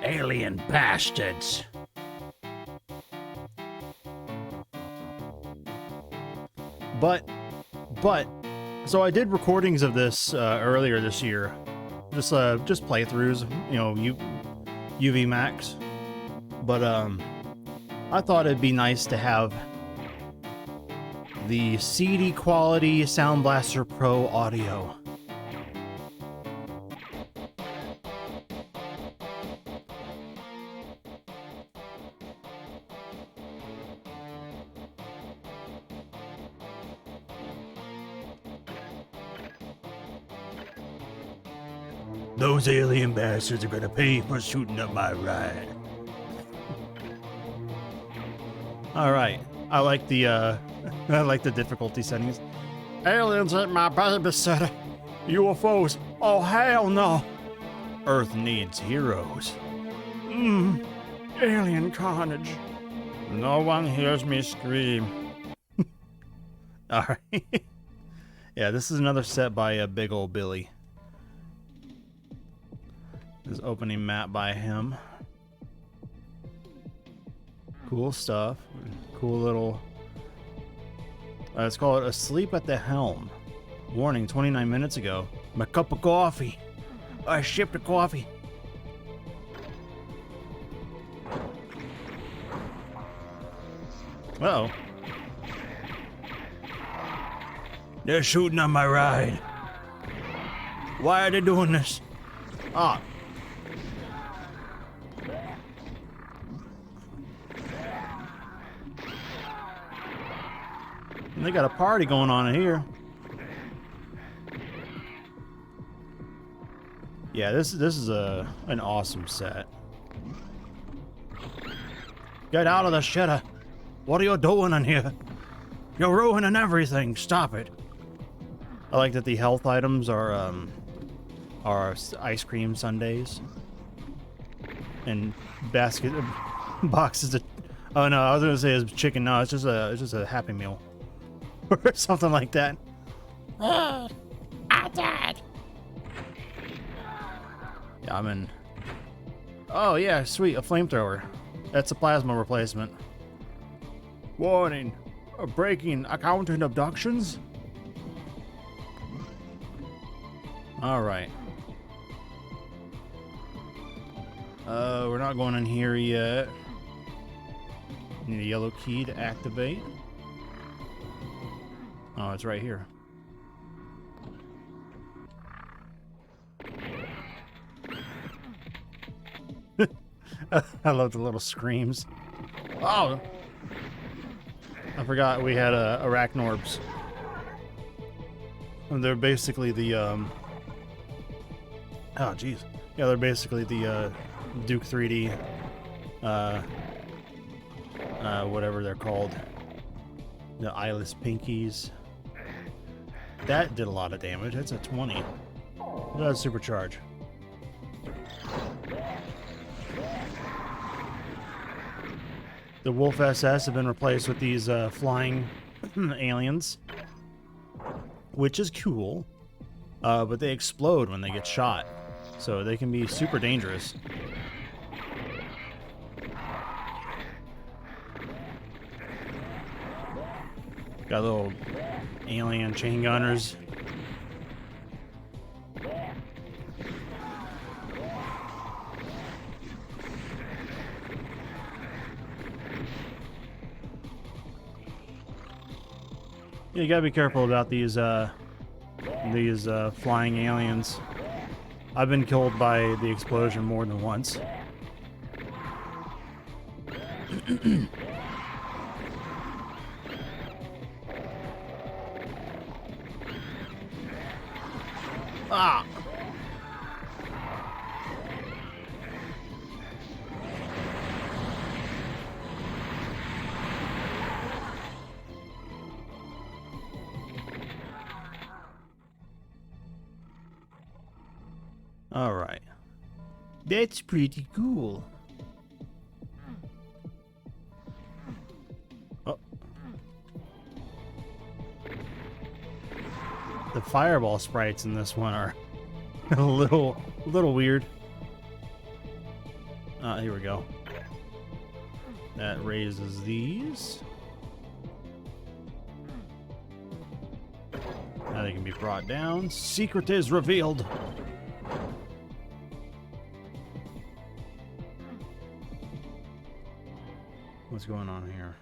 Alien Bastards. But, so I did recordings of this earlier this year. Just playthroughs, you know, UV Max. But I thought it'd be nice to have the CD quality Sound Blaster Pro audio. Those alien bastards are gonna pay for shooting up my ride. All right, I like the I like the difficulty settings. Aliens at my babysitter. UFOs. Oh hell no. Earth needs heroes. Alien carnage. No one hears me scream. All right. Yeah, this is another set by Big Ol' Billy. This opening map by him. Cool stuff. Cool little... let's call it Asleep at the Helm. Warning, 29 minutes ago. My cup of coffee. I shipped a coffee. Uh-oh. They're shooting on my ride. Why are they doing this? Ah. They got a party going on in here. Yeah, this is an awesome set. Get out of the shitter. What are you doing in here? You're ruining everything. Stop it. I like that the health items are ice cream sundaes and basket boxes of, oh no, I was gonna say it's chicken. No, it's just a Happy Meal. Or something like that. I died. Yeah, I'm in. Oh yeah, sweet, a flamethrower. That's a plasma replacement. Warning, breaking accountant abductions. All right. We're not going in here yet. Need a yellow key to activate. Oh, it's right here. I love the little screams. Oh! I forgot we had arachnorbs. And they're basically the, oh, jeez. Yeah, they're basically the, Duke 3D, whatever they're called. The eyeless pinkies. That did a lot of damage. That's a 20. That's supercharge. The Wolf SS have been replaced with these flying aliens, which is cool, but they explode when they get shot, so they can be super dangerous. Got little alien chain gunners. You gotta be careful about these flying aliens. I've been killed by the explosion more than once. Ah! All right. That's pretty cool. Oh. The fireball sprites in this one are a little weird. Here we go. That raises these. Now they can be brought down. Secret is revealed. What's going on here?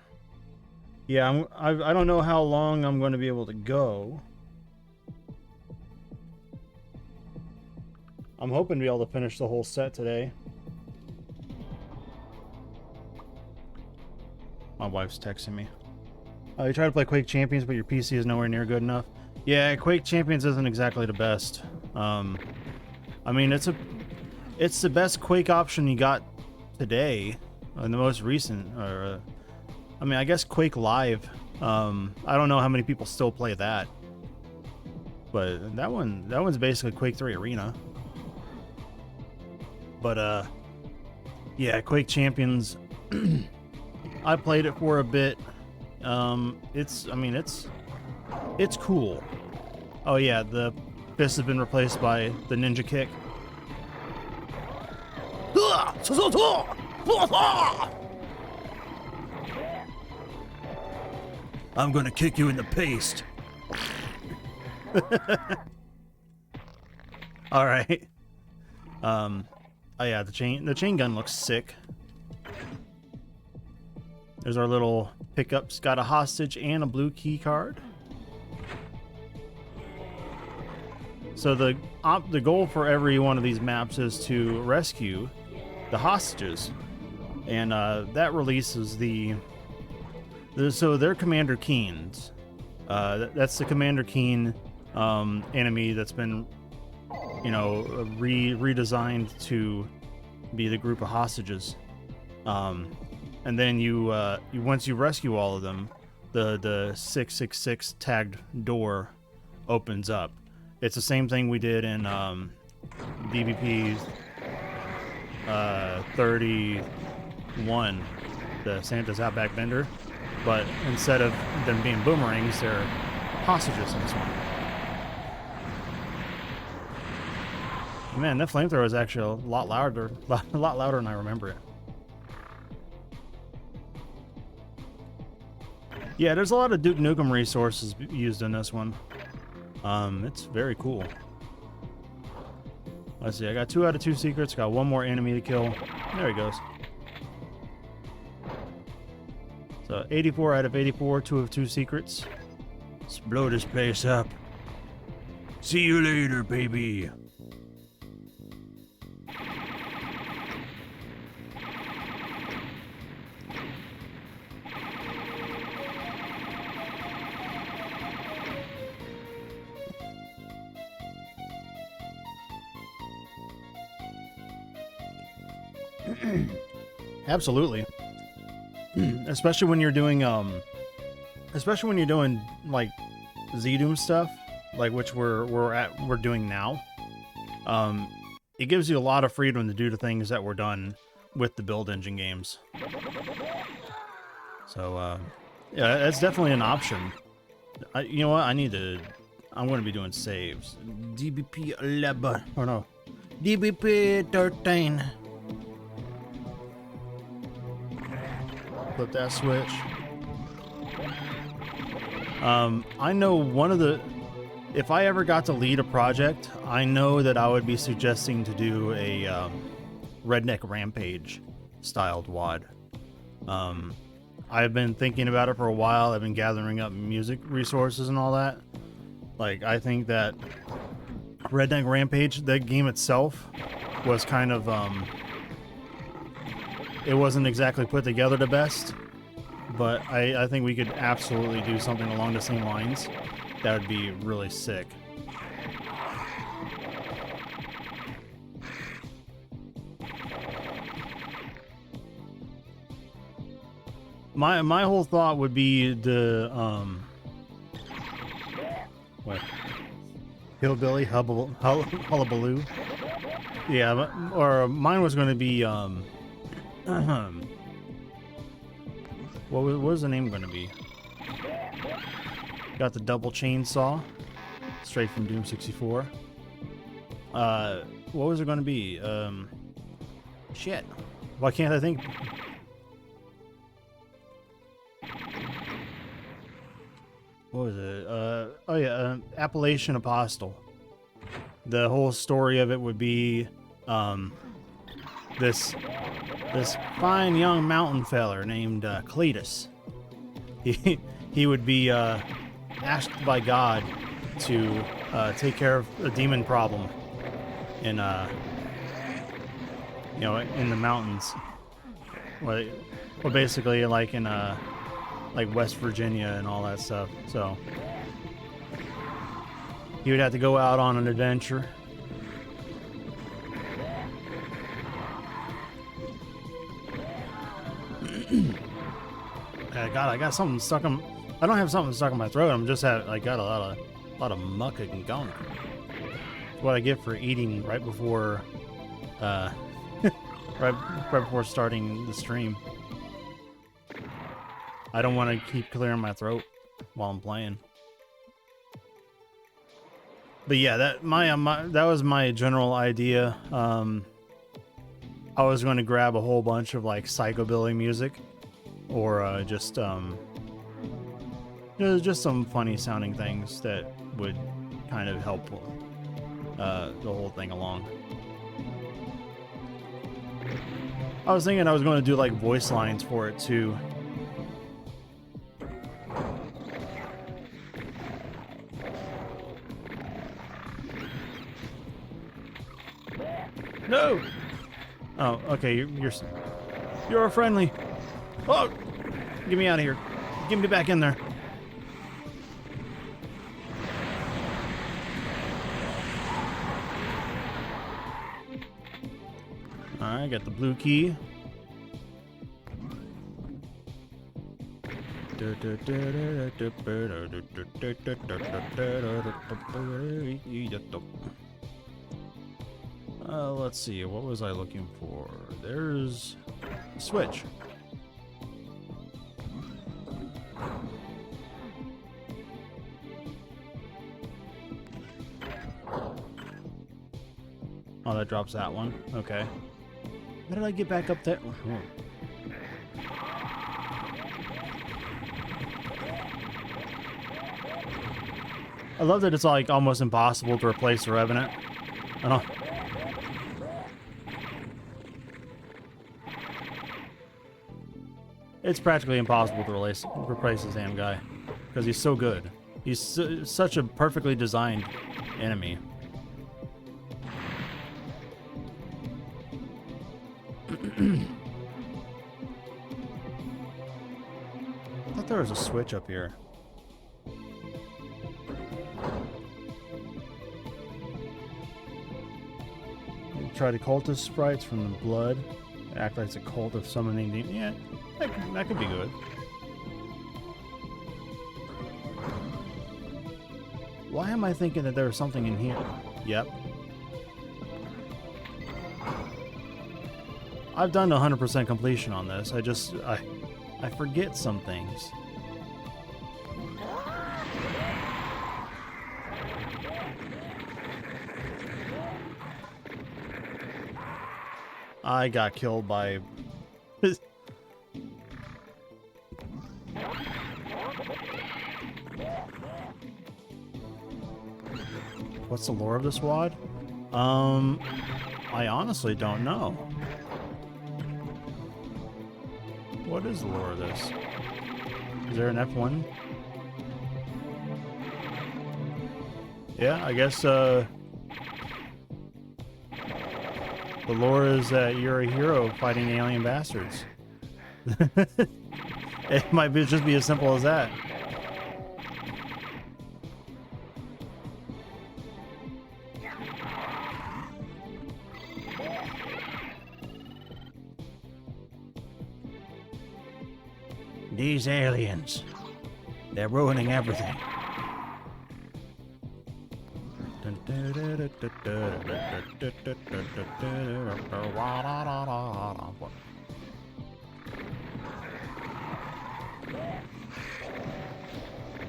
Yeah, I don't know how long I'm going to be able to go. I'm hoping to be able to finish the whole set today. My wife's texting me. You try to play Quake Champions, but your PC is nowhere near good enough. Yeah, Quake Champions isn't exactly the best. I mean, it's the best Quake option you got today, and the most recent. I mean, I guess Quake Live. I don't know how many people still play that, but that one's basically Quake 3 Arena. But yeah, Quake Champions. I played it for a bit. It's cool. Oh yeah, the fist has been replaced by the ninja kick. I'm gonna kick you in the paste. All right. Oh yeah, the chain gun looks sick. There's our little pickups. Got a hostage and a blue key card. So the goal for every one of these maps is to rescue the hostages, and that releases so they're Commander Keens. That's the Commander Keen enemy that's been, you know, redesigned to be the group of hostages. And then you once you rescue all of them, the 666 tagged door opens up. It's the same thing we did in DBP 31, the Santa's Outback Bender, but instead of them being boomerangs, they're hostages in this one. Man, that flamethrower is actually a lot louder than I remember it. Yeah, there's a lot of Duke Nukem resources used in this one. It's very cool. Let's see, I got 2 out of 2 secrets. Got one more enemy to kill. There he goes. So 84 out of 84, 2 of 2 secrets. Let's blow this place up. See you later, baby. Absolutely. Especially when you're doing like Z-Doom stuff, like which we're doing now. It gives you a lot of freedom to do the things that were done with the build engine games. So yeah, that's definitely an option. You know what? I'm going to be doing saves. DBP 11. Or no. DBP 13. Flip that switch. I know if I ever got to lead a project, I know that I would be suggesting to do a Redneck Rampage styled WAD. I've been thinking about it for a while. I've been gathering up music resources and all that. Like, I think that Redneck Rampage, that game itself, was kind of it wasn't exactly put together the best, but I think we could absolutely do something along the same lines. That would be really sick. My whole thought would be the what? Hillbilly Hullabaloo. Yeah, or mine was going to be what was the name going to be? Got the double chainsaw, straight from Doom 64. What was it going to be? Shit. Why can't I think? What was it? Oh yeah, Appalachian Apostle. The whole story of it would be, this fine young mountain feller named Cletus. He would be asked by God to take care of a demon problem in you know, in the mountains. Well, basically like in like West Virginia and all that stuff. So he would have to go out on an adventure. God, I got something stuck in. I don't have something stuck in my throat. I'm just I got a lot of muck and gunk. That's what I get for eating right before, right before starting the stream. I don't want to keep clearing my throat while I'm playing. But yeah, that that was my general idea. I was going to grab a whole bunch of like psychobilly music, or just some funny sounding things that would kind of help the whole thing along. I was thinking I was going to do like voice lines for it too. No. Oh, okay. You're a friendly. Oh, get me out of here. Get me back in there. All right, got the blue key. Let's see, what was I looking for? There's a switch. Oh, that drops that one. Okay. How did I get back up there? I love that it's like almost impossible to replace the Revenant. I don't. It's practically impossible to replace this damn guy because he's so good. He's such a perfectly designed enemy. I thought there was a switch up here. Try to cultist sprites from the blood. Act like it's a cult of summoning demons. Yeah, that could be good. Why am I thinking that there was something in here? Yep. I've done 100% completion on this. I forget some things. I got killed by... What's the lore of this wad? I honestly don't know. What is the lore of this? Is there an F1? Yeah, I guess, the lore is that you're a hero fighting alien bastards. It might just be as simple as that. These aliens, they're ruining everything.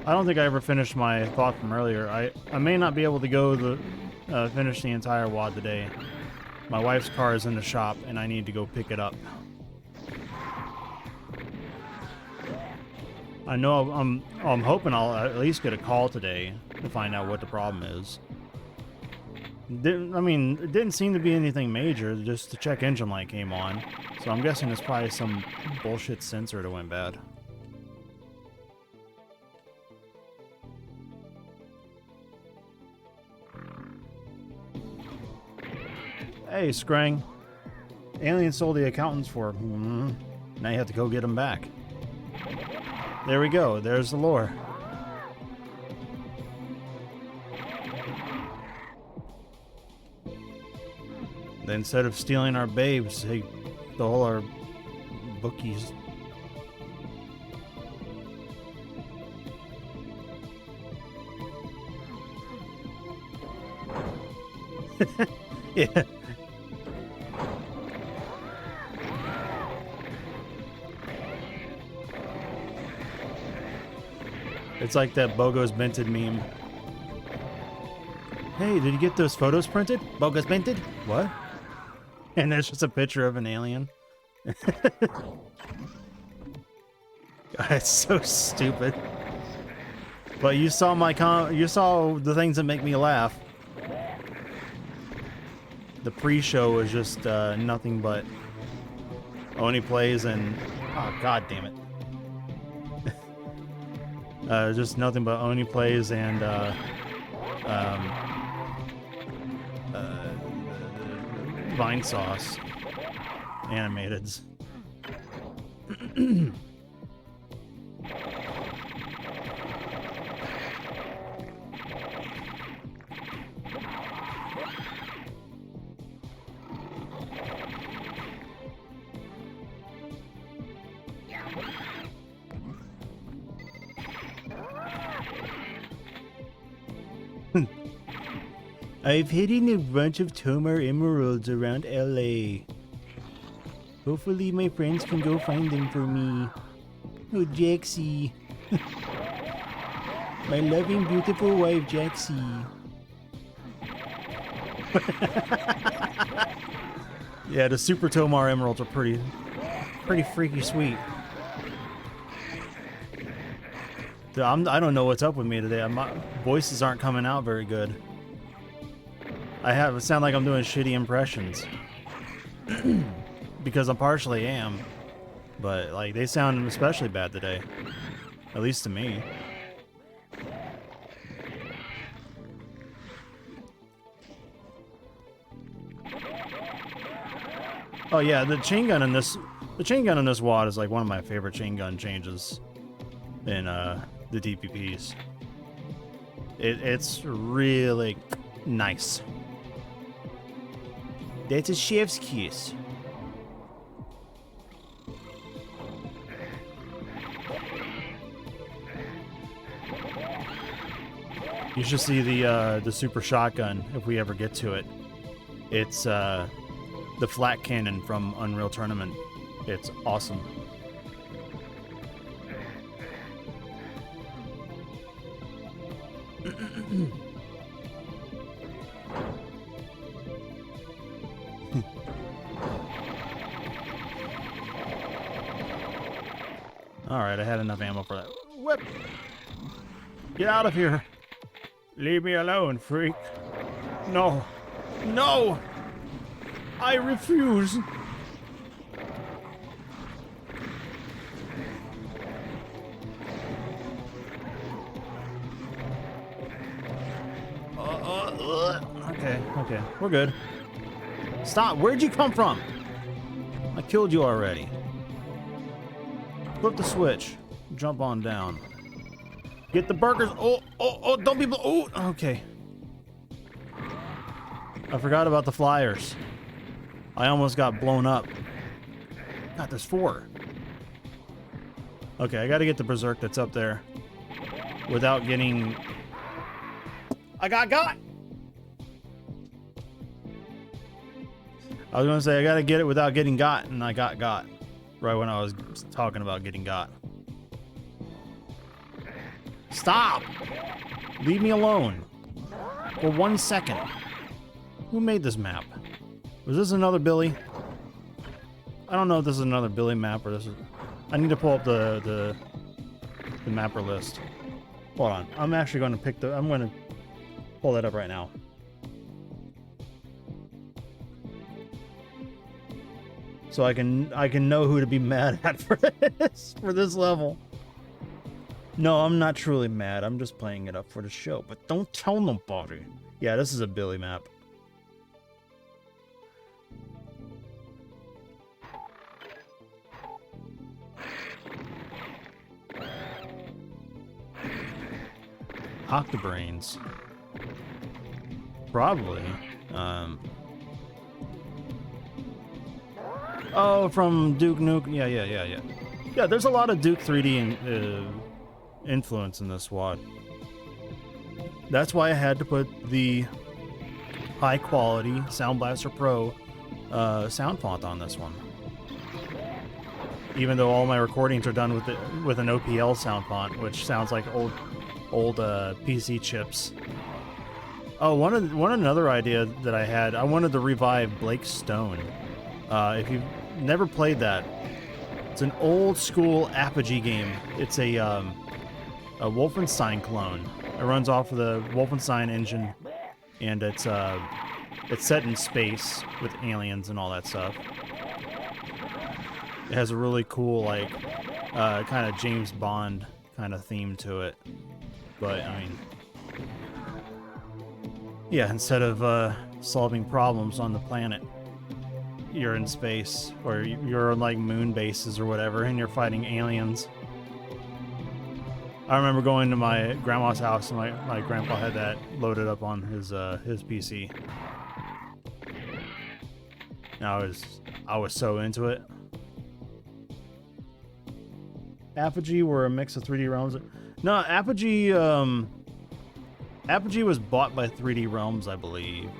I don't think I ever finished my thought from earlier. I may not be able to go finish the entire WOD today. My wife's car is in the shop, and I need to go pick it up. I know I'm hoping I'll at least get a call today to find out what the problem is. It didn't seem to be anything major, just the check engine light came on. So I'm guessing it's probably some bullshit sensor that went bad. Hey, Scrang. Alien sold the accountants for... Now you have to go get them back. There we go. There's the lore. Then instead of stealing our babes, they stole our bookies. Yeah. It's like that Bogo's Minted meme. Hey, did you get those photos printed? Bogo's Minted? What? And there's just a picture of an alien. God, it's so stupid. But you saw you saw the things that make me laugh. The pre-show was just nothing but Oni plays and... Oh, god damn it. Just nothing but Oni plays and Vine Sauce animateds. I've hidden a bunch of Tomar emeralds around LA. Hopefully my friends can go find them for me. Oh, Jaxie. My loving, beautiful wife, Jaxie. Yeah, the Super Tomar emeralds are pretty freaky sweet. Dude, I don't know what's up with me today. My voices aren't coming out very good. It sound like I'm doing shitty impressions. Because I partially am. But, like, they sound especially bad today. At least to me. Oh yeah, the chain gun in this WAD is like one of my favorite chain gun changes in the DPPs. It's really nice. That's a chef's kiss. You should see the super shotgun if we ever get to it. It's the flat cannon from Unreal Tournament. It's awesome. Alright, I had enough ammo for that. Whip! Get out of here! Leave me alone, freak. No. No! I refuse! Okay, we're good. Stop! Where'd you come from? I killed you already. Flip the switch. Jump on down. Get the burgers. Oh, don't be. Oh, okay. I forgot about the flyers. I almost got blown up. God, there's 4. Okay, I gotta get the berserk that's up there without getting... I got! I was gonna say I gotta get it without getting got, and I got. Right when I was talking about getting got. Stop! Leave me alone. For 1 second. Who made this map? Was this another Billy? I don't know if this is another Billy map or this is... I need to pull up the mapper list. Hold on. I'm actually going to pick the... I'm going to pull that up right now. So I can know who to be mad at for this level. No, I'm not truly mad. I'm just playing it up for the show. But don't tell nobody. Yeah, this is a Billy map. Octobrains. Probably. Oh, from Duke Nukem. Yeah. Yeah, there's a lot of Duke 3D influence in this WAD. That's why I had to put the high quality Sound Blaster Pro sound font on this one. Even though all my recordings are done with an OPL sound font, which sounds like old PC chips. Oh, another idea that I had, I wanted to revive Blake Stone. If you've never played that, it's an old school Apogee game. It's a Wolfenstein clone. It runs off of the Wolfenstein engine, and it's set in space with aliens and all that stuff. It has a really cool, like, kind of James Bond kind of theme to it. But, I mean, yeah, instead of solving problems on the planet, you're in space, or you're on, like, moon bases or whatever, and you're fighting aliens. I remember going to my grandma's house, and my grandpa had that loaded up on his PC. And I was so into it. Apogee were a mix of 3D Realms. No, Apogee was bought by 3D Realms, I believe.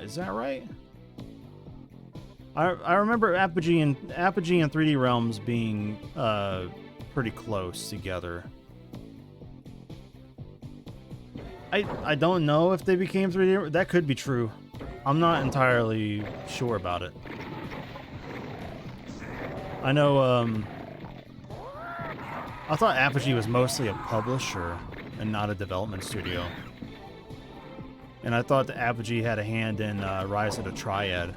Is that right? I remember Apogee and 3D Realms being pretty close together. I don't know if they became 3D. That could be true. I'm not entirely sure about it. I know, I thought Apogee was mostly a publisher and not a development studio. And I thought that Apogee had a hand in Rise of the Triad.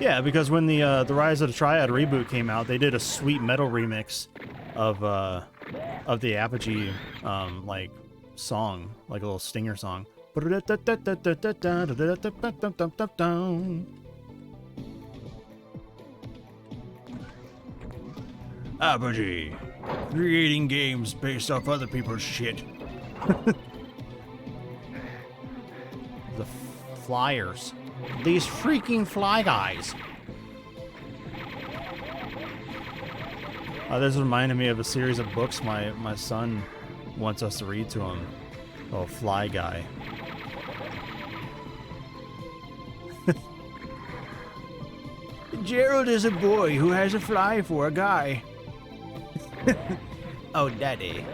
Yeah, because when the Rise of the Triad reboot came out, they did a sweet metal remix of the Apogee like song, like a little stinger song. Apogee, creating games based off other people's shit. The flyers. These freaking fly guys. This reminded me of a series of books my son wants us to read to him. Oh, Fly Guy. Gerald is a boy who has a fly for a guy. Oh, Daddy.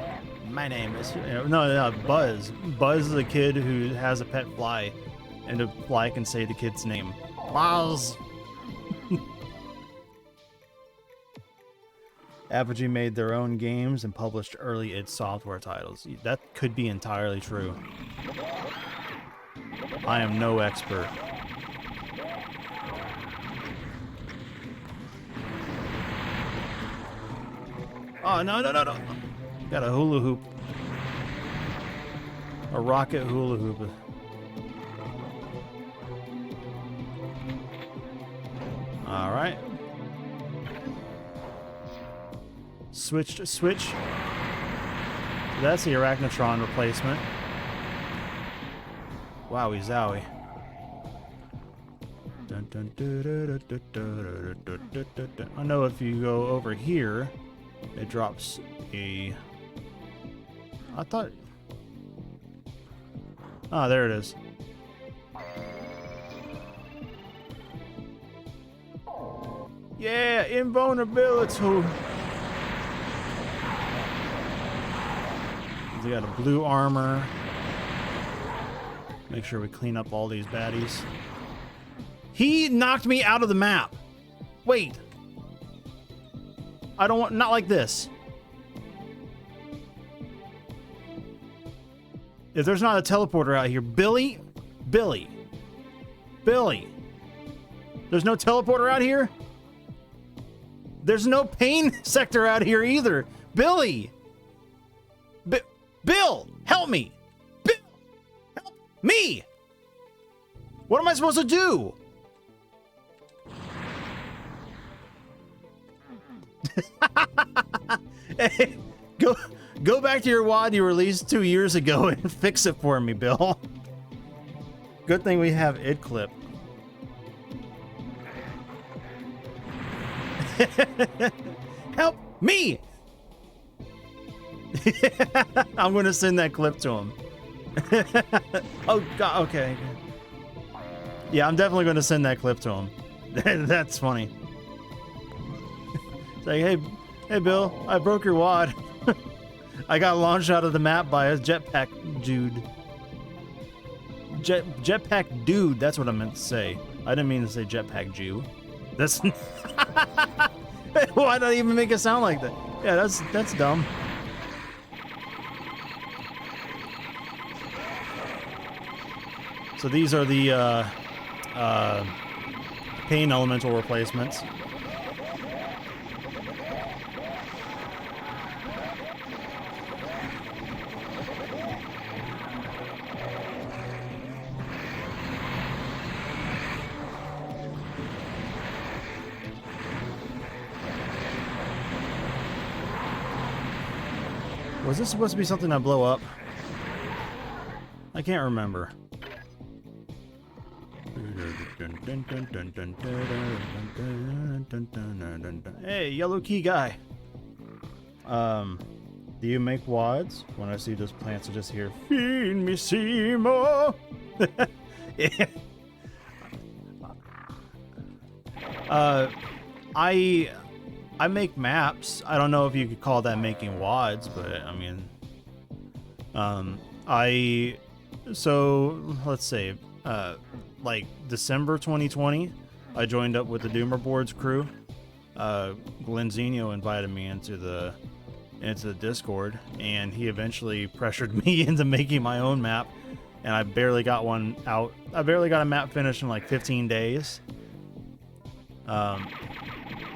My name is... No, Buzz. Buzz is a kid who has a pet fly, and the fly can say the kid's name. Buzz! Apogee made their own games and published early id Software titles. That could be entirely true. I am no expert. Oh, no. Got a hula hoop. A rocket hula hoop. Alright. Switch. So that's the Arachnotron replacement. Wowie zowie. I know if you go over here, it drops a... I thought... Ah, there it is. Yeah, invulnerability. They got a blue armor. Make sure we clean up all these baddies. He knocked me out of the map. Wait. I don't want, not like this. If there's not a teleporter out here, Billy. There's no teleporter out here? There's no pain sector out here either. Billy. Bill, help me. Bill, help me. What am I supposed to do? Hey, go back to your WAD you released 2 years ago and fix it for me, Bill. Good thing we have id clip. Help me! I'm gonna send that clip to him. Oh God, okay. Yeah, I'm definitely gonna send that clip to him. That's funny. It's like, hey Bill, I broke your WAD. I got launched out of the map by a jetpack dude. Jetpack dude, that's what I meant to say. I didn't mean to say jetpack Jew. That's why not even make it sound like that? Yeah, that's dumb. So these are the pain elemental replacements. Was this supposed to be something I blow up? I can't remember. Hey, yellow key guy. Do you make WADs? When I see those plants are just here, feed me Seymour. Yeah. I make maps. I don't know if you could call that making WADs, but I mean, so let's say, like December 2020, I joined up with the Doomer Boards crew. Glenzinho invited me into the Discord, and he eventually pressured me into making my own map, and I barely got one out. I barely got a map finished in like 15 days.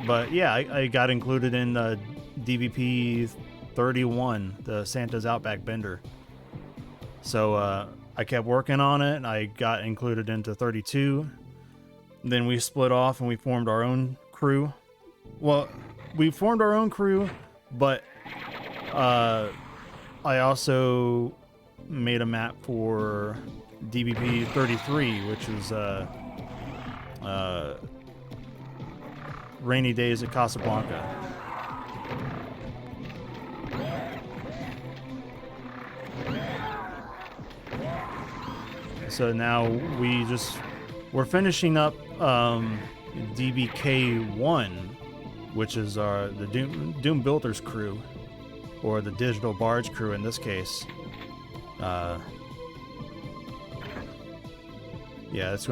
But yeah, I got included in DBP31, the Santa's Outback Bender. So I kept working on it, and I got included into 32. Then we split off and we formed our own crew. Well, we formed our own crew, but I also made a map for DBP33, which is Rainy Days at Casablanca. So now we're finishing up DBK1, which is the Doom Builders crew, or the Digital Barge crew in this case. Yeah, it's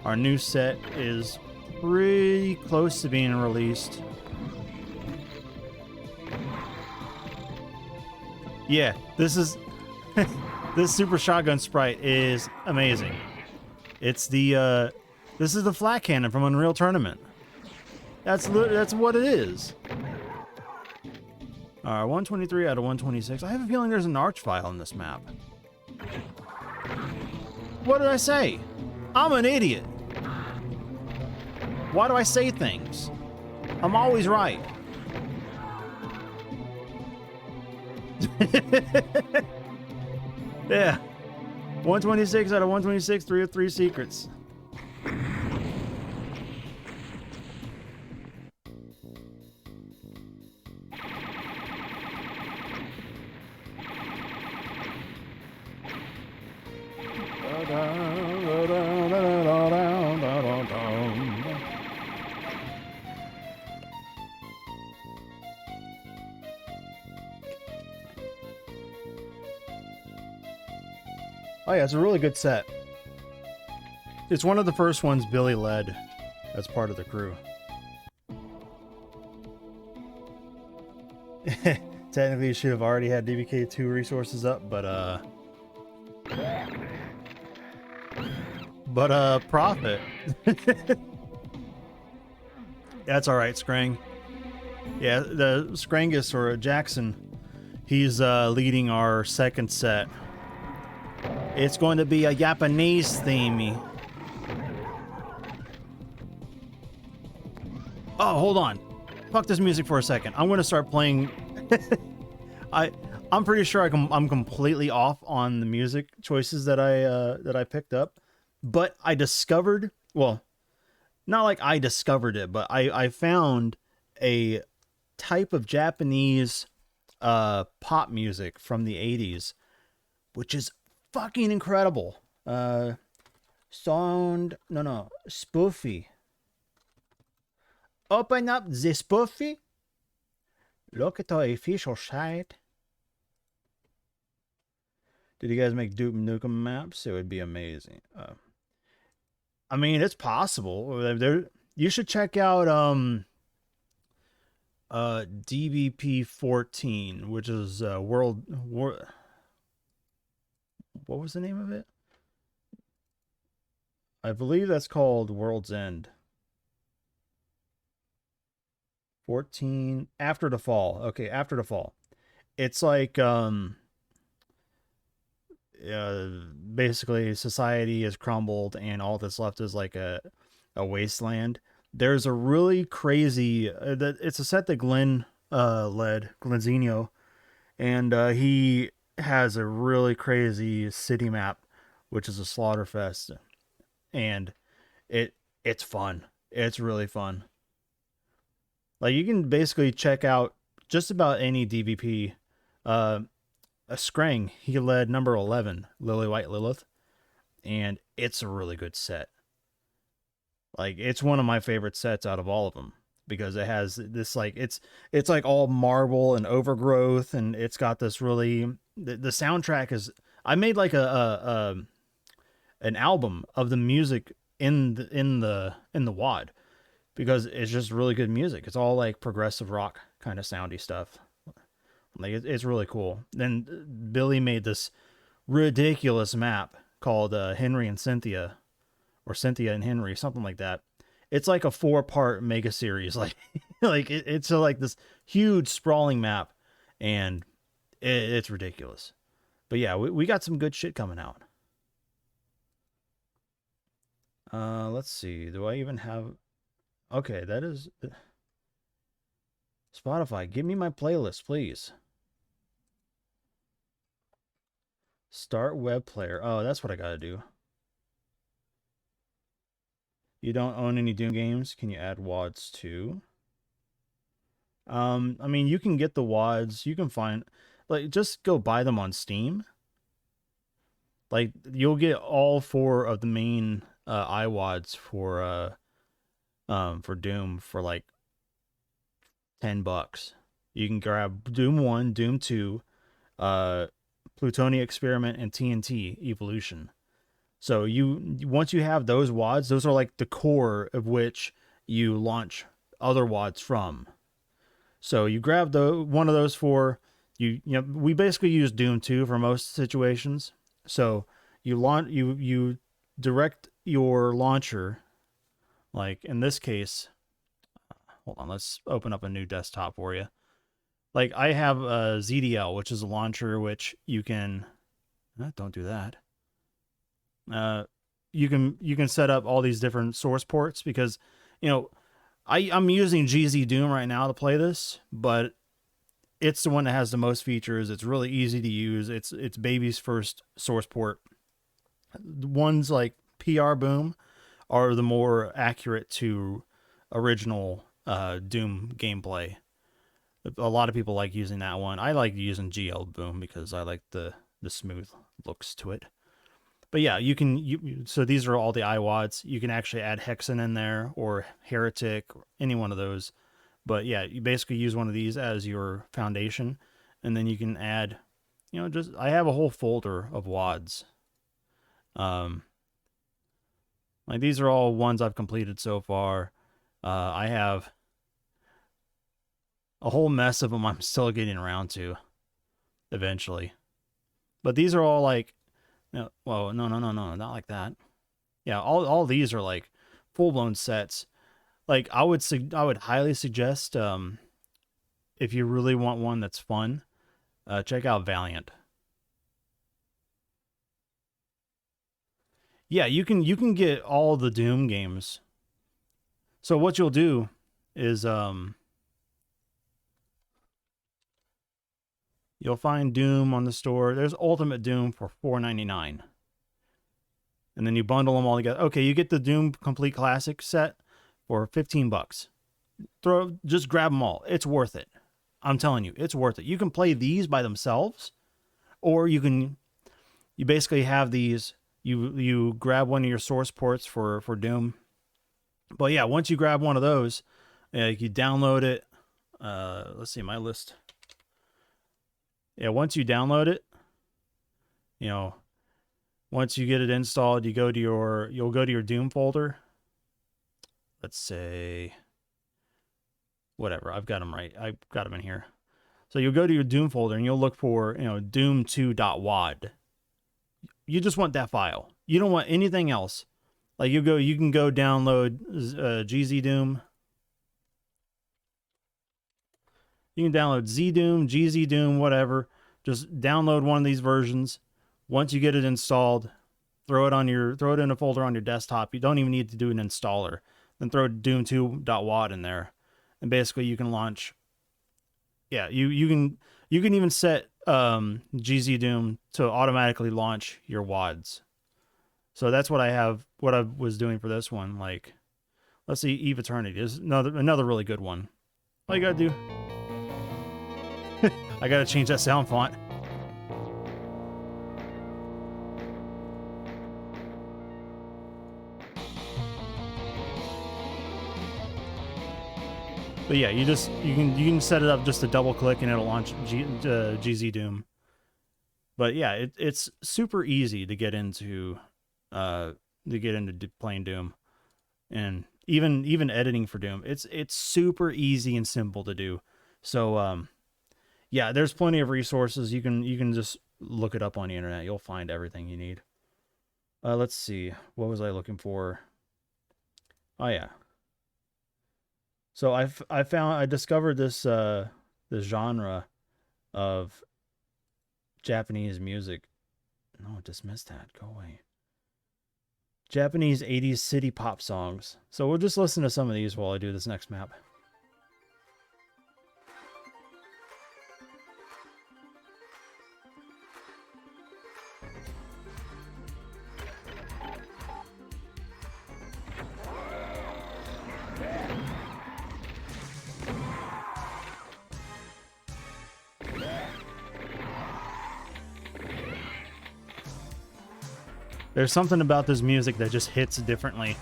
our new set is pretty close to being released. Yeah, this is this super shotgun sprite is amazing. It's the this is the flat cannon from Unreal Tournament. That's what it is. All right, 123 out of 126. I have a feeling there's an arch file in this map. What did I say? I'm an idiot. Why do I say things? I'm always right. Yeah. 126 out of 126, 303 secrets. Oh yeah, it's a really good set. It's one of the first ones Billy led as part of the crew. Technically, you should have already had DBK2 resources up, but profit. That's all right, Scrang. Yeah, the Scrangus or Jackson, he's leading our second set. It's going to be a Japanese theme. Oh, hold on. Fuck this music for a second. I'm going to start playing. I'm pretty sure I'm completely off on the music choices that I picked up, but I discovered, well, not like I discovered it, but I found a type of Japanese pop music from the 80s, which is fucking incredible. Spoofy. Open up the spoofy. Look at the official site. Did you guys make Duke Nukem maps? It would be amazing. I mean, it's possible. You should check out DBP14, which is what was the name of it? I believe that's called World's End. 14 After the Fall. Okay, After the Fall. It's like basically society has crumbled and all that's left is like a wasteland. There's a really crazy it's a set that Glenn led, Glenzino, and he has a really crazy city map, which is a Slaughterfest, and it's fun. It's really fun. Like, you can basically check out just about any DVP. A Scrang, he led number 11, Lily White Lilith, and it's a really good set. Like, it's one of my favorite sets out of all of them because it has this, like, it's like all marble and overgrowth, and it's got this really, the soundtrack is, I made like an album of the music in the WAD. Because it's just really good music. It's all like progressive rock kind of soundy stuff. Like, it's really cool. Then Billy made this ridiculous map called Henry and Cynthia, or Cynthia and Henry, something like that. It's like a 4-part mega series. Like, it's like this huge sprawling map, and it's ridiculous. But yeah, we got some good shit coming out. Let's see. Do I even have? Okay, that is Spotify. Give me my playlist, please. Start web player. Oh, that's what I gotta do. You don't own any Doom games? Can you add WADs too? I mean, you can get the WADs. You can find, like, just go buy them on Steam. Like, you'll get all 4 of the main iWads for Doom for like $10. You can grab Doom 1, Doom 2, Plutonia Experiment, and TNT Evolution. So once you have those WADs, those are like the core of which you launch other WADs from. So you grab one of those we basically use Doom 2 for most situations. So you direct your launcher. Like, in this case, hold on, let's open up a new desktop for you. Like, I have a ZDL, which is a launcher which you can, don't do that. You can set up all these different source ports because, I'm using GZ Doom right now to play this, but it's the one that has the most features. It's really easy to use. It's baby's first source port. Ones like PR Boom are the more accurate to original Doom gameplay. A lot of people like using that one. I like using GL Boom because I like the smooth looks to it. But yeah, so these are all the iWads. You can actually add Hexen in there or Heretic, or any one of those. But yeah, you basically use one of these as your foundation, and then you can add, I have a whole folder of WADs Like these are all ones I've completed so far. I have a whole mess of them I'm still getting around to eventually. But these are all like, no, not like that. Yeah, all these are like full-blown sets. Like I would highly suggest if you really want one that's fun, check out Valiant. Yeah, you can get all the Doom games. So what you'll do is you'll find Doom on the store. There's Ultimate Doom for $4.99. And then you bundle them all together. Okay, you get the Doom Complete Classic set for $15. Just grab them all. It's worth it. I'm telling you, it's worth it. You can play these by themselves, or you basically have these. You grab one of your source ports for Doom. But yeah, once you grab one of those, you download it. Let's see my list. Yeah, once you download it, once you get it installed, you'll go to your Doom folder. Let's say, whatever, I've got them right. I've got them in here. So you'll go to your Doom folder and you'll look for, doom2.wad. You just want that file. You don't want anything else. Like you can go download GZ Doom. You can download Z Doom, GZ Doom, whatever. Just download one of these versions. Once you get it installed, throw it in a folder on your desktop. You don't even need to do an installer. Then throw doom2.wad in there, and basically you can launch. Yeah, you can even set GZ Doom to automatically launch your WADs. So that's what I was doing for this one. Like, let's see, Eve Eternity is another really good one. All you gotta do, I gotta change that sound font. But yeah, you can set it up just to double click and it'll launch GZ Doom. But yeah, it's super easy to get into playing Doom, and even editing for Doom. It's super easy and simple to do. So yeah, there's plenty of resources. You can just look it up on the internet. You'll find everything you need. Let's see, what was I looking for? Oh yeah. So I discovered this genre of Japanese music. No, dismiss that. Go away. Japanese 80s city pop songs. So we'll just listen to some of these while I do this next map. There's something about this music that just hits differently.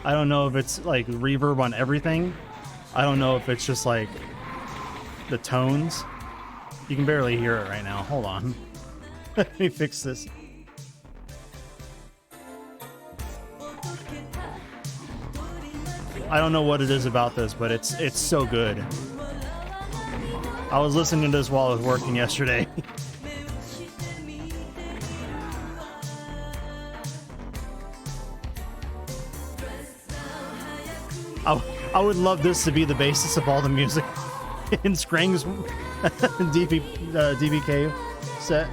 I don't know if it's like reverb on everything. I don't know if it's just like the tones. You can barely hear it right now. Hold on. Let me fix this. I don't know what it is about this, but it's so good. I was listening to this while I was working yesterday. I would love this to be the basis of all the music in Scrang's DBK set.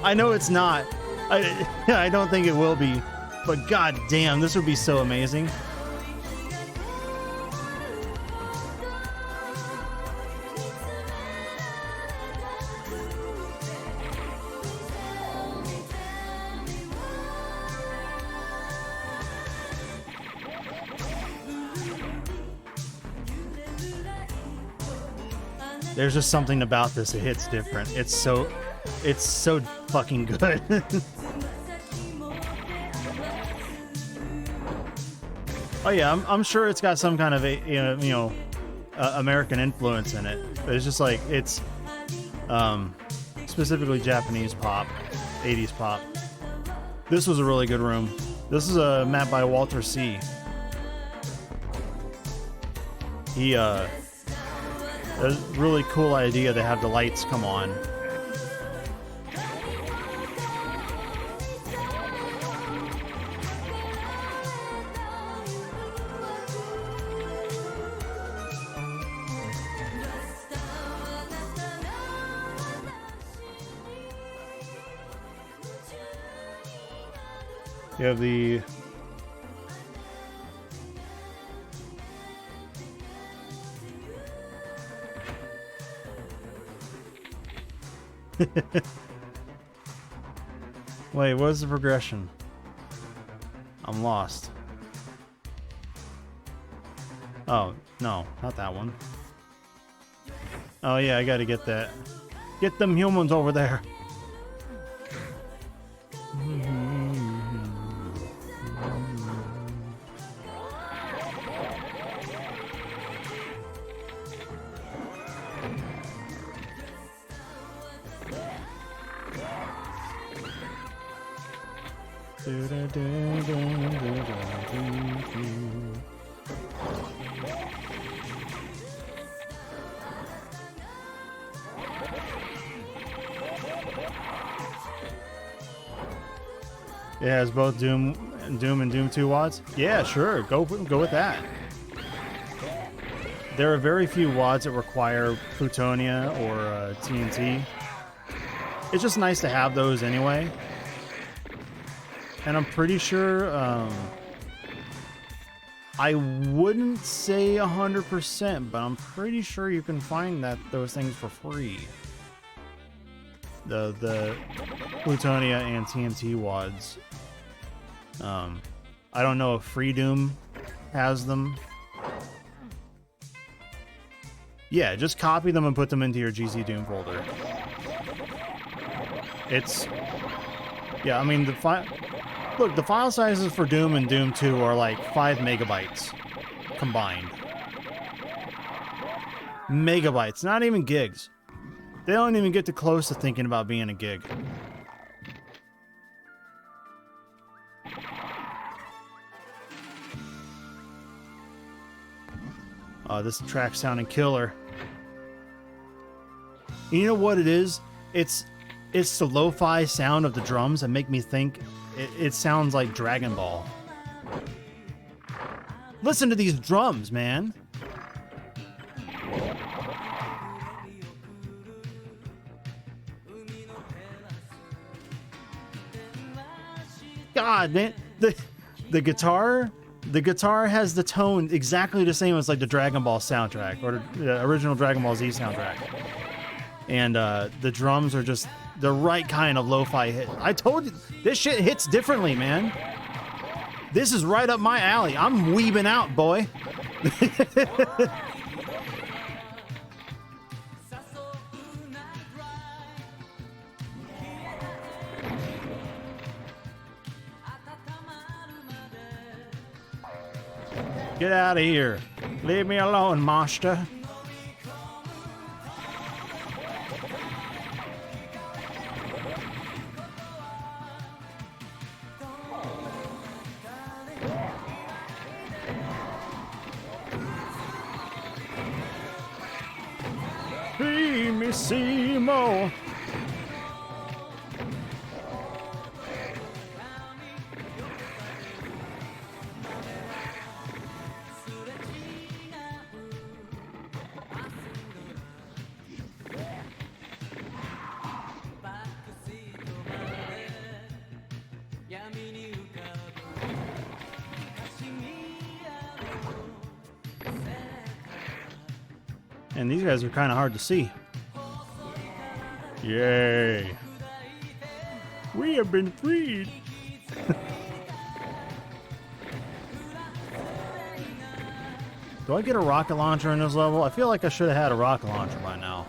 I know it's not. I don't think it will be. But god damn, this would be so amazing. There's just something about this, it hits different. It's so fucking good. Oh yeah, I'm sure it's got some kind of a American influence in it, but it's just like it's specifically Japanese pop, 80s pop. This was a really good room. This is a map by Walter C. He a really cool idea to have the lights come on. You have the wait, what is the progression? I'm lost. Oh, no, not that one. Oh yeah, I gotta get that. Get them humans over there. It has both Doom and Doom 2 wads. Yeah, sure. Go with that. There are very few wads that require Plutonia or TNT. It's just nice to have those anyway. And I'm pretty sure, I wouldn't say 100%, but I'm pretty sure you can find those things for free. The Plutonia and TNT wads. I don't know if Free Doom has them. Yeah, just copy them and put them into your GC Doom folder. Yeah, I mean, the file sizes for Doom and Doom 2 are like 5 megabytes combined. Megabytes, not even gigs. They don't even get too close to thinking about being a gig. Oh, this track's sounding killer. You know what it is? It's the lo-fi sound of the drums that make me think it sounds like Dragon Ball. Listen to these drums, man. God, man, the guitar has the tone exactly the same as like the Dragon Ball soundtrack or the original Dragon Ball Z soundtrack. And the drums are just the right kind of lo-fi hit. I told you, this shit hits differently, man. This is right up my alley. I'm weebing out, boy. Get out of here. Leave me alone, master. Simo. And these guys are kind of hard to see. Yay. We have been freed. Do I get a rocket launcher in this level? I feel like I should have had a rocket launcher by now.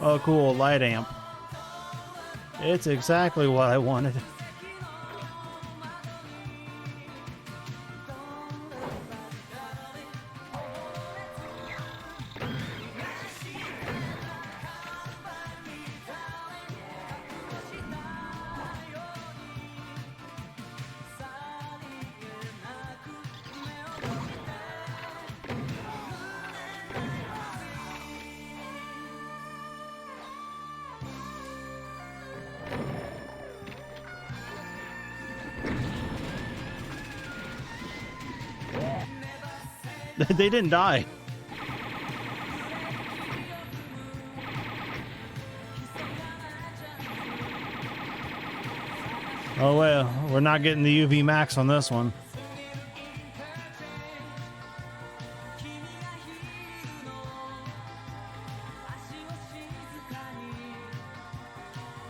Oh, cool, light amp. It's exactly what I wanted. They didn't die. Oh well, we're not getting the UV max on this one.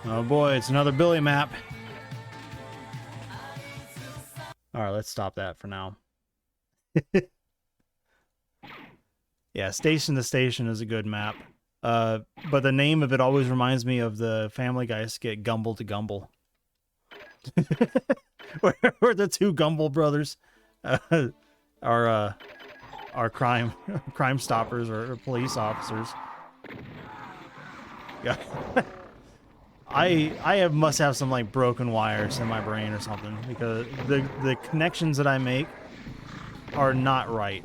Oh boy, it's another Billy map. Alright, let's stop that for now. Yeah, Station to Station is a good map. But the name of it always reminds me of the Family Guy skit Gumble to Gumble. where the two Gumble brothers are crime stoppers or police officers. Yeah. I must have some like broken wires in my brain or something, because the connections that I make are not right.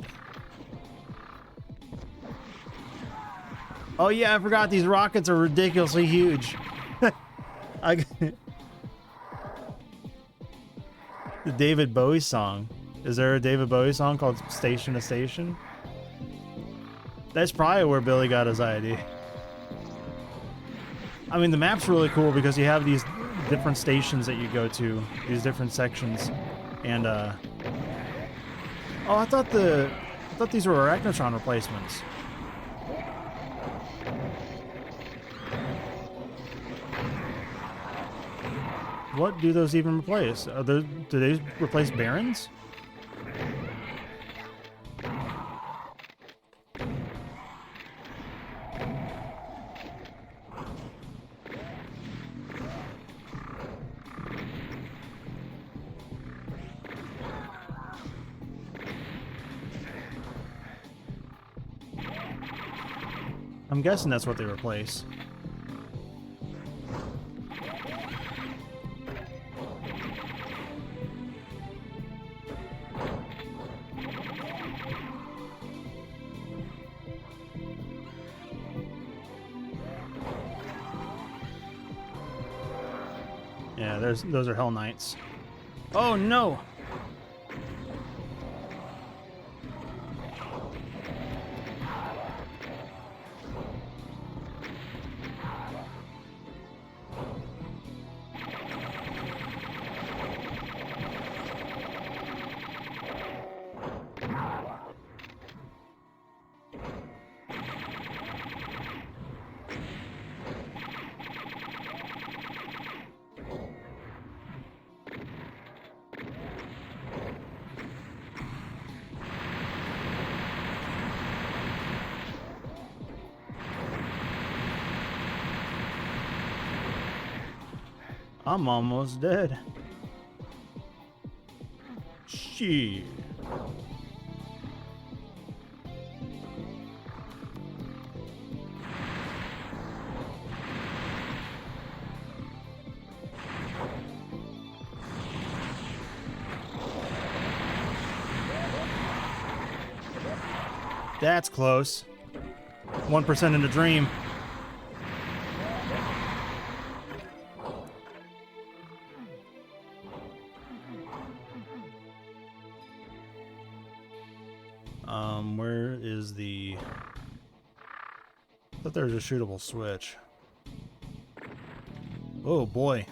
Oh yeah, I forgot these rockets are ridiculously huge. The David Bowie song. Is there a David Bowie song called Station to Station? That's probably where Billy got his idea. I mean, the map's really cool because you have these different stations that you go to, these different sections, and oh, I thought these were Arachnotron replacements. What do those even replace? Do they replace Barons? I'm guessing that's what they replace. Yeah, those are Hell Knights. Oh no! I'm almost dead. Shit. That's close. 1% in the dream. Where is the... I thought there was a shootable switch. Oh boy.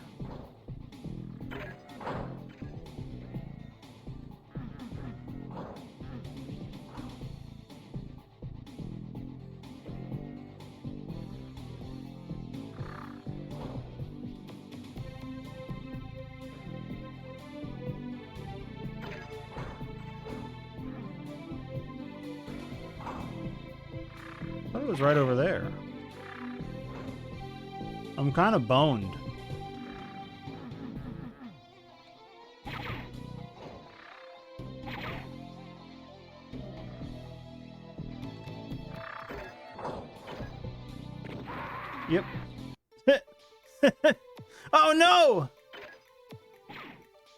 I thought it was right over there. I'm kind of boned. Yep. Oh no!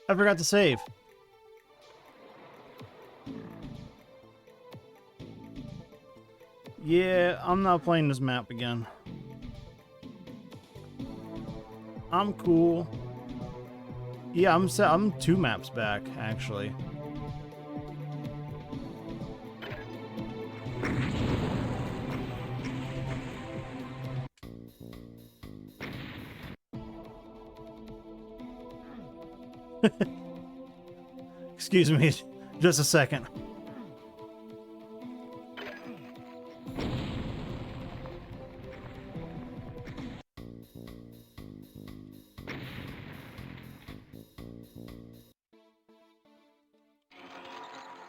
I forgot to save. Yeah, I'm not playing this map again. I'm cool. Yeah, I'm 2 maps back, actually. Excuse me, just a second.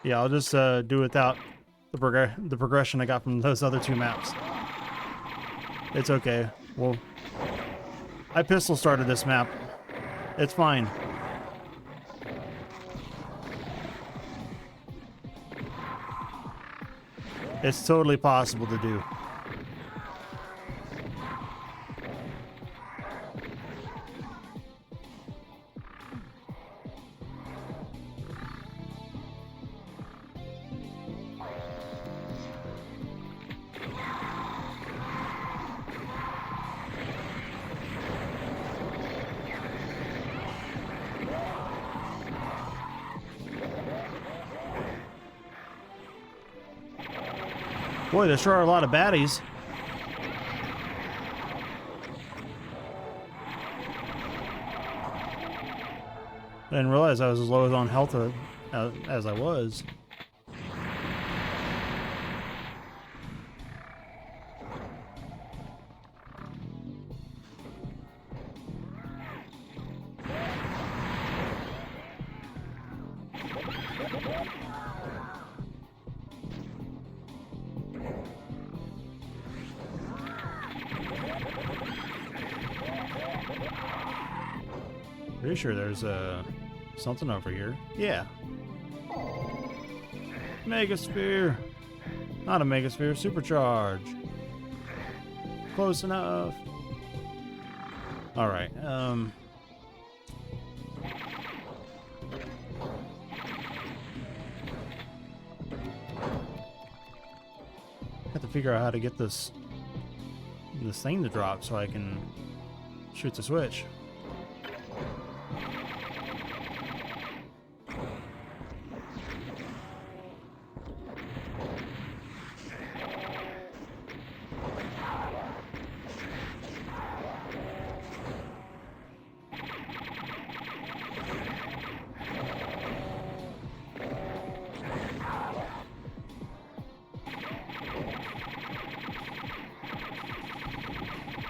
Yeah, I'll just do without the progression I got from those other 2 maps. It's okay. Well, I pistol started this map. It's fine. It's totally possible to do. Boy, there sure are a lot of baddies. I didn't realize I was as low as on health as I was. Pretty sure there's something over here. Yeah. Megasphere. Not a megasphere, supercharge. Close enough. Alright, have to figure out how to get this thing to drop so I can shoot the switch.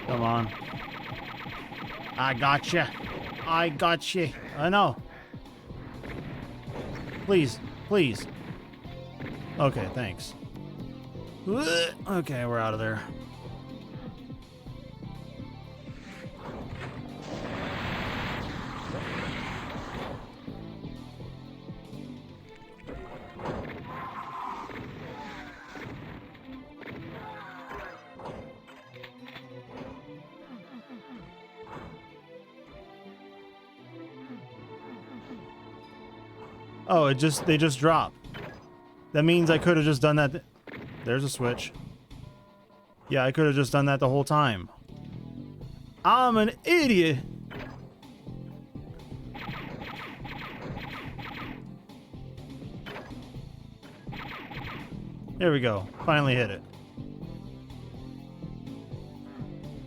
Come on. I gotcha. I gotcha. I know. Please. Please. Okay, thanks. Okay, we're out of there. Oh, they just drop. That means I could have just done that. There's a switch. Yeah, I could have just done that the whole time. I'm an idiot. There we go. Finally hit it.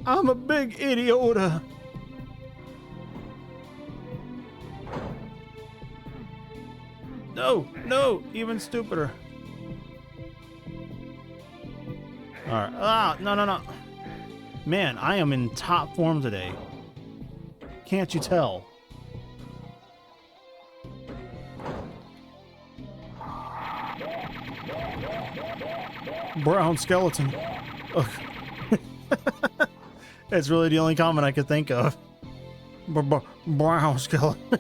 I'm a big idiota. No, no, even stupider. Alright. Ah, no, no, no. Man, I am in top form today. Can't you tell? Brown skeleton. Ugh. It's really the only comment I could think of. Brown skeleton.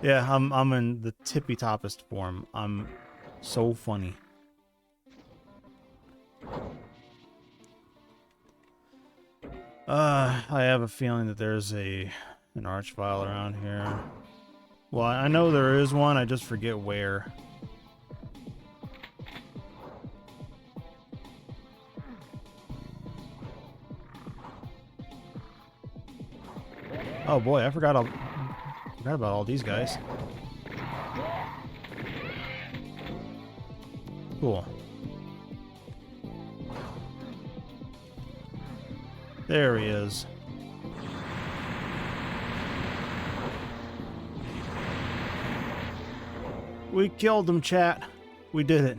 Yeah, I'm in the tippy toppest form. I'm so funny. I have a feeling that there's an archvile around here. Well, I know there is one, I just forget where. Oh boy, I forgot about all these guys. Cool. There he is. We killed him, chat. We did it.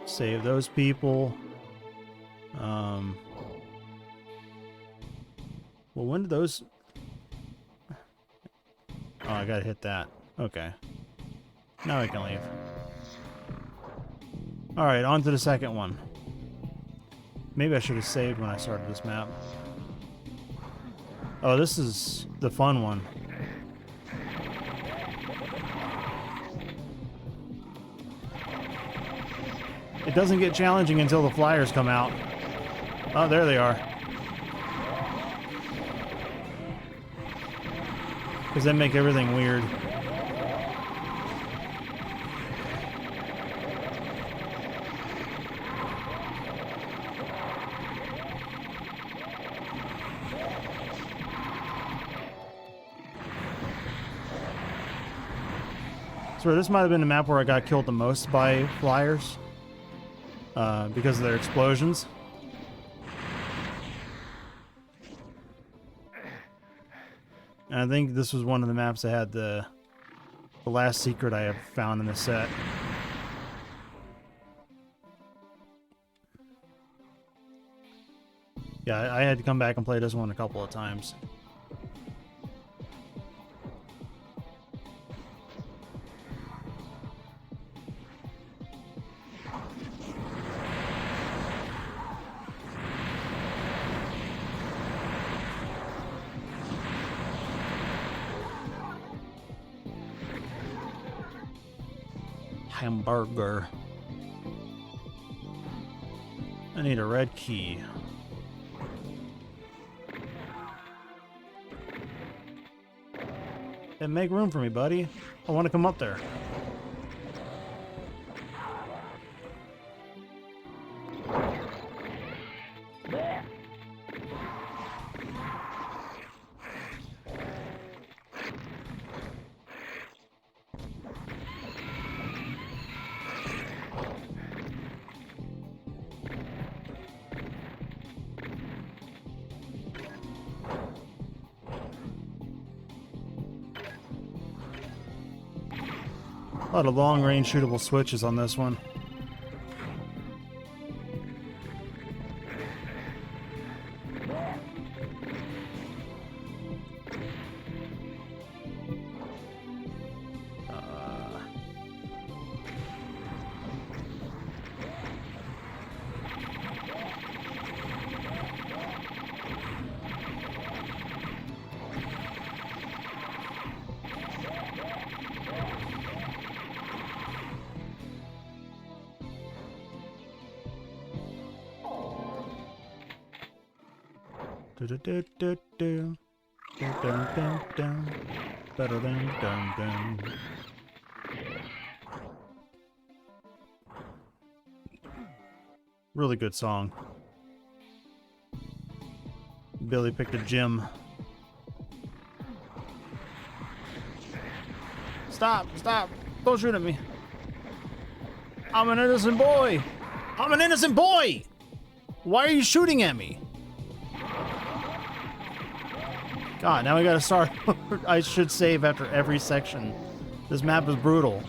Save those people. Well, when did those... Oh, I gotta hit that. Okay. Now I can leave. Alright, on to the second one. Maybe I should have saved when I started this map. Oh, this is the fun one. It doesn't get challenging until the flyers come out. Oh, there they are. Because they make everything weird. So this might have been the map where I got killed the most by flyers. Because of their explosions. And I think this was one of the maps that had the last secret I have found in the set. Yeah, I had to come back and play this one a couple of times. Hamburger. I need a red key. Hey, make room for me, buddy. I want to come up there. A lot of long-range shootable switches on this one. Really good song. Billy picked a gym. Stop! Stop! Don't shoot at me! I'm an innocent boy! I'm an innocent boy! Why are you shooting at me? God, now we gotta start. I should save after every section. This map is brutal.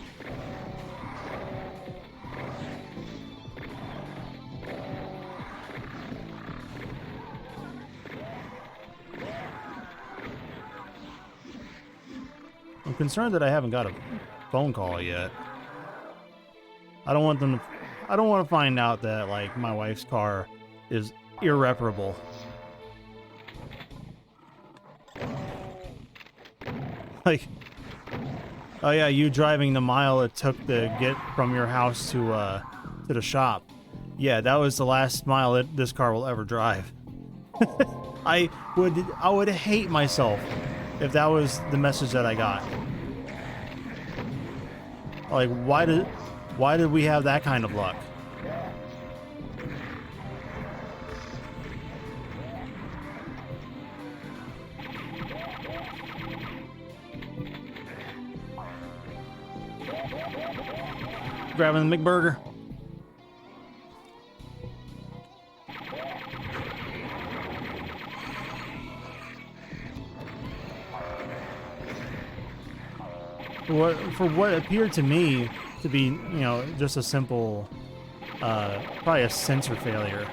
I'm concerned that I haven't got a phone call yet. I don't want them to, I don't want to find out that, like, my wife's car is irreparable. Like, oh yeah, you driving the mile it took to get from your house to the shop. Yeah, that was the last mile that this car will ever drive. I would hate myself if that was the message that I got. Like, why did we have that kind of luck? Grabbing the McBurger. For what appeared to me to be, you know, just a simple, probably a sensor failure.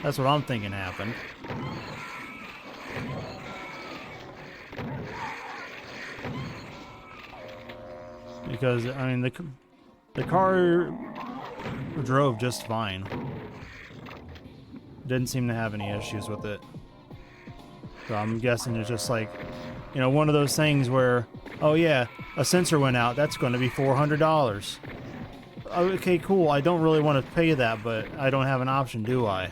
That's what I'm thinking happened. Because, I mean, the car drove just fine. Didn't seem to have any issues with it. So I'm guessing it's just like, you know, one of those things where, oh yeah, a sensor went out, that's going to be $400. Okay, cool, I don't really want to pay that, but I don't have an option, do I?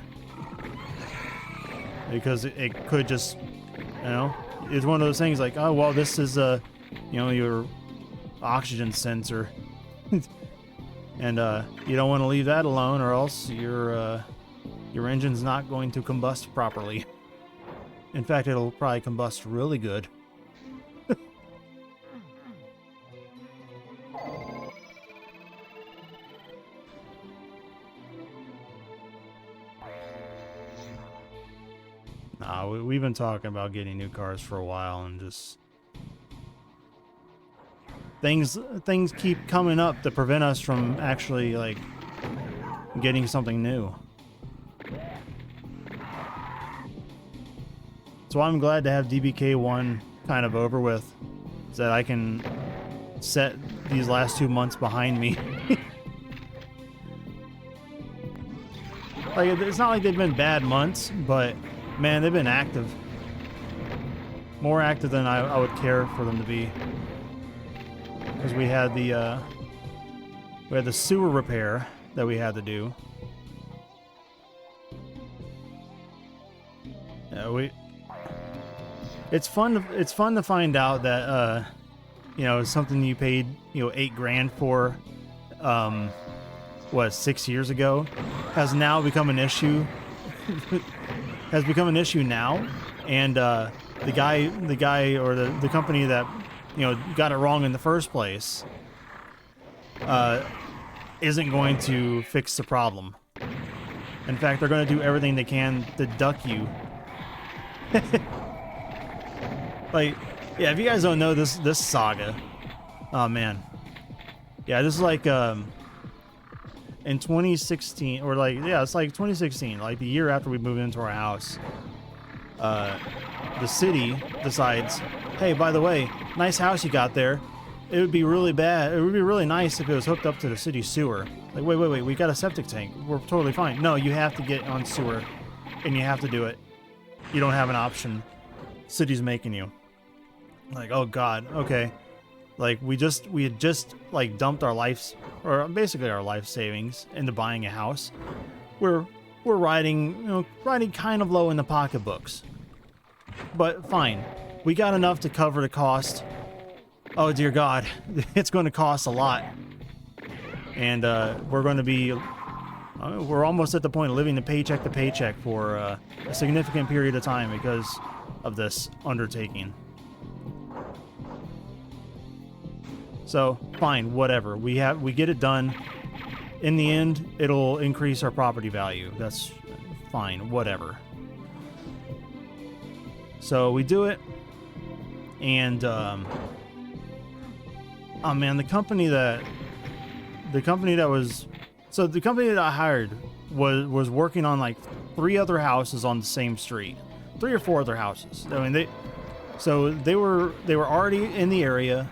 Because it could just, you know, it's one of those things like, oh, well, this is, you know, your oxygen sensor. And you don't want to leave that alone, or else your engine's not going to combust properly. In fact, it'll probably combust really good. Nah, we've been talking about getting new cars for a while, and just things keep coming up to prevent us from actually, like, getting something new. So I'm glad to have DBK1 kind of over with, so that I can set these last 2 months behind me. Like, it's not like they've been bad months, but man, they've been active. More active than I would care for them to be. Because we had the sewer repair that we had to do. It's fun to find out that you know, something you paid, you know, $8 grand for, what, 6 years ago, has now become an issue. Has become an issue now, and the guy or the company that, you know, got it wrong in the first place isn't going to fix the problem. In fact, they're going to do everything they can to duck you. Like, yeah, if you guys don't know this saga, oh man, yeah, this is like in 2016, or like, yeah, it's like 2016, like the year after we moved into our house. The city decides, hey, by the way, nice house you got there. It would be really bad. It would be really nice if it was hooked up to the city sewer. Like, wait, we got a septic tank. We're totally fine. No, you have to get on sewer, and you have to do it. You don't have an option. City's making you. Like, oh God, okay. Like, we had just like dumped our lives, or basically our life savings, into buying a house. We're riding kind of low in the pocketbooks. But fine, we got enough to cover the cost. Oh dear God, it's going to cost a lot. And we're going to be, we're almost at the point of living the paycheck to paycheck for a significant period of time because of this undertaking. So fine, whatever. We get it done. In the end, it'll increase our property value. That's fine, whatever. So we do it, and oh man, the company that I hired was working on like 3 other houses on the same street, 3 or 4 other houses. I mean, they were already in the area.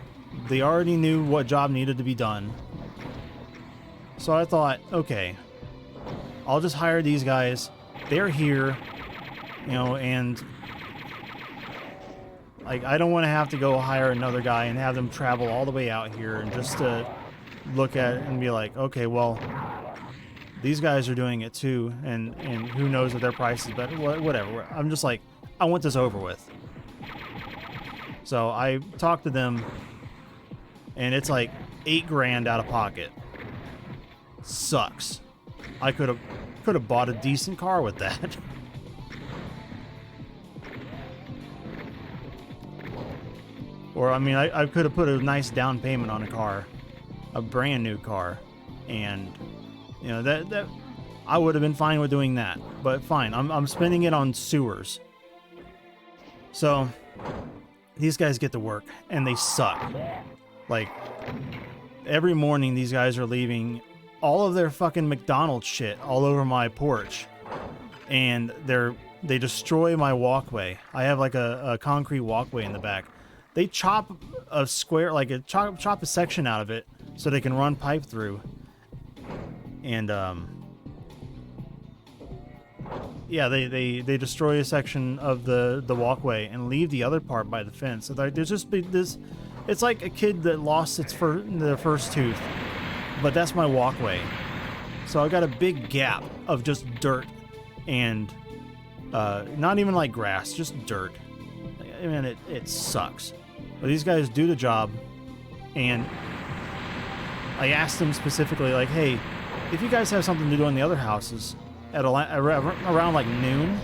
They already knew what job needed to be done, So I thought, okay, I'll just hire these guys. They're here, you know, and like I don't want to have to go hire another guy and have them travel all the way out here and just to look at it and be like, okay, well, these guys are doing it too, and who knows what their price is, but whatever. I'm just like, I want this over with. So I talked to them, and it's like $8 grand out of pocket. Sucks. I could have bought a decent car with that. Or I mean, I could have put a nice down payment on a car, a brand new car, and you know that I would have been fine with doing that. But fine, I'm spending it on sewers. So these guys get to work, and they suck. Like every morning, these guys are leaving all of their fucking McDonald's shit all over my porch, and they destroy my walkway. I have like a concrete walkway in the back. They chop a square, like chop a section out of it so they can run pipe through. And yeah, they destroy a section of the walkway and leave the other part by the fence. So there's just this. It's like a kid that lost their first tooth. But that's my walkway. So I got a big gap of just dirt and not even like grass, just dirt. I mean, it sucks. But these guys do the job, and I asked them specifically, like, hey, if you guys have something to do in the other houses at around like noon,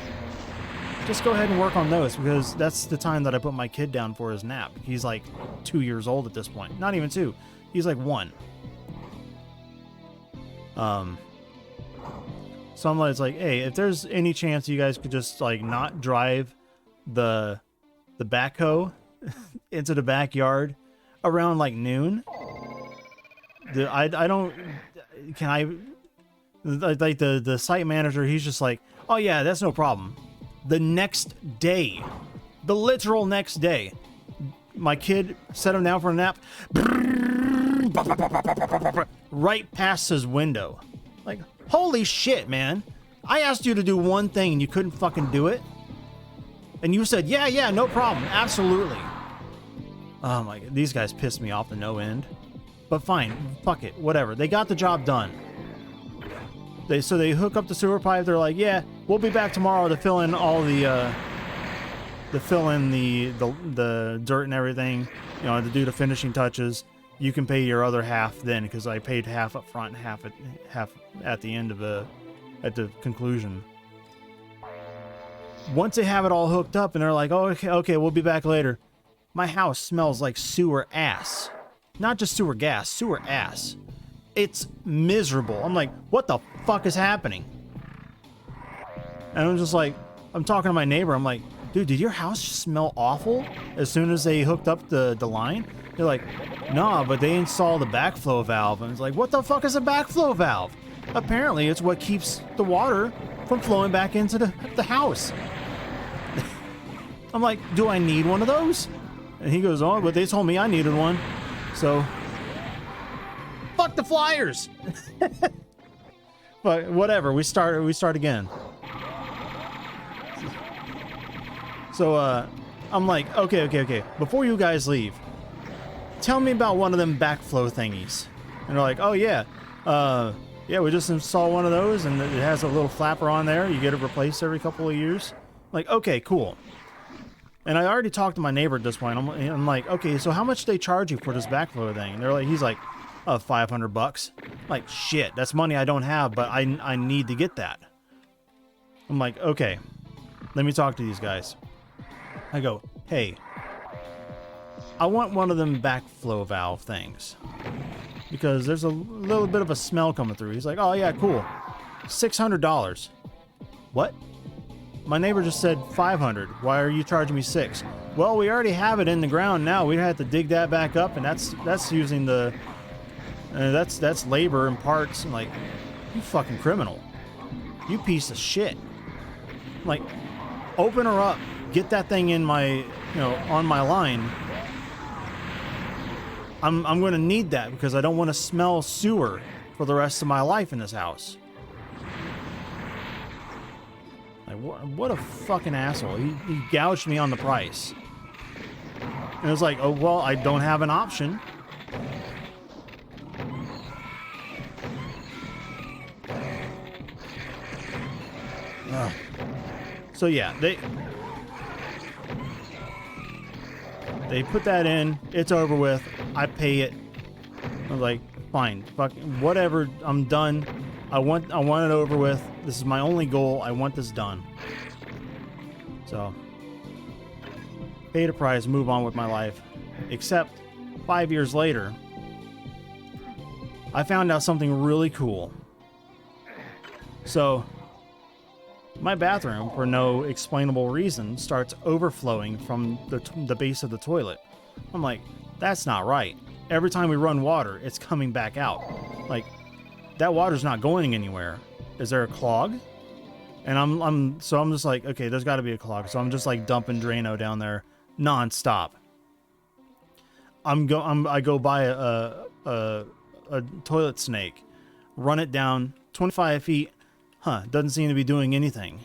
just go ahead and work on those, because that's the time that I put my kid down for his nap. He's like 2 years old at this point. Not even 2. He's like 1. So I'm like, hey, if there's any chance you guys could just like not drive the backhoe into the backyard around like noon. Like the site manager, he's just like, oh yeah, that's no problem. The next day, the literal next day, my kid set him down for a nap, right past his window. Like, holy shit, man. I asked you to do one thing and you couldn't fucking do it. And you said, yeah, no problem. Absolutely. Oh my God. These guys pissed me off to no end. But fine. Fuck it. Whatever. They got the job done. So they hook up the sewer pipe. They're like, yeah, we'll be back tomorrow to fill in all the dirt and everything, you know, to do the finishing touches. You can pay your other half then, because I paid half up front and half at the end at the conclusion. Once they have it all hooked up and they're like, oh, okay, we'll be back later. My house smells like sewer ass. Not just sewer gas, sewer ass. It's miserable. I'm like, what the fuck is happening? And I'm just like, I'm talking to my neighbor. I'm like, dude, did your house smell awful as soon as they hooked up the line? They're like, nah, but they installed the backflow valve. And it's like, what the fuck is a backflow valve? Apparently, it's what keeps the water from flowing back into the house. I'm like, do I need one of those? And he goes, oh, but they told me I needed one. So, fuck the Flyers. But whatever, we start again. So, I'm like, okay. Before you guys leave, tell me about one of them backflow thingies. And they're like, oh yeah, yeah, we just installed one of those, and it has a little flapper on there. You get it replaced every couple of years. I'm like, okay, cool. And I already talked to my neighbor at this point. I'm like, okay, so how much do they charge you for this backflow thing? And he's like, $500. I'm like, shit, that's money I don't have, but I need to get that. I'm like, okay, let me talk to these guys. I go, hey, I want one of them backflow valve things, because there's a little bit of a smell coming through. He's like, oh yeah, cool. $600. What? My neighbor just said $500. Why are you charging me $600? Well, we already have it in the ground now. We have to dig that back up, and that's using the that's labor and parts. I'm like, you fucking criminal. You piece of shit. I'm like, open her up. Get that thing in my, on my line. I'm going to need that because I don't want to smell sewer for the rest of my life in this house. Like, what a fucking asshole. He gouged me on the price. And it was like, oh, well, I don't have an option. Ugh. So yeah, they put that in. It's over with. I pay it. I was like, fine, fuck, whatever. I'm done. I want it over with. This is my only goal. I want this done. So, pay the price, move on with my life. Except 5 years later, I found out something really cool. So, my bathroom, for no explainable reason, starts overflowing from the base of the toilet. I'm like, that's not right. Every time we run water, it's coming back out. Like, that water's not going anywhere. Is there a clog? And I'm just like, okay, there's got to be a clog. So I'm just like dumping Drano down there nonstop. I go buy a toilet snake, run it down 25 feet. Doesn't seem to be doing anything.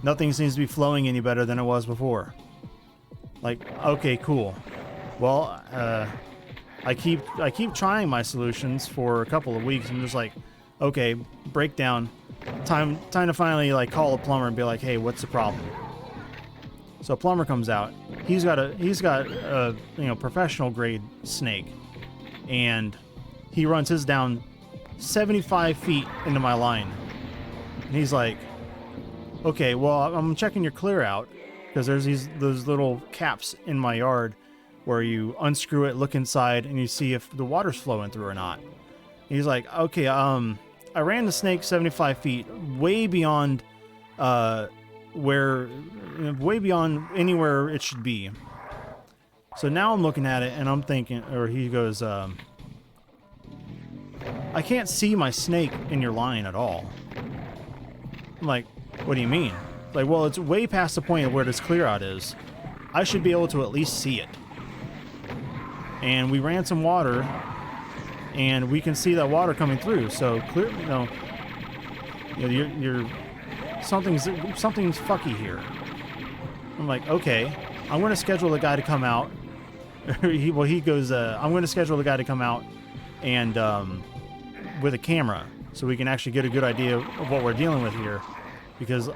Nothing seems to be flowing any better than it was before. Like, okay, cool. Well, I keep trying my solutions for a couple of weeks. I'm just like, okay, breakdown. Time to finally like call a plumber and be like, hey, what's the problem? So a plumber comes out. He's got a professional grade snake, and he runs his down 75 feet into my line. And he's like, okay, well, I'm checking your clear out, because there's those little caps in my yard where you unscrew it, look inside, and you see if the water's flowing through or not. And he's like, okay, I ran the snake 75 feet, way beyond way beyond anywhere it should be. So now I'm looking at it and I'm thinking, or he goes, I can't see my snake in your line at all. I'm like, what do you mean? Like, well, it's way past the point of where this clear out is. I should be able to at least see it. And we ran some water, and we can see that water coming through. So clear, you're something's fucky here. I'm like, okay, I'm going to schedule the guy to come out. he goes, I'm going to schedule the guy to come out and with a camera, so we can actually get a good idea of what we're dealing with here, because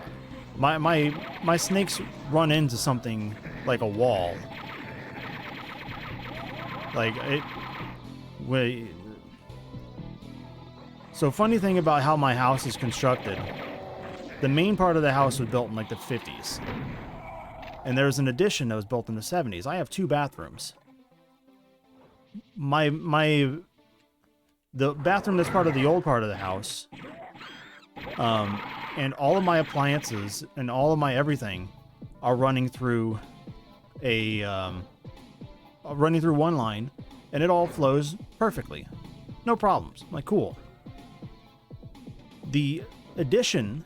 my snakes run into something like a wall. Like it. Wait. So funny thing about how my house is constructed, the main part of the house was built in like the 50s. And there's an addition that was built in the 70s. I have 2 bathrooms. The bathroom that's part of the old part of the house, and all of my appliances and all of my everything are running through one line, and it all flows perfectly. No problems. I'm like, cool. The addition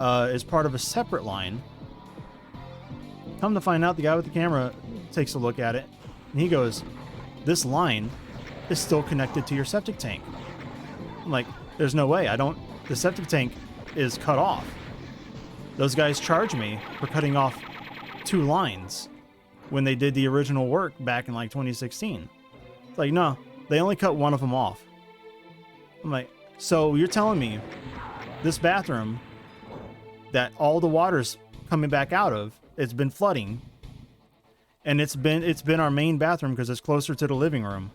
is part of a separate line. Come to find out, the guy with the camera takes a look at it, and he goes, this line is still connected to your septic tank. I'm like, there's no way. The septic tank is cut off. Those guys charged me for cutting off 2 lines when they did the original work back in like 2016. It's like, no, they only cut one of them off. I'm like, so you're telling me this bathroom that all the water's coming back out of, it's been flooding, and it's been our main bathroom because it's closer to the living room.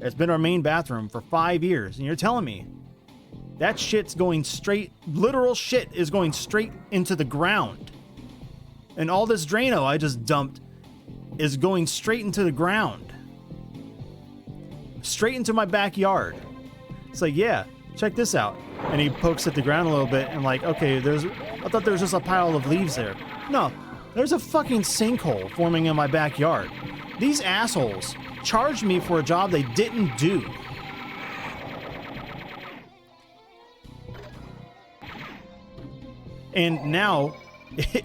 It's been our main bathroom for 5 years, and you're telling me that shit's going straight, literal shit is going straight into the ground. And all this Drano I just dumped is going straight into the ground. Straight into my backyard. It's like, yeah, check this out. And he pokes at the ground a little bit and like, okay, I thought there was just a pile of leaves there. No, there's a fucking sinkhole forming in my backyard. These assholes charged me for a job they didn't do. And now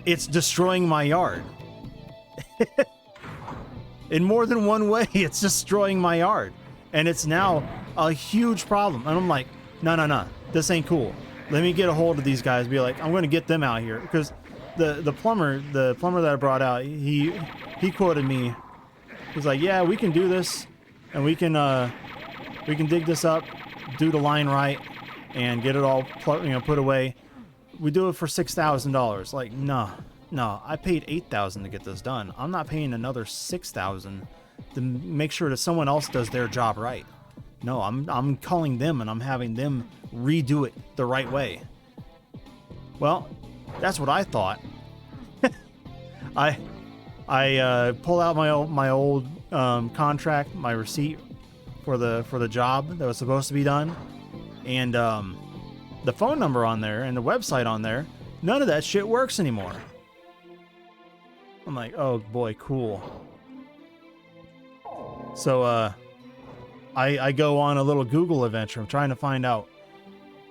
it's destroying my yard. In more than one way, it's destroying my yard. And it's now a huge problem. And I'm like, no, this ain't cool. Let me get a hold of these guys. Be like, I'm going to get them out here, because the plumber that I brought out, he quoted me. He's like, yeah, we can do this, and we can dig this up, do the line right, and get it all put away. We do it for $6,000. Like, no, I paid $8,000 to get this done. I'm not paying another $6,000 to make sure that someone else does their job right. No, I'm calling them and I'm having them redo it the right way. Well, that's what I thought. I pull out my old contract, my receipt for the job that was supposed to be done, and the phone number on there and the website on there, none of that shit works anymore. I'm like, oh boy, cool. So I go on a little Google adventure. I'm trying to find out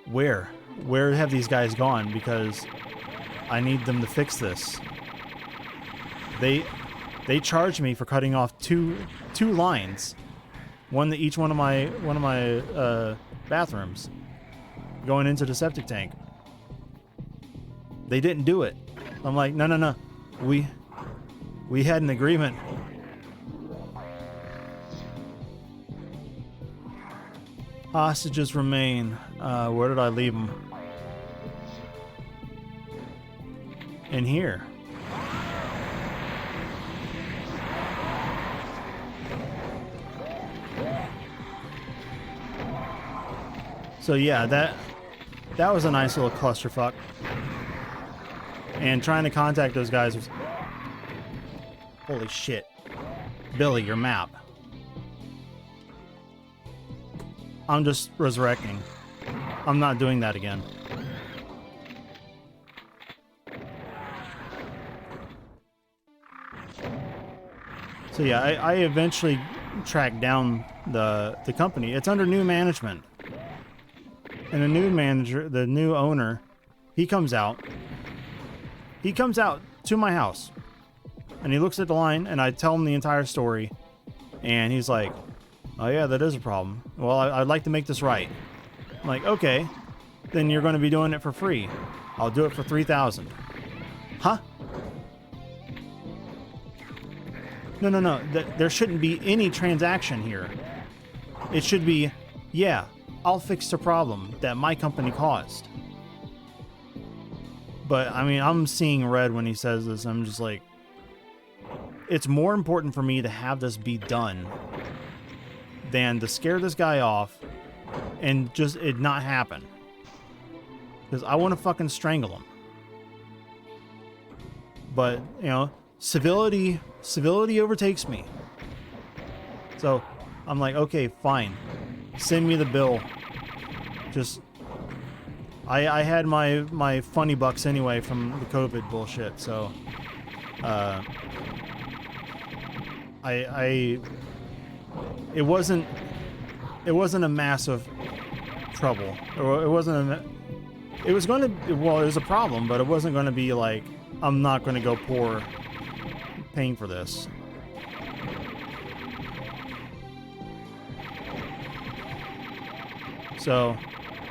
where have these guys gone, because I need them to fix this. They charged me for cutting off two lines, one to each one of my bathrooms, going into the septic tank. They didn't do it. I'm like, no. We had an agreement. Hostages remain. Where did I leave them? In here. So yeah, that was a nice little clusterfuck. And trying to contact those guys was... Holy shit. Billy, your map. I'm just resurrecting. I'm not doing that again. So yeah, I eventually tracked down the company. It's under new management. And the new manager, the new owner, he comes out. He comes out to my house. And he looks at the line, and I tell him the entire story. And he's like, oh yeah, that is a problem. Well, I'd like to make this right. I'm like, okay, then you're going to be doing it for free. I'll do it for $3,000. Huh? No. There shouldn't be any transaction here. It should be, yeah, I'll fix the problem that my company caused. But, I mean, I'm seeing red when he says this. I'm just like, it's more important for me to have this be done than to scare this guy off and just it not happen. Because I want to fucking strangle him. But, you know, civility overtakes me. So, I'm like, okay, fine. Send me the bill. Just... I had my funny bucks anyway from the COVID bullshit, so... It wasn't a massive trouble. It wasn't it was going to, well, it was a problem, but it wasn't going to be like, I'm not going to go poor paying for this. So,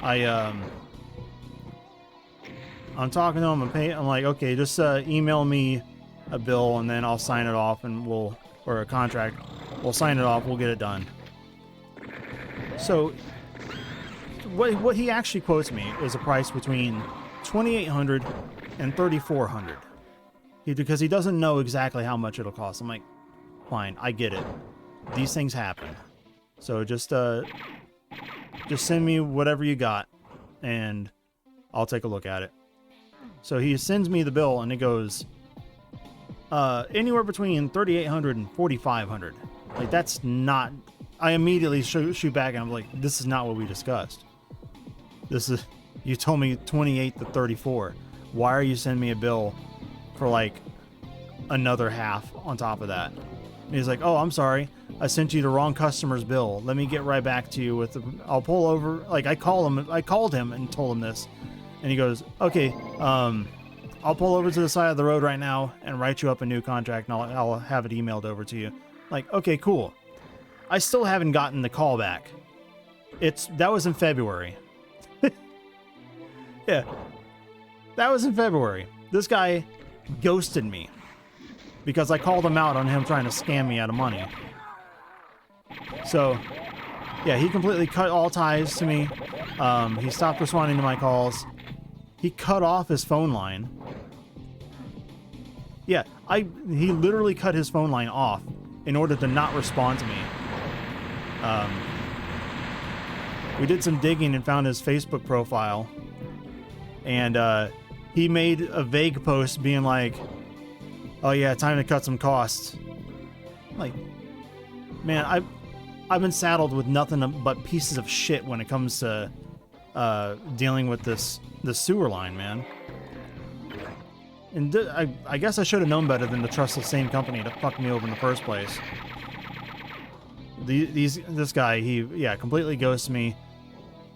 I'm talking to him, I'm like, okay, just email me a bill and then I'll sign it off and or a contract. We'll sign it off, we'll get it done. So, what he actually quotes me is a price between $2,800 and $3,400. Because he doesn't know exactly how much it'll cost. I'm like, fine, I get it. These things happen. So just send me whatever you got, and I'll take a look at it. So he sends me the bill, and it goes anywhere between $3,800 and $4,500. Like, that's not... I immediately shoot back, and I'm like, this is not what we discussed. This is... You told me 28 to 34. Why are you sending me a bill for, like, another half on top of that? And he's like, oh, I'm sorry. I sent you the wrong customer's bill. Let me get right back to you with the... I'll pull over... Like, I called him and told him this. And he goes, okay, I'll pull over to the side of the road right now and write you up a new contract, and I'll have it emailed over to you. Like, okay, cool. I still haven't gotten the call back. That was in February. Yeah. That was in February. This guy ghosted me because I called him out on him trying to scam me out of money. So, yeah, he completely cut all ties to me. He stopped responding to my calls. He cut off his phone line. Yeah, he literally cut his phone line off in order to not respond to me. We did some digging and found his Facebook profile. And he made a vague post being like, oh yeah, time to cut some costs. Like, man, I've been saddled with nothing but pieces of shit when it comes to dealing with the sewer line, man. And I guess I should have known better than to trust the same company to fuck me over in the first place. This guy, he completely ghosts me.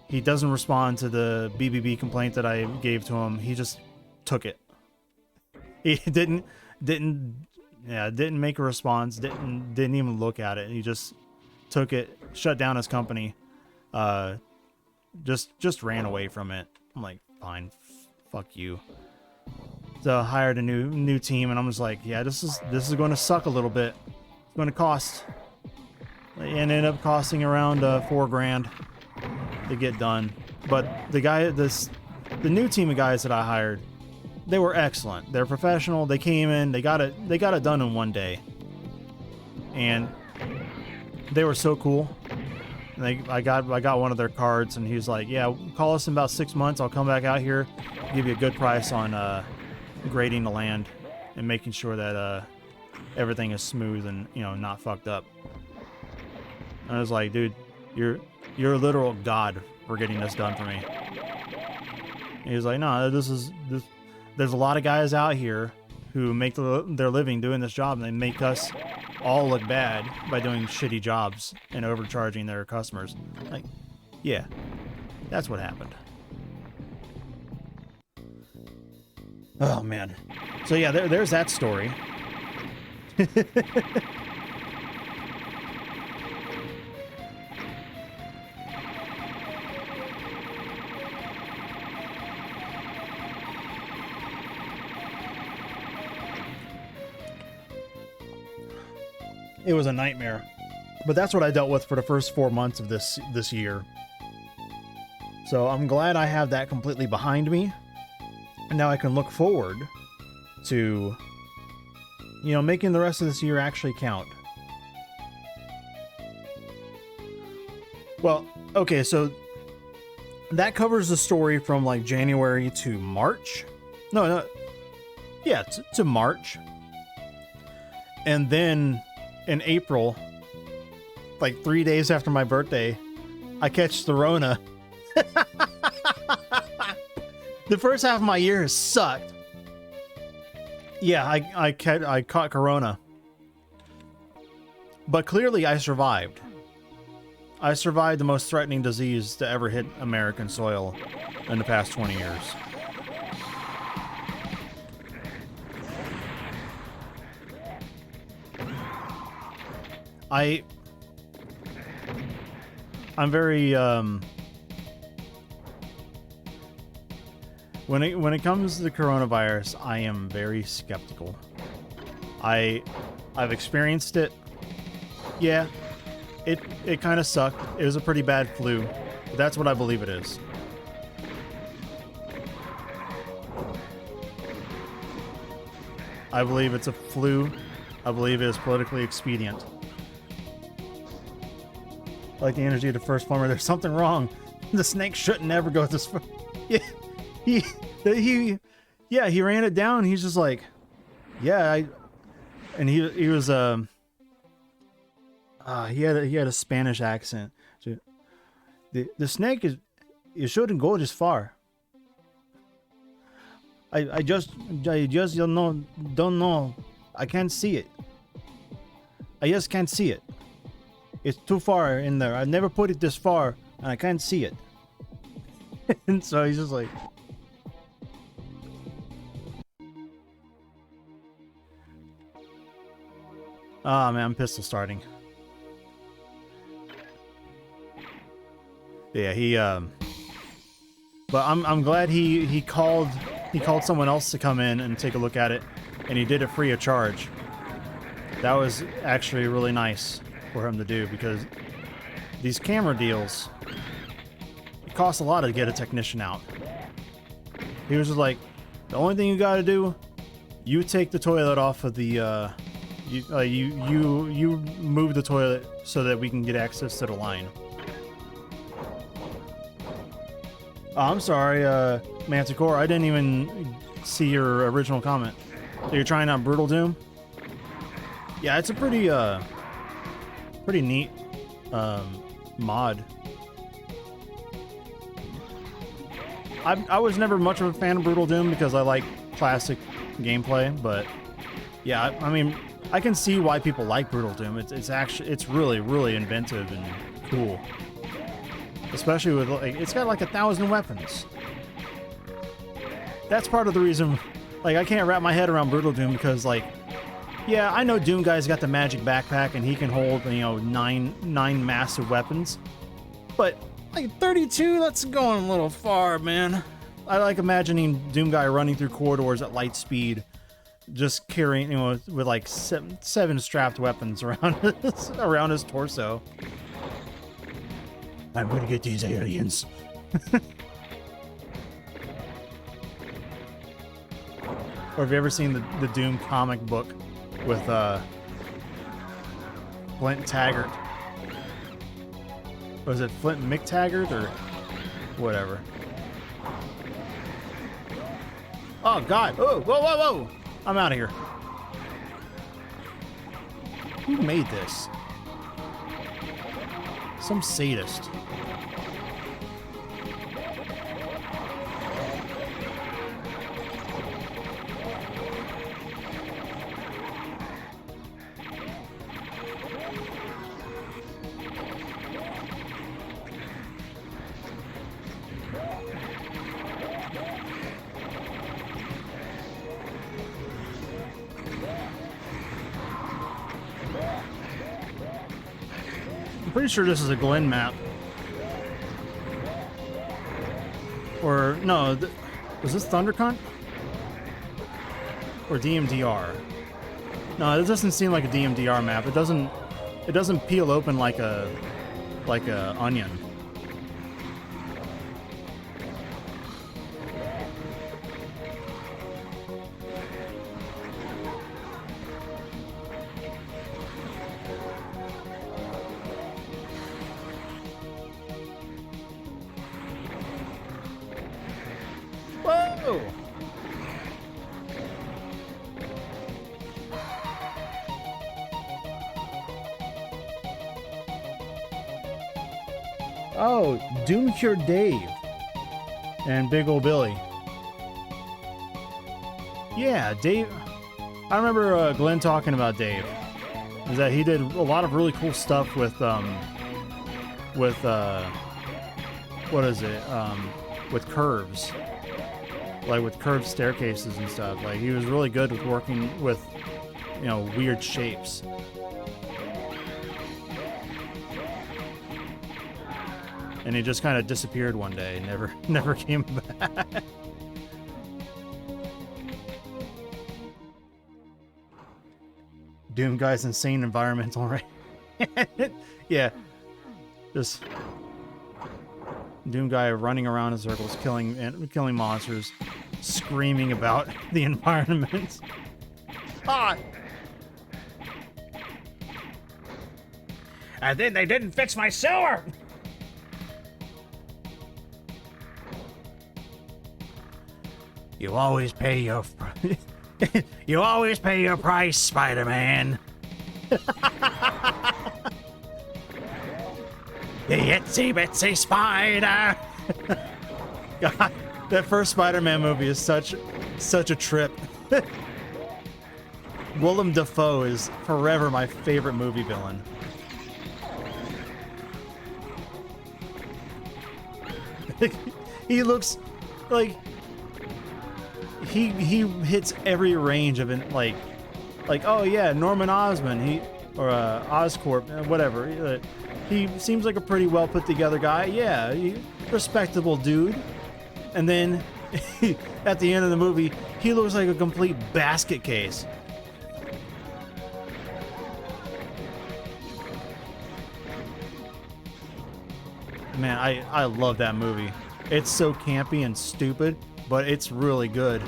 He doesn't respond to the BBB complaint that I gave to him. He just took it. He didn't make a response. Didn't even look at it. He just took it, shut down his company. Just ran away from it. I'm like, fine, fuck you. So I hired a new team, and I'm just like, yeah, this is going to suck a little bit. It's going to cost. It ended up costing around $4,000 to get done. But the new team of guys that I hired, they were excellent. They're professional. They came in, they got it done in one day, and they were so cool. I got one of their cards, and he's like, yeah, call us in about 6 months. I'll come back out here, give you a good price on grading the land and making sure that everything is smooth and not fucked up. And I was like, dude, you're a literal god for getting this done for me. And he was like, no, there's a lot of guys out here who make their living doing this job, and they make us all look bad by doing shitty jobs and overcharging their customers. Like, yeah, that's what happened. Oh man. So yeah, there's that story. It was a nightmare. But that's what I dealt with for the first 4 months of this year. So I'm glad I have that completely behind me. And now I can look forward to, making the rest of this year actually count. Well, okay, so that covers the story from like January to March. No. Yeah, to March. And then in April, like 3 days after my birthday, I catch the Rona. The first half of my year has sucked. Yeah, I caught Corona. But clearly I survived. I survived the most threatening disease to ever hit American soil in the past 20 years. I'm very when it comes to the coronavirus, I am very skeptical. I've experienced it. Yeah, it kind of sucked. It was a pretty bad flu, but that's what I believe it is. I believe it's a flu. I believe it is politically expedient. Like the energy of the first former, there's something wrong. The snake shouldn't ever go this far. Yeah, he ran it down. He's just like, yeah, and he was he had a Spanish accent. So, the snake it shouldn't go this far. I just don't know. I can't see it. I just can't see it. It's too far in there. I never put it this far, and I can't see it. And so he's just like, oh man, I'm pistol starting. Yeah, but I'm glad he called someone else to come in and take a look at it, and he did it free of charge. That was actually really nice for him to do, because these camera deals, it costs a lot to get a technician out. He was just like, the only thing you got to do, you take the toilet off of the you move the toilet so that we can get access to the line. Oh, I'm sorry, Manticore, I didn't even see your original comment. So you're trying out Brutal Doom? Yeah, it's a pretty neat mod. I was never much of a fan of Brutal Doom because I like classic gameplay, but yeah, I mean, I can see why people like Brutal Doom. It's really inventive and cool. Especially with, like, it's got like 1,000 weapons. That's part of the reason, like, I can't wrap my head around Brutal Doom because, like, yeah, I know Doom Guy's got the magic backpack and he can hold, you know, nine massive weapons. But, like, 32, that's going a little far, man. I like imagining Doom Guy running through corridors at light speed, just carrying, you know, with like seven strapped weapons around his torso. I'm gonna get these aliens. Or have you ever seen the Doom comic book with Flint Taggart? Was it Flint McTaggart or whatever? Oh God! Oh, whoa! I'm out of here. Who made this? Some sadist. Pretty sure this is a Glen map. Or no, was this ThunderCon? Or DMDR? No, it doesn't seem like a DMDR map. It doesn't peel open like a onion. Whoa! Oh, Doom Cure Dave and Big Ol' Billy. Yeah, Dave. I remember Glenn talking about Dave. Is that he did a lot of really cool stuff with what is it? With curves. Like with curved staircases and stuff. Like he was really good with working with, you know, weird shapes. And he just kind of disappeared one day and never came back. Doom Guy's insane environmental, right? Yeah. Just Doom Guy running around in circles, killing monsters, screaming about the environment. Ah! And then they didn't fix my sewer! You always pay your price, Spider-Man. The itsy bitsy spider. God, that first Spider-Man movie is such a trip. Willem Dafoe is forever my favorite movie villain. He looks like he hits every range of it, like oh yeah, Norman Osborn, or Oscorp, whatever. He seems like a pretty well put together guy. Yeah, respectable dude. And then at the end of the movie, he looks like a complete basket case. Man, I love that movie. It's so campy and stupid, but it's really good.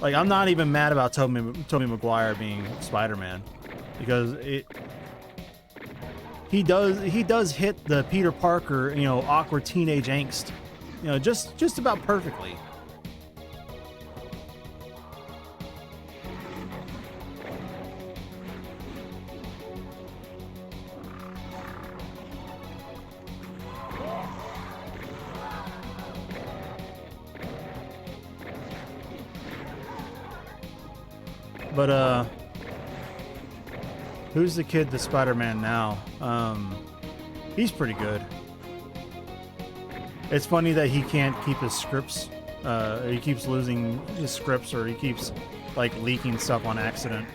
Like, I'm not even mad about Tobey Maguire being Spider-Man, because he does hit the Peter Parker, you know, awkward teenage angst, you know, just about perfectly. But who's the kid that's Spider-Man now? He's pretty good. It's funny that he can't keep his scripts. He keeps losing his scripts, or he keeps like leaking stuff on accident.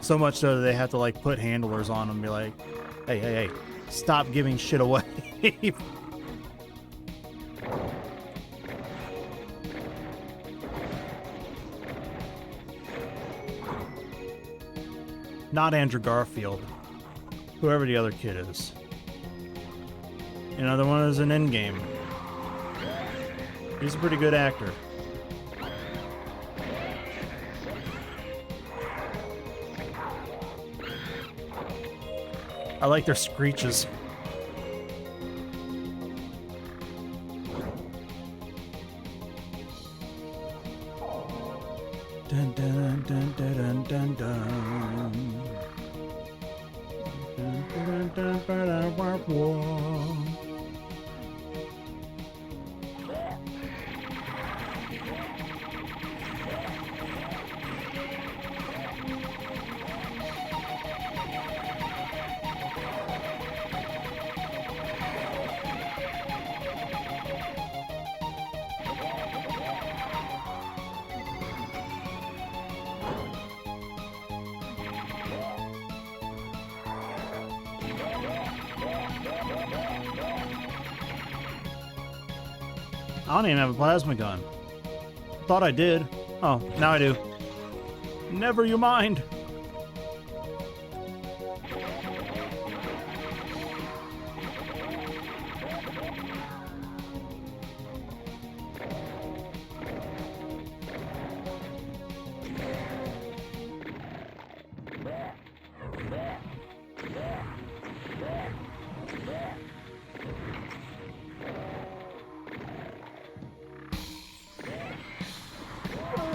So much so that they have to like put handlers on him and be like, hey, stop giving shit away. Not Andrew Garfield. Whoever the other kid is. Another one is an Endgame. He's a pretty good actor. I like their screeches. Dun dun dun dun dun dun dun. Dun dun dun dun dun dun. I don't even have a plasma gun. Thought I did. Oh, now I do. Never you mind.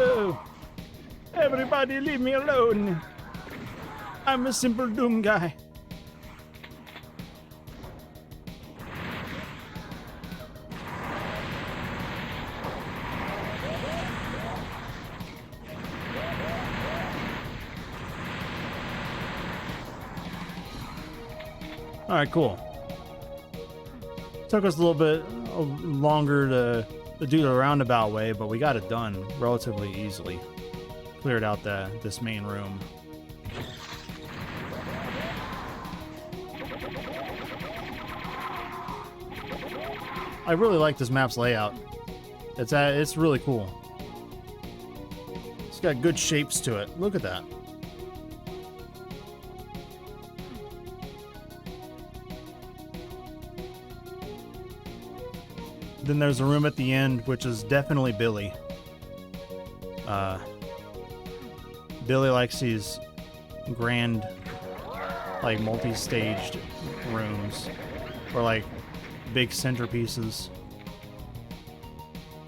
Oh, everybody leave me alone. I'm a simple Doom guy. All right, cool. Took us a little bit longer to do the roundabout way, but we got it done relatively easily. Cleared out this main room. I really like this map's layout. It's really cool. It's got good shapes to it. Look at that. Then there's a room at the end, which is definitely Billy. Billy likes these grand, like, multi-staged rooms, or like big centerpieces.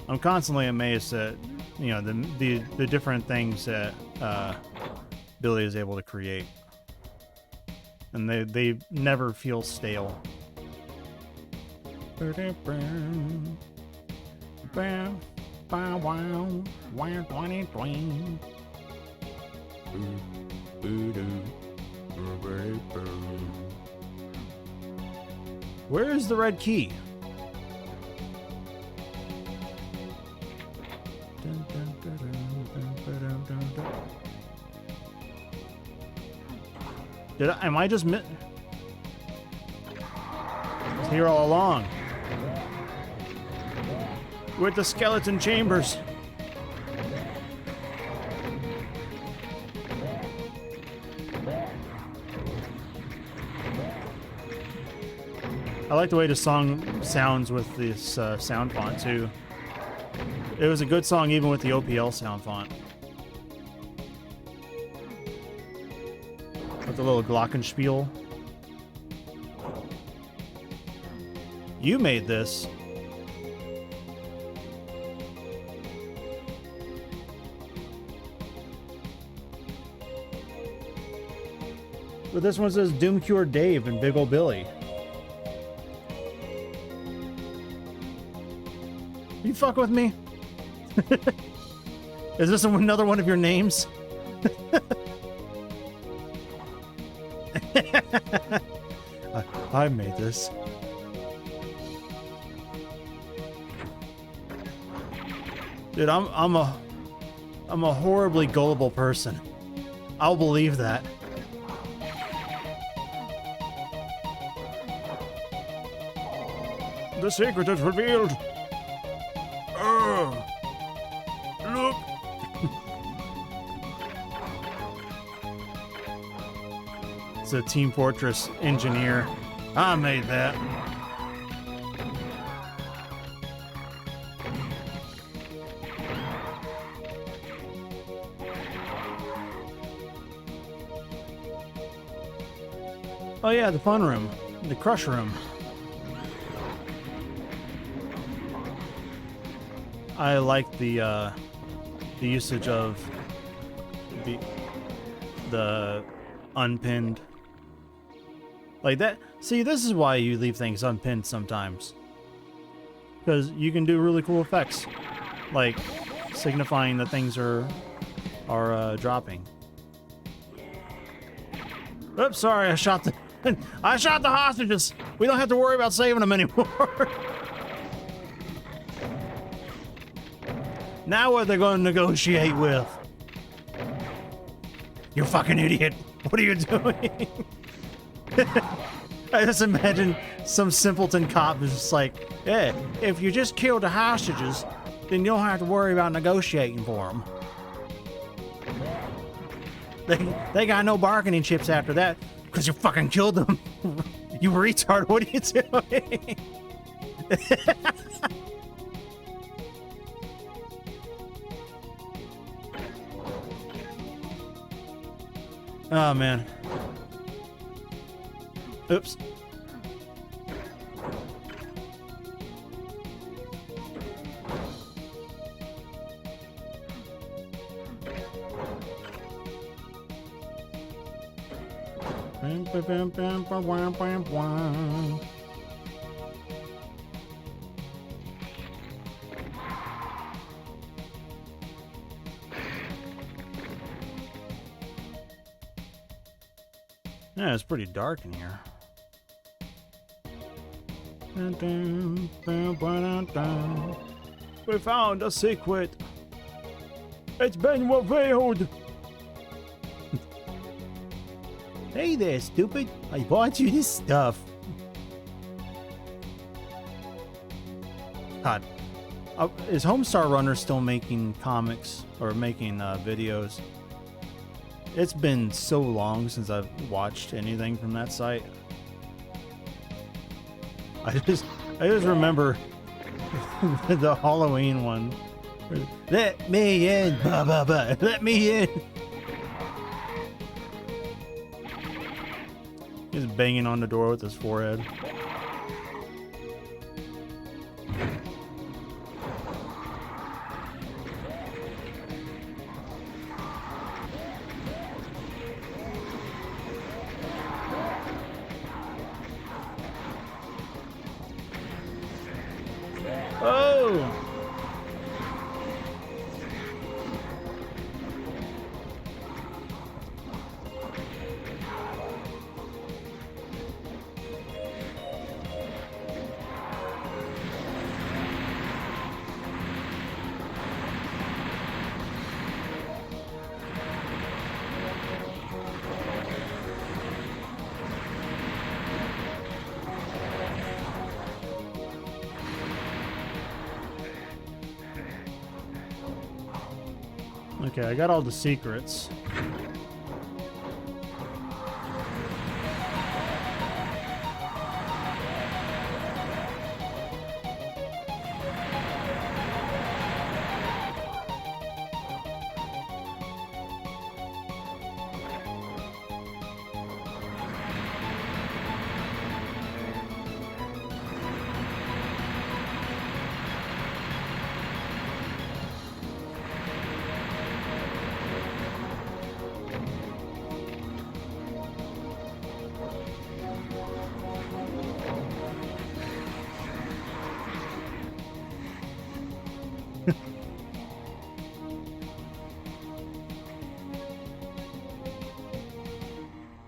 I'm constantly amazed at, you know, the different things that Billy is able to create, and they never feel stale. Where is the red key? Am I just here all along. With the skeleton chambers. I like the way the song sounds with this sound font too. It was a good song even with the OPL sound font. With the little glockenspiel. You made this. But this one says Doom Cure Dave and Big Ol' Billy. You fuck with me? Is this another one of your names? I made this. Dude, I'm a horribly gullible person. I'll believe that. The secret is revealed. Look. It's a Team Fortress engineer. I made that. Oh yeah, the fun room. The crush room. I like the usage of the unpinned. Like that. See, this is why you leave things unpinned sometimes. Because you can do really cool effects. Like signifying that things are dropping. Oops, sorry, I shot the hostages. We don't have to worry about saving them anymore. Now what they're going to negotiate with? You fucking idiot. What are you doing? I just imagine some simpleton cop is just like, yeah, if you just kill the hostages, then you don't have to worry about negotiating for them. They got no bargaining chips after that because you fucking killed them. You retard, what are you doing? Oh, man. Oops. Yeah, it's pretty dark in here. We found a secret. It's been revealed. Hey there, stupid. I bought you this stuff. God. Is Homestar Runner still making comics or making videos? It's been so long since I've watched anything from that site. I just remember the Halloween one. Let me in, ba ba ba. Let me in. He's banging on the door with his forehead. Oh! Okay, I got all the secrets.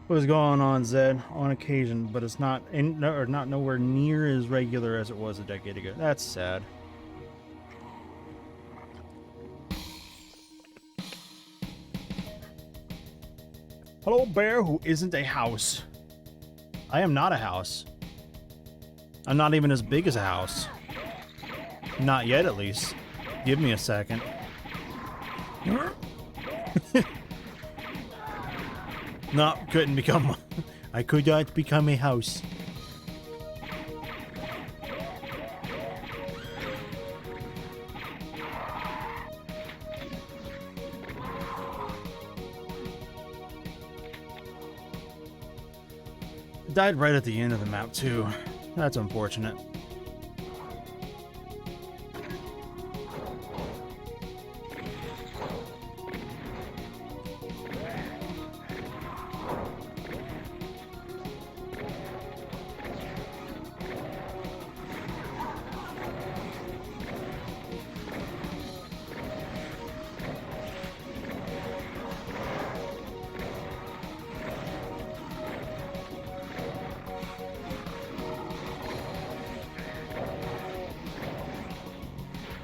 What's going on, Zed? On occasion, but it's not not nowhere near as regular as it was a decade ago. That's sad. Hello, bear who isn't a house. I am not a house. I'm not even as big as a house. Not yet, at least. Give me a second. No, couldn't become. I could not become a house. Died right at the end of the map, too. That's unfortunate.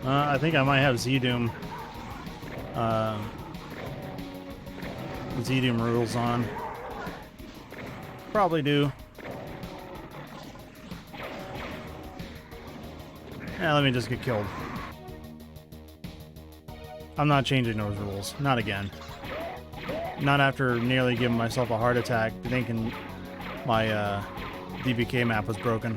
I think I might have Z-Doom rules on. Probably do. Yeah, let me just get killed. I'm not changing those rules. Not again. Not after nearly giving myself a heart attack thinking my DBK map was broken.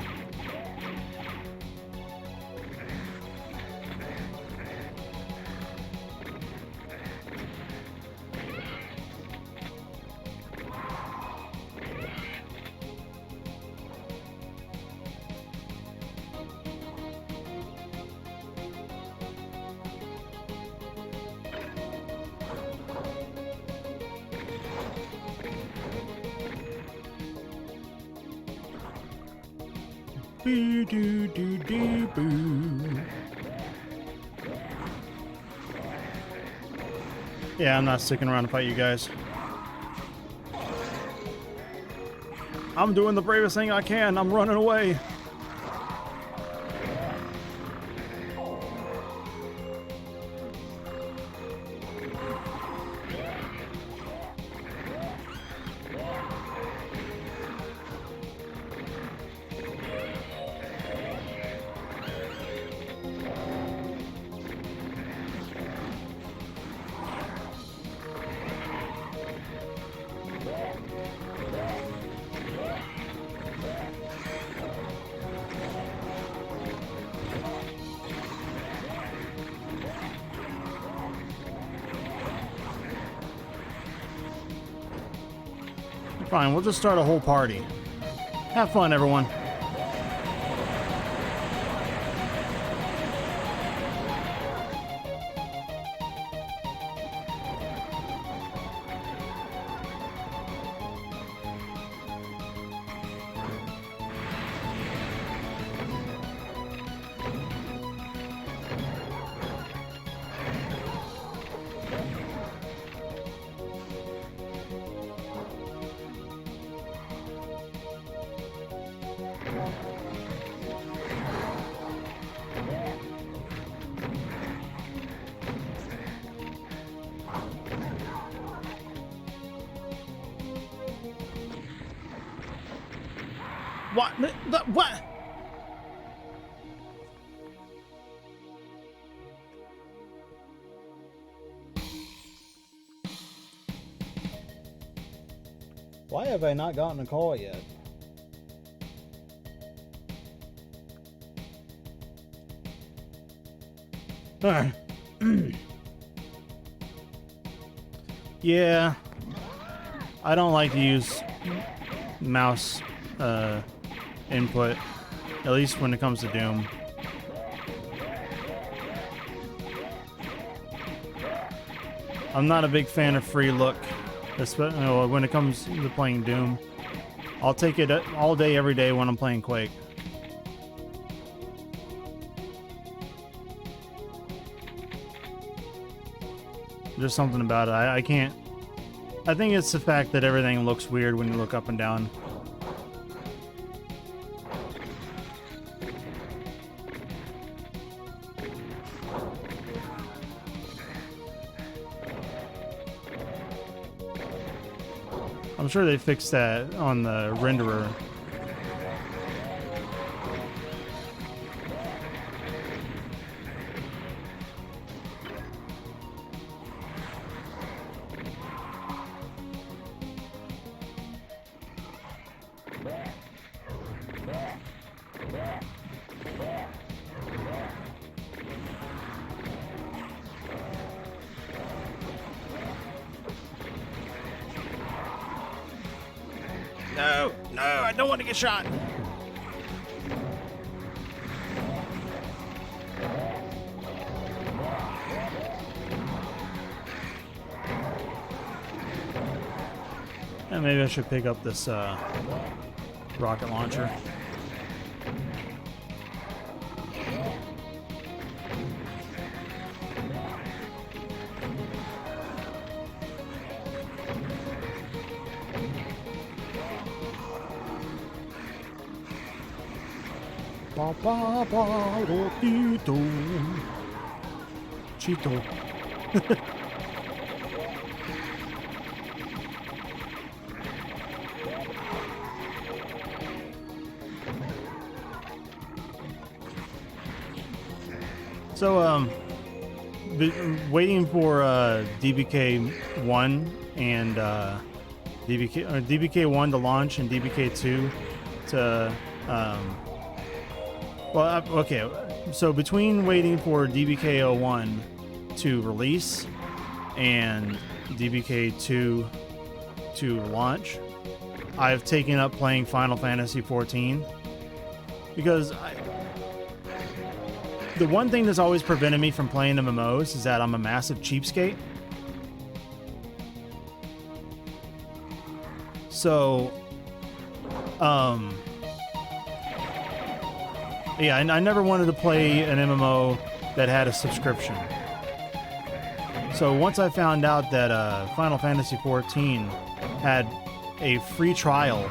Yeah, I'm not sticking around to fight you guys. I'm doing the bravest thing I can. I'm running away. Fine, we'll just start a whole party. Have fun, everyone. What? What? Why have I not gotten a call yet? Yeah, I don't like to use mouse input, at least when it comes to Doom. I'm not a big fan of free look, especially when it comes to playing Doom. I'll take it all day, every day when I'm playing Quake. There's something about it. I can't. I think it's the fact that everything looks weird when you look up and down. I'm sure they fixed that on the renderer. No, no, I don't want to get shot. And maybe I should pick up this rocket launcher. Ba ba ba do tito. Cheeto. So waiting for DBK1 and DBK1 to launch and DBK2 to well, okay, so between waiting for DBK01 to release and DBK2 to launch, I've taken up playing Final Fantasy XIV because the one thing that's always prevented me from playing MMOs is that I'm a massive cheapskate. So, yeah, I never wanted to play an MMO that had a subscription. So once I found out that Final Fantasy XIV had a free trial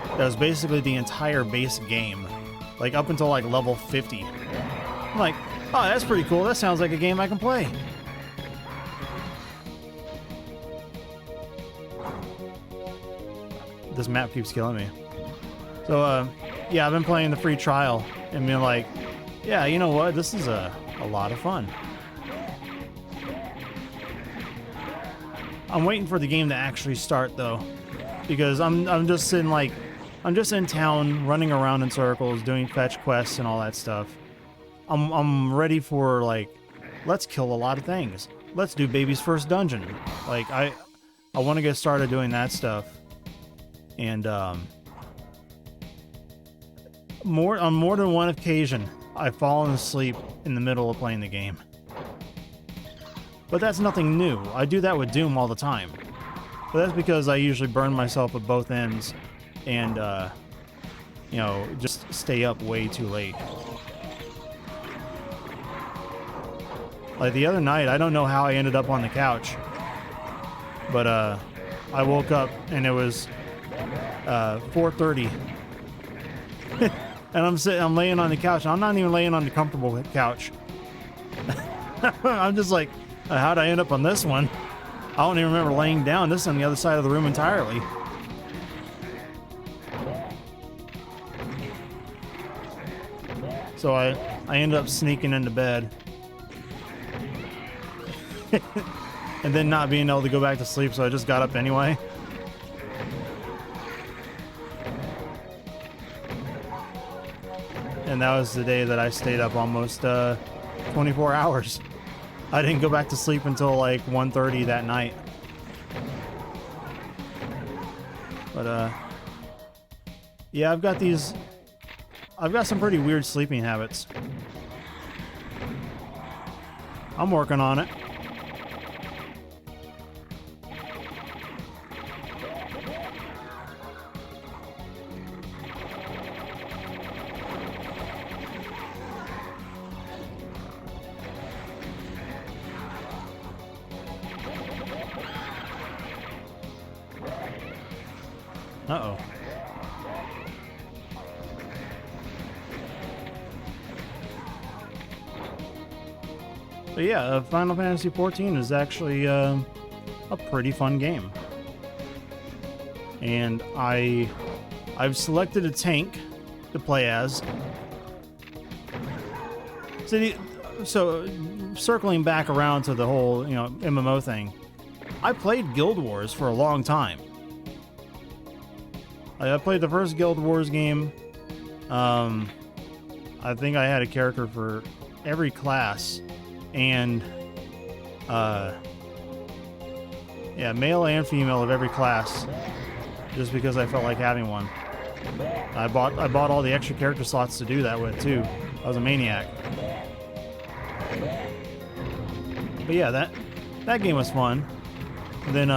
that was basically the entire base game, like up until like level 50, I'm like, oh, that's pretty cool. That sounds like a game I can play. This map keeps killing me. So, yeah, I've been playing the free trial and being like, yeah, you know what? This is a lot of fun. I'm waiting for the game to actually start though, because I'm just sitting like, I'm just in town running around in circles doing fetch quests and all that stuff. I'm ready for like, let's kill a lot of things. Let's do baby's first dungeon. Like I want to get started doing that stuff. And on more than one occasion, I've fallen asleep in the middle of playing the game. But that's nothing new. I do that with Doom all the time. But that's because I usually burn myself at both ends and, you know, just stay up way too late. Like the other night, I don't know how I ended up on the couch. But I woke up and it was 4:30. And I'm laying on the couch. I'm not even laying on the comfortable couch. I'm just like, how'd I end up on this one? I don't even remember laying down. This is on the other side of the room entirely. So I ended up sneaking into bed. And then not being able to go back to sleep, so I just got up anyway. and that was the day that I stayed up almost 24 hours. I didn't go back to sleep until like 1:30 that night. But yeah, I've got some pretty weird sleeping habits. I'm working on it. Uh-oh. But yeah, Final Fantasy XIV is actually a pretty fun game. And I've selected a tank to play as. So circling back around to the whole, MMO thing, I played Guild Wars for a long time. I played the first Guild Wars game. I think I had a character for every class, and yeah, male and female of every class, just because I felt like having one. I bought all the extra character slots to do that with too. I was a maniac. But yeah, that game was fun. And then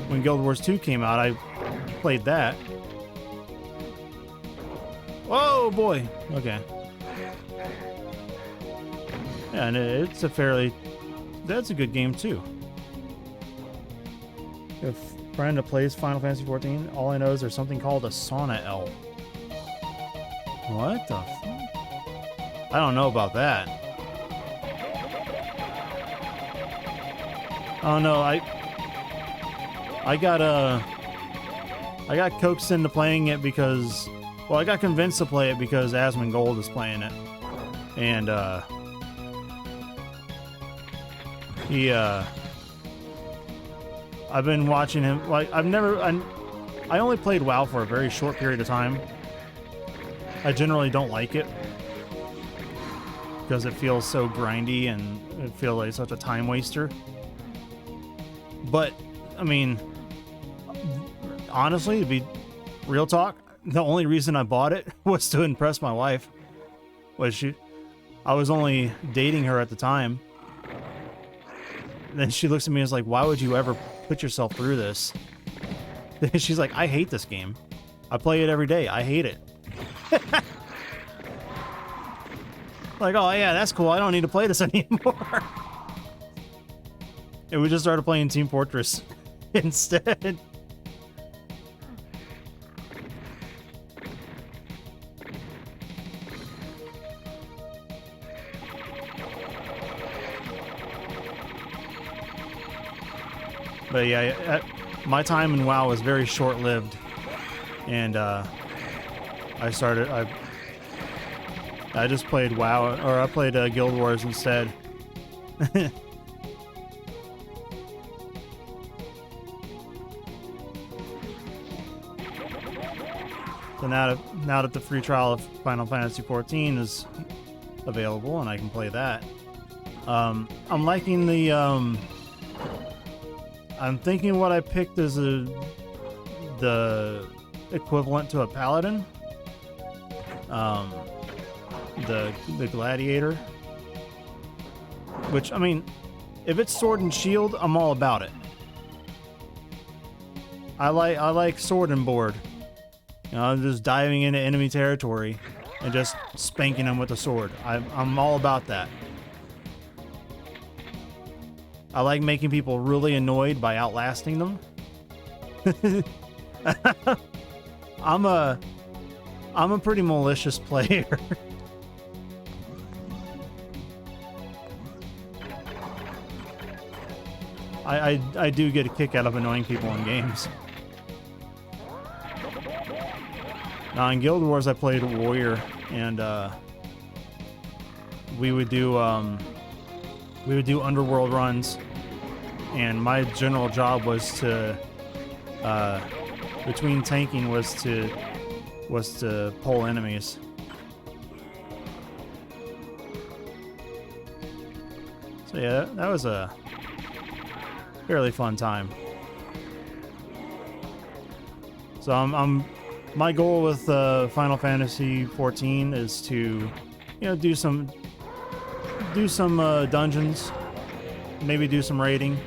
when Guild Wars 2 came out, I played that. Whoa, boy. Okay. Yeah, and that's a good game too. If a friend that plays Final Fantasy XIV, all I know is there's something called a sauna L. What the fuck? I don't know about that. Oh no, I got coaxed into playing it because, well, I got convinced to play it because Asmongold is playing it, and I've been watching him. Like, I only played WoW for a very short period of time. I generally don't like it because it feels so grindy and it feels like such a time waster. But I mean, honestly, to be real talk, the only reason I bought it was to impress my wife. I was only dating her at the time. And then she looks at me and is like, why would you ever put yourself through this? And she's like, I hate this game. I play it every day. I hate it. Like, oh yeah, that's cool. I don't need to play this anymore. And we just started playing Team Fortress instead. But yeah, my time in WoW was very short-lived, and I just played WoW, or I played Guild Wars instead. So now that the free trial of Final Fantasy XIV is available and I can play that, I'm liking the. I'm thinking what I picked is the equivalent to a paladin. The gladiator. Which, I mean, if it's sword and shield, I'm all about it. I like sword and board. Just diving into enemy territory and just spanking them with a sword. I'm all about that. I like making people really annoyed by outlasting them. I'm a pretty malicious player. I do get a kick out of annoying people in games. Now in Guild Wars I played Warrior, and we would do underworld runs, and my general job was to between tanking was to pull enemies. So yeah, that was a fairly fun time. So my goal with Final Fantasy 14 is to, you know, do some dungeons, maybe do some raiding.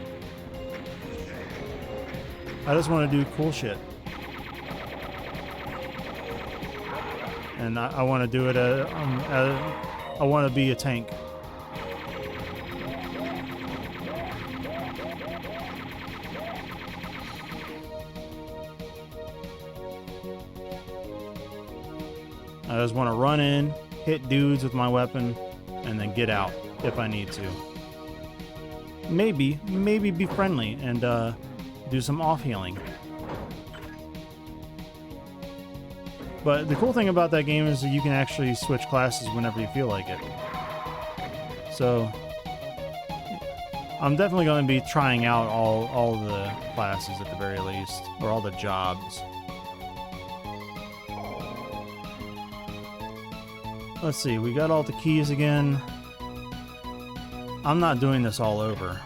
I just want to do cool shit, and I want to do it. I want to be a tank. I just want to run in, hit dudes with my weapon, and then get out if I need to. Maybe be friendly and do some off healing. But the cool thing about that game is that you can actually switch classes whenever you feel like it. So I'm definitely going to be trying out all the classes at the very least, or all the jobs. Let's see, we got all the keys again. I'm not doing this all over.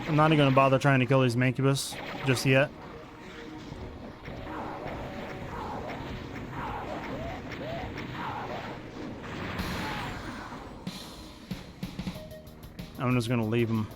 I'm not even going to bother trying to kill these Mancubus just yet. I'm just going to leave them.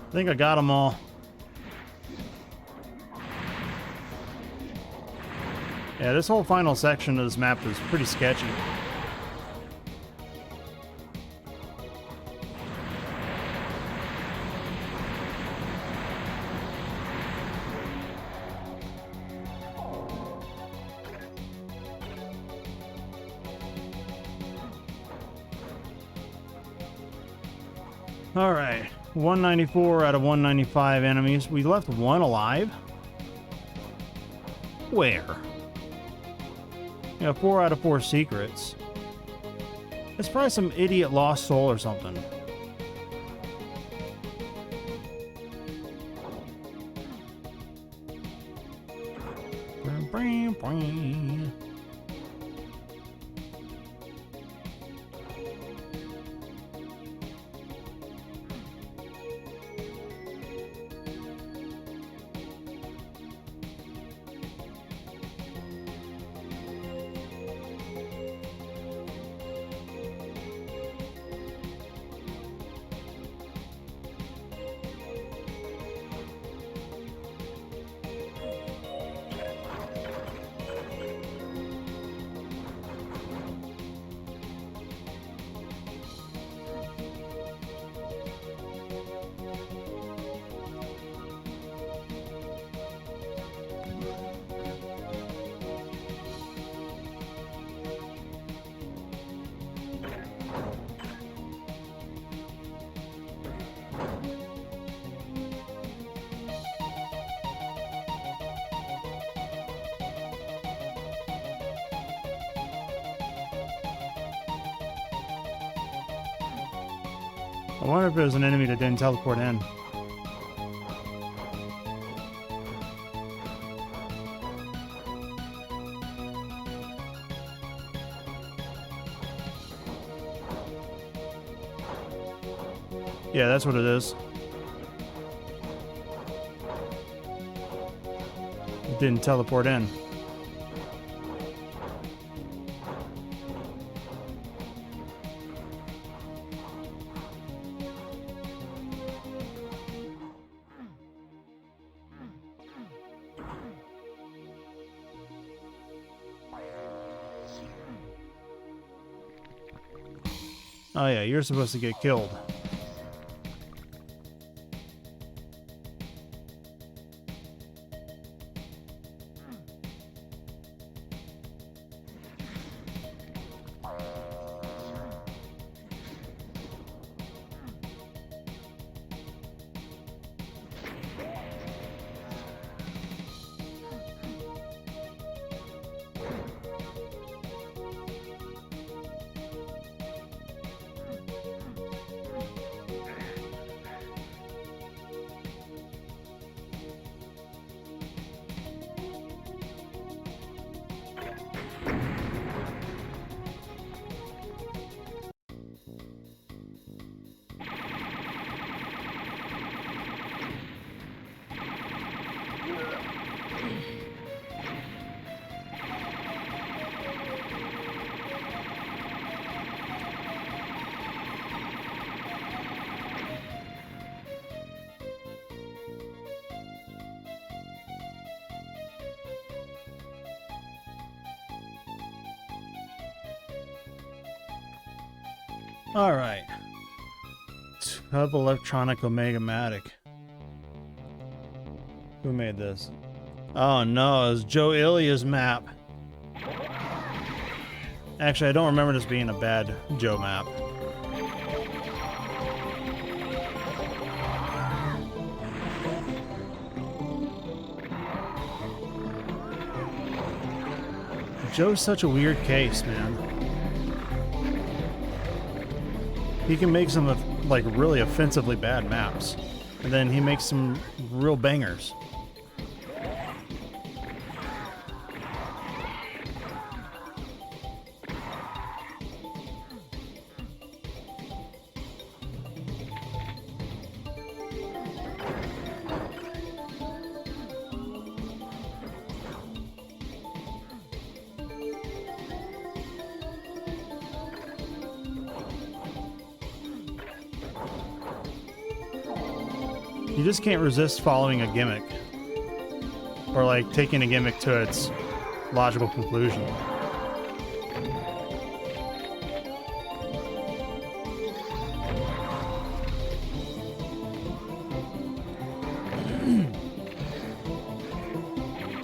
I think I got them all. Yeah, this whole final section of this map is pretty sketchy. All right. 194 out of 195 enemies. We left one alive? Where? Yeah, 4 out of 4 secrets. It's probably some idiot lost soul or something. I wonder if there's an enemy that didn't teleport in. Yeah, that's what it is. It didn't teleport in. Oh yeah, you're supposed to get killed. All right. Tub Electronic Omega-Matic. Who made this? Oh no, it's Joe Ilia's map. Actually, I don't remember this being a bad Joe map. Joe's such a weird case, man. He can make some like really offensively bad maps, and then he makes some real bangers. You just can't resist following a gimmick. Or like taking a gimmick to its logical conclusion.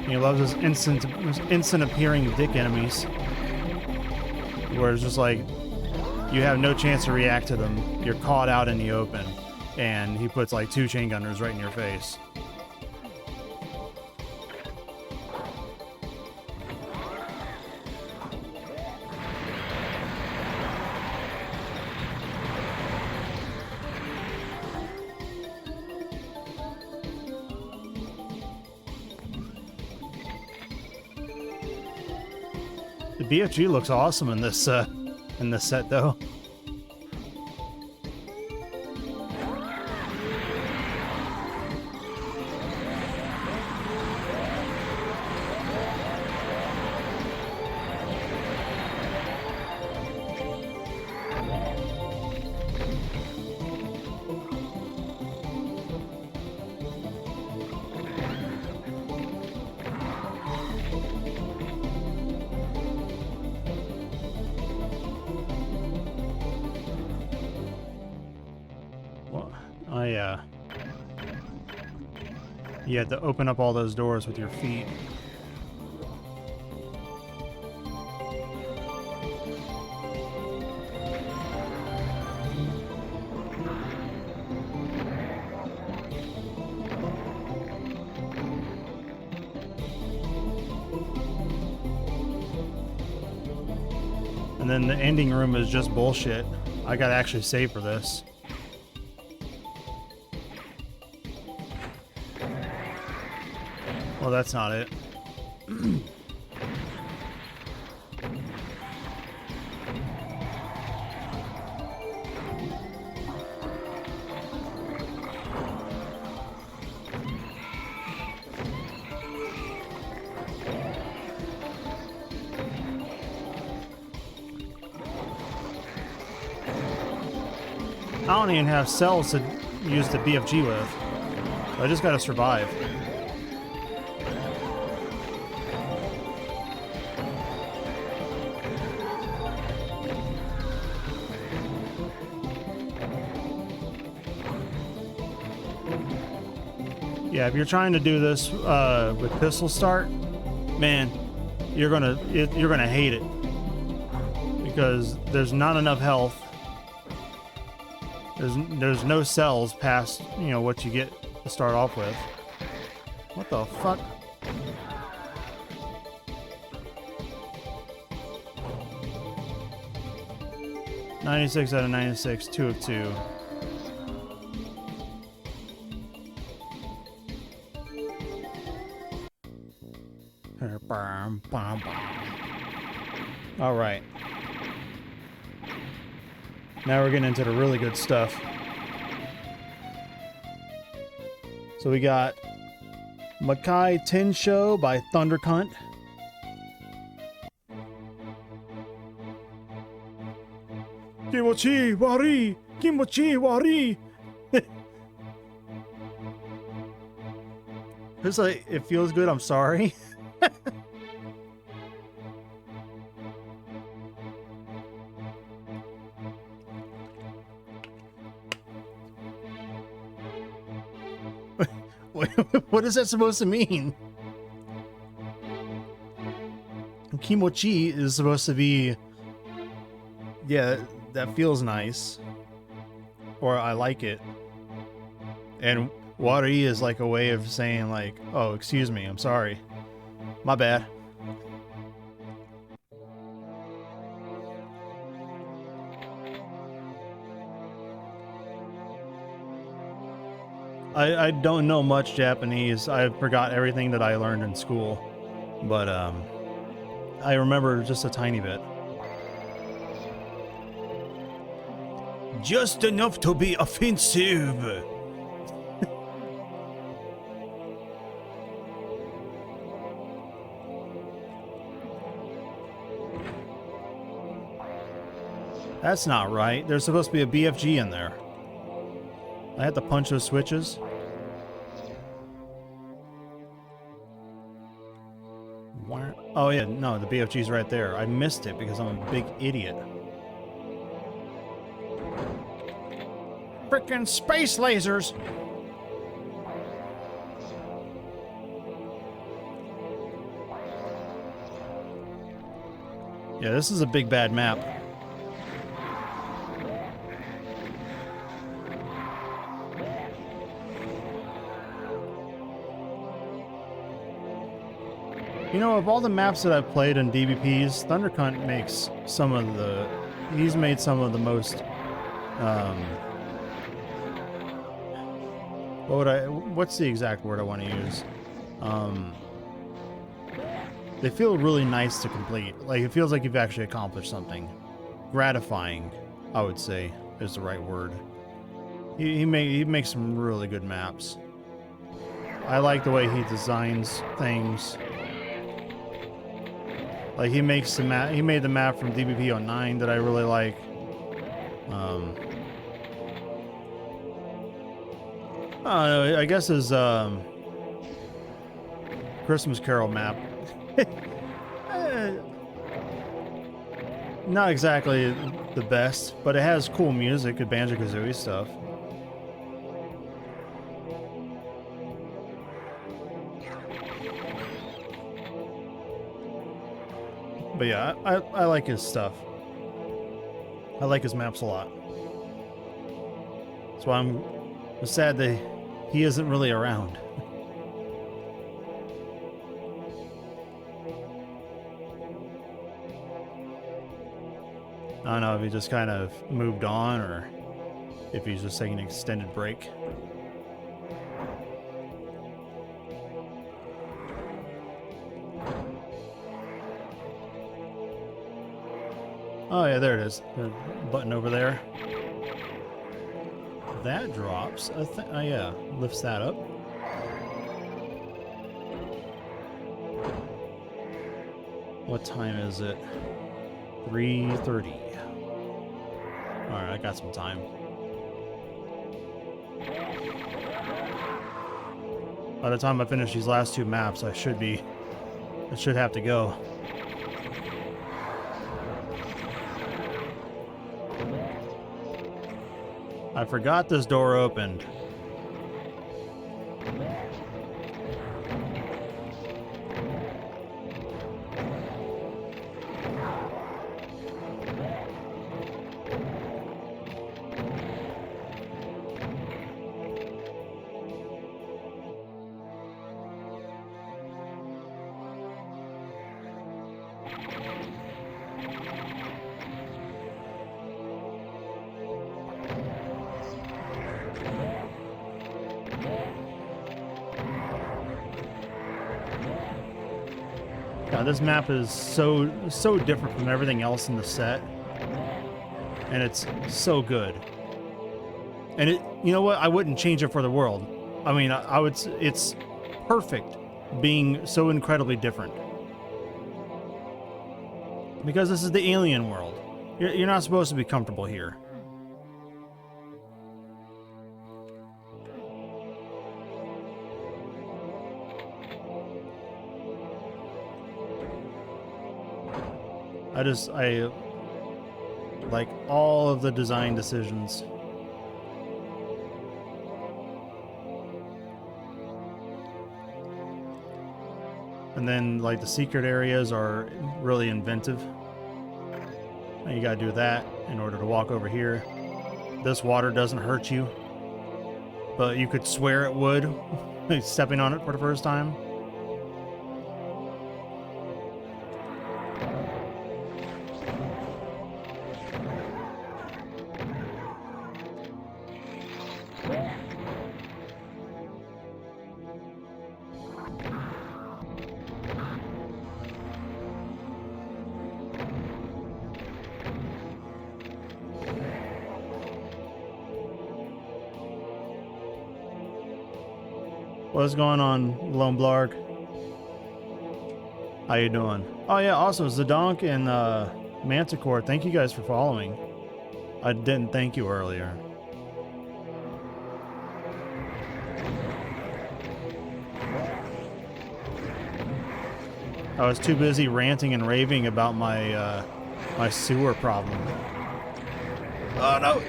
He loves his instant appearing dick enemies. Where it's just like you have no chance to react to them. You're caught out in the open. And he puts like 2 chain gunners right in your face. The BFG looks awesome in this set though. You had to open up all those doors with your feet. And then the ending room is just bullshit. I gotta actually save for this. Well, that's not it. I don't even have cells to use the BFG with. I just gotta survive. Yeah, if you're trying to do this with pistol start, man, you're gonna hate it because there's not enough health. There's no cells past, you know, what you get to start off with. What the fuck? $96 out of 96, 2 of 2. All right. Now we're getting into the really good stuff. So we got Makai Tin Show by Thundercunt. Kimochi wari! Kimochi wari! It's like, it feels good, I'm sorry. What is that supposed to mean? Kimochi is supposed to be, yeah, that feels nice, or I like it. And wari is like a way of saying like, oh, excuse me, I'm sorry, my bad. I don't know much Japanese. I forgot everything that I learned in school, but I remember just a tiny bit. Just enough to be offensive. That's not right. There's supposed to be a BFG in there. I had to punch those switches. Oh yeah, no, the BFG's right there. I missed it because I'm a big idiot. Frickin' space lasers! Yeah, this is a big bad map. You know, of all the maps that I've played in DBPs, Thundercunt makes some of the... He's made some of the most... What's the exact word I want to use? They feel really nice to complete. Like, it feels like you've actually accomplished something. Gratifying, I would say, is the right word. He makes some really good maps. I like the way he designs things. Like, he makes the map. He made the map from DBP09 that I really like. I don't know, I guess his Christmas Carol map. Not exactly the best, but it has cool music, good Banjo-Kazooie stuff. But yeah, I like his stuff. I like his maps a lot. That's why I'm sad that he isn't really around. I don't know if he just kind of moved on or if he's just taking an extended break. Oh yeah, there it is. The button over there. That drops. Oh yeah, lifts that up. What time is it? 3:30. Alright, I got some time. By the time I finish these last two maps, I should have to go. I forgot this door opened. God, this map is so different from everything else in the set, and it's so good. And you know what? I wouldn't change it for the world. I mean, I would. It's perfect being so incredibly different, because this is the alien world. You're not supposed to be comfortable here. I like all of the design decisions. And then like the secret areas are really inventive. And you gotta do that in order to walk over here. This water doesn't hurt you, but you could swear it would, stepping on it for the first time. What's going on, Lone Blarg? How you doing? Oh yeah, also Zedonk and Manticore, thank you guys for following. I didn't thank you earlier. I was too busy ranting and raving about my my sewer problem. Oh no.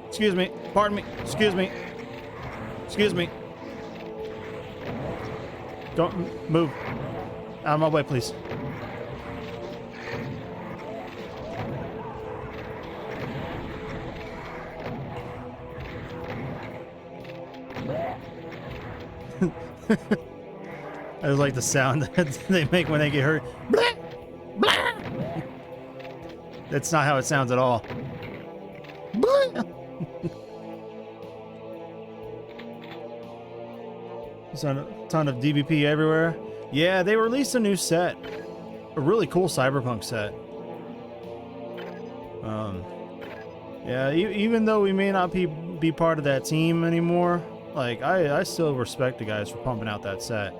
Excuse me. Pardon me. Excuse me. Excuse me. Don't move. Out of my way, please. I just like the sound that they make when they get hurt. That's not how it sounds at all. There's a ton of DBP everywhere. Yeah, they released a new set. A really cool cyberpunk set. Yeah, even though we may not be part of that team anymore, like, I still respect the guys for pumping out that set.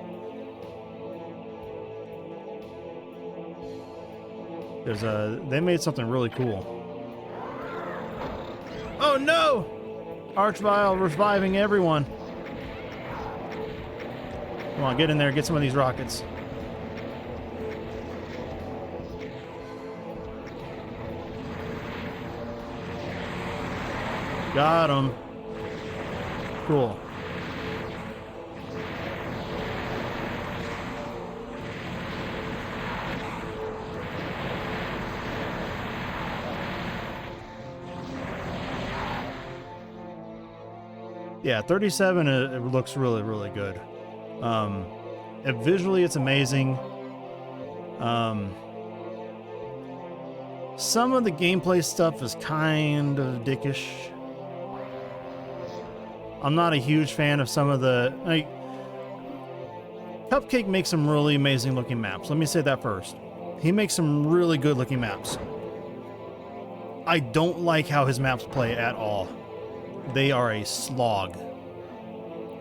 They made something really cool. Oh no! Archvile reviving everyone. Come on, get in there, get some of these rockets. Got him. Cool. Yeah, 37, it looks really, really good. Visually, it's amazing. Some of the gameplay stuff is kind of dickish. I'm not a huge fan of some of the... Cupcake makes some really amazing looking maps. Let me say that first. He makes some really good looking maps. I don't like how his maps play at all. They are a slog.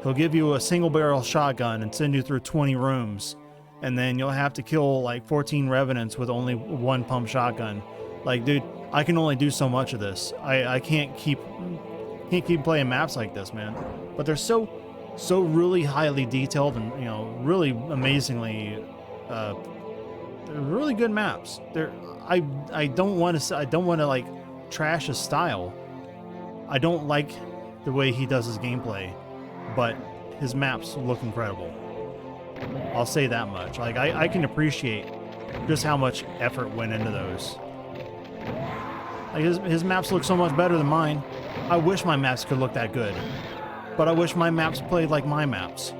He'll give you a single barrel shotgun and send you through 20 rooms, and then you'll have to kill like 14 revenants with only one pump shotgun. Like, dude, I can only do so much of this. I can't keep playing maps like this, man. But they're so really highly detailed and, you know, really amazingly they're really good maps. I don't want to like trash his style. I don't like the way he does his gameplay, but his maps look incredible. I'll say that much. Like, I can appreciate just how much effort went into those. Like, his maps look so much better than mine. I wish my maps could look that good, but I wish my maps played like my maps.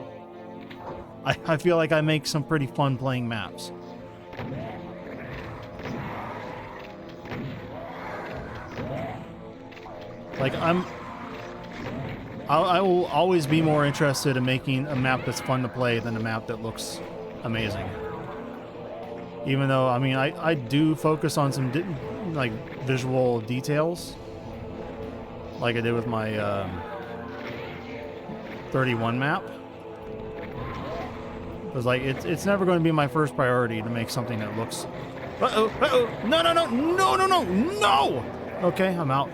I feel like I make some pretty fun playing maps. Like, I will always be more interested in making a map that's fun to play than a map that looks amazing. Even though, I mean, I do focus on some like visual details, like I did with my 31 map. Because like it's never going to be my first priority to make something that looks. No! Okay, I'm out.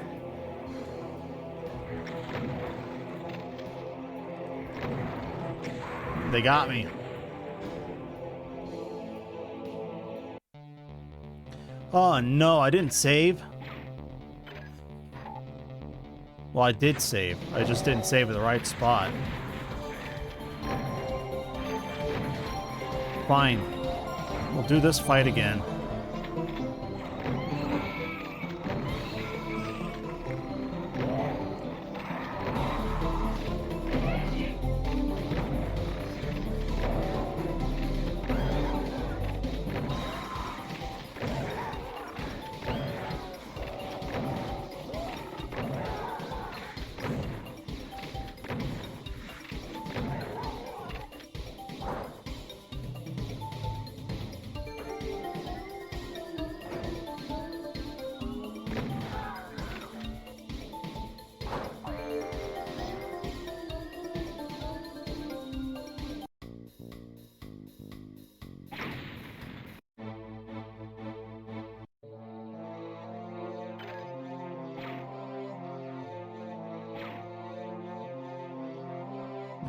They got me. Oh no, I didn't save. Well, I did save. I just didn't save at the right spot. Fine. We'll do this fight again.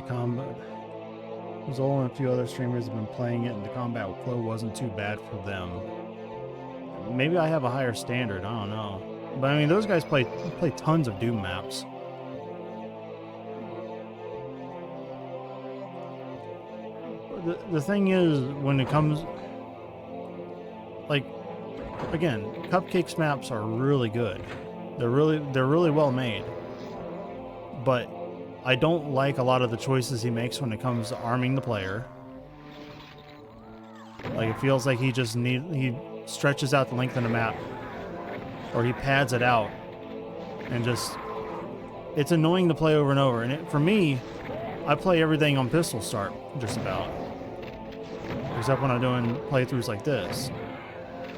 Combat. Zola and a few other streamers have been playing it, and the combat flow wasn't too bad for them. Maybe I have a higher standard, I don't know. But I mean, those guys play tons of Doom maps. The thing is, when it comes, like, again, Cupcake's maps are really good. They're really well made. But I don't like a lot of the choices he makes when it comes to arming the player. Like, it feels like he stretches out the length of the map, or he pads it out, and just, it's annoying to play over and over. And for me, I play everything on pistol start, just about, except when I'm doing playthroughs like this.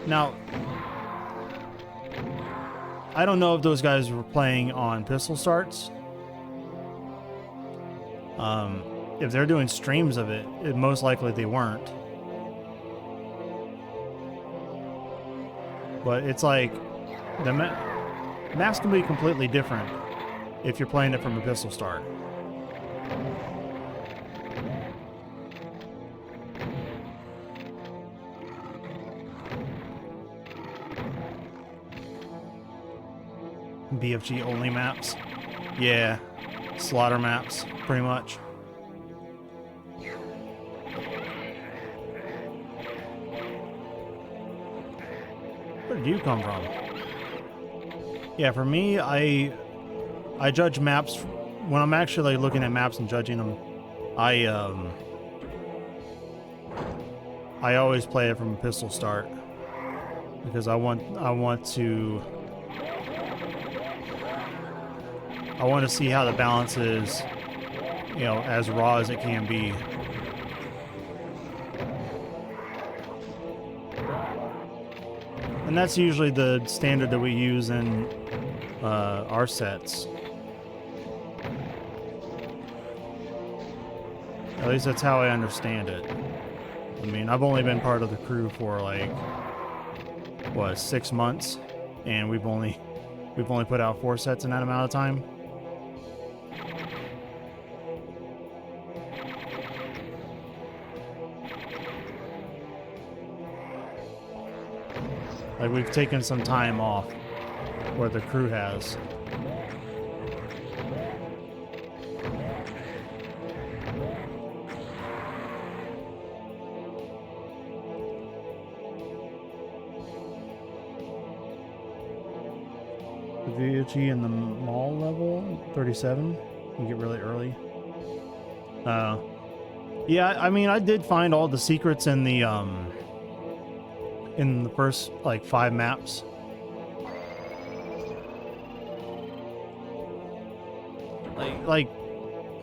Now, I don't know if those guys were playing on pistol starts. If they're doing streams of it, most likely they weren't. But it's like, the maps can be completely different if you're playing it from a pistol start. BFG only maps? Yeah, slaughter maps, pretty much. Where did you come from? Yeah, for me, I judge maps when I'm actually looking at maps and judging them. I always play it from a pistol start because I want to see how the balance is, you know, as raw as it can be. And that's usually the standard that we use in our sets. At least that's how I understand it. I mean, I've only been part of the crew for like, what, 6 months, and we've only put out 4 sets in that amount of time. Like, we've taken some time off, where the crew has. The VHE in the mall level, 37. You get really early. Yeah, I mean, I did find all the secrets in the first like 5 maps.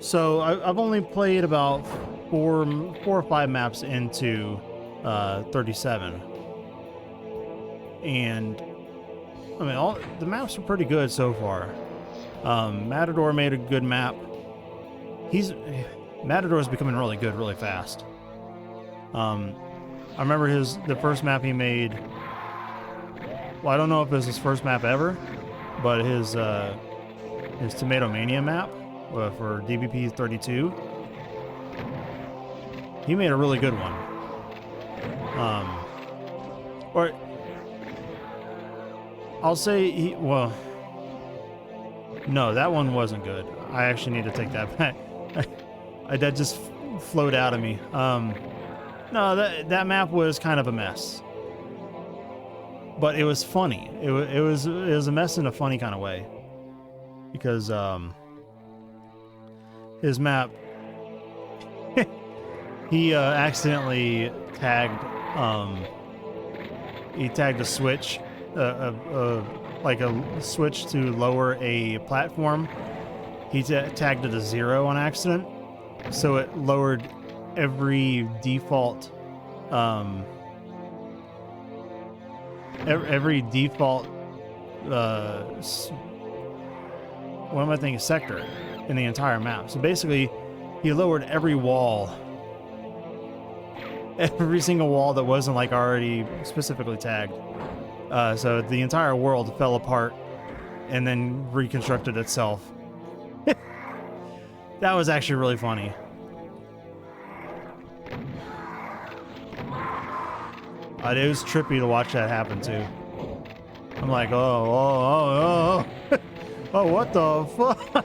So I've only played about 4 or 5 maps into 37, and I mean, all the maps are pretty good so far. Matador made a good map. Matador's becoming really good really fast. I remember the first map he made. Well, I don't know if it was his first map ever, but his Tomato Mania map for DBP32. He made a really good one. Or I'll say well, no, that one wasn't good. I actually need to take that back. That just flowed out of me. No, that map was kind of a mess, but it was funny. It was a mess in a funny kind of way, because his map, he accidentally tagged a switch, like a switch to lower a platform. He tagged it a 0 on accident, so it lowered every default what am I thinking, sector in the entire map. So basically he lowered every wall, every single wall that wasn't like already specifically tagged, so the entire world fell apart and then reconstructed itself. That was actually really funny. It was trippy to watch that happen too. I'm like, oh, what the fuck?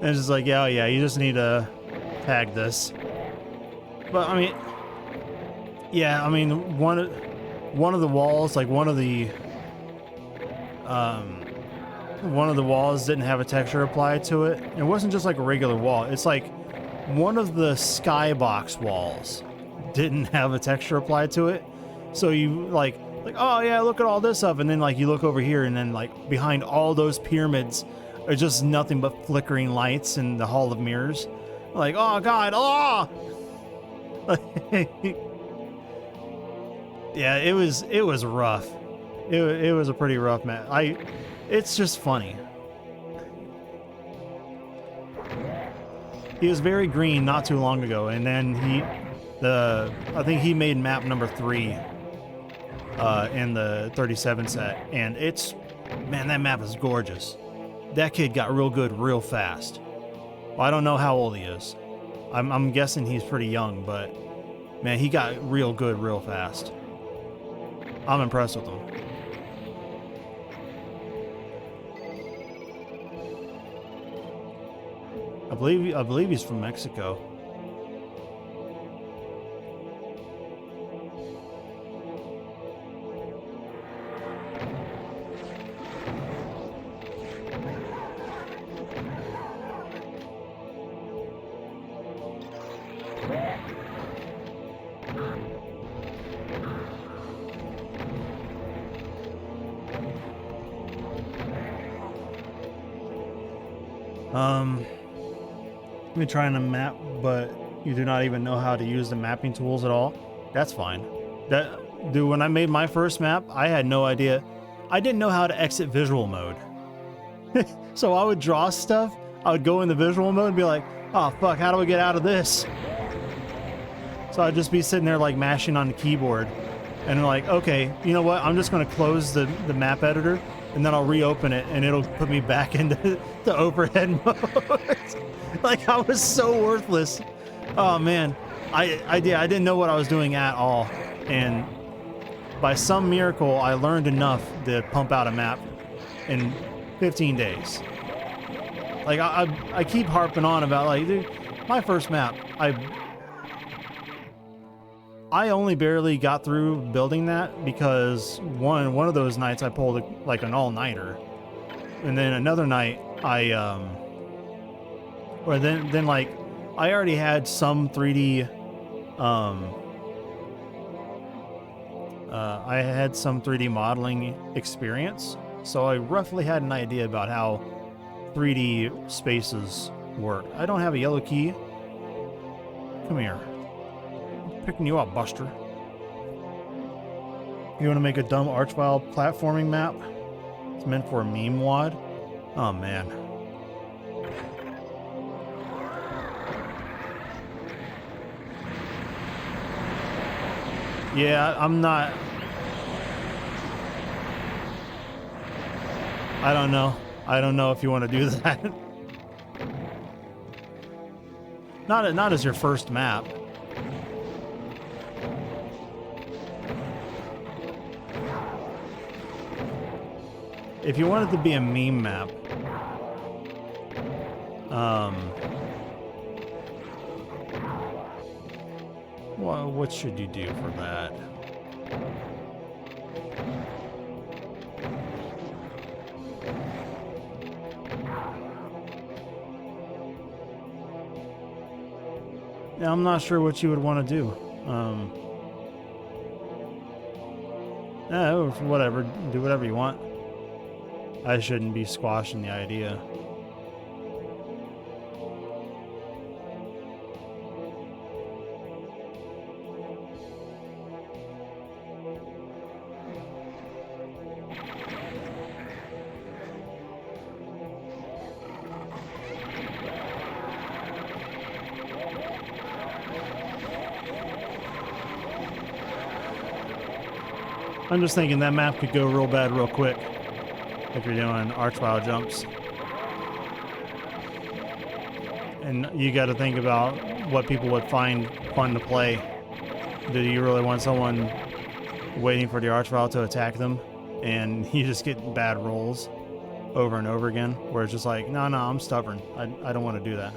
And it's just like, yeah, you just need to tag this. But I mean, yeah, I mean, one of the walls, like one of the walls didn't have a texture applied to it. It wasn't just like a regular wall. It's like one of the skybox walls didn't have a texture applied to it. So you like, oh yeah, look at all this stuff, and then like you look over here, and then like behind all those pyramids are just nothing but flickering lights in the Hall of Mirrors. Like, oh god, oh! Yeah, it was rough. It was a pretty rough match. It's just funny. He was very green not too long ago, and then I think he made map number 3 in the 37 set, and man, that map is gorgeous. That kid got real good real fast. Well, I don't know how old he is. I'm guessing he's pretty young, but man, he got real good real fast. I'm impressed with him. I believe he's from Mexico. Let me try on a map, but You do not even know how to use the mapping tools at all. That's fine. Dude, when I made my first map, I had no idea. I didn't know how to exit visual mode. So I would draw stuff, I would go in the visual mode and be like, oh fuck, how do I get out of this? So I'd just be sitting there like mashing on the keyboard and like, okay, you know what? I'm just gonna close the map editor and then I'll reopen it and it'll put me back into the overhead mode. Like I was so worthless. Oh man, I didn't know what I was doing at all. And by some miracle, I learned enough to pump out a map in 15 days. Like I keep harping on about like, dude, my first map, I only barely got through building that because one of those nights I pulled like an all-nighter, and then another night then like I already had some 3D I had some 3D modeling experience, so I roughly had an idea about how 3D spaces work. I don't have a yellow key. Come here. I'm picking you up, Buster. You want to make a dumb Archvile platforming map? It's meant for a meme wad? Oh, man. Yeah, I'm not... I don't know. I don't know if you want to do that. Not as your first map. If you want it to be a meme map, well, what should you do for that? Yeah, I'm not sure what you would want to do. Whatever. Do whatever you want. I shouldn't be squashing the idea. I'm just thinking that map could go real bad real quick if you're doing Archvile jumps. And you got to think about what people would find fun to play. Do you really want someone waiting for the Archvile to attack them and you just get bad rolls over and over again where it's just like, no, I'm stubborn. I don't want to do that.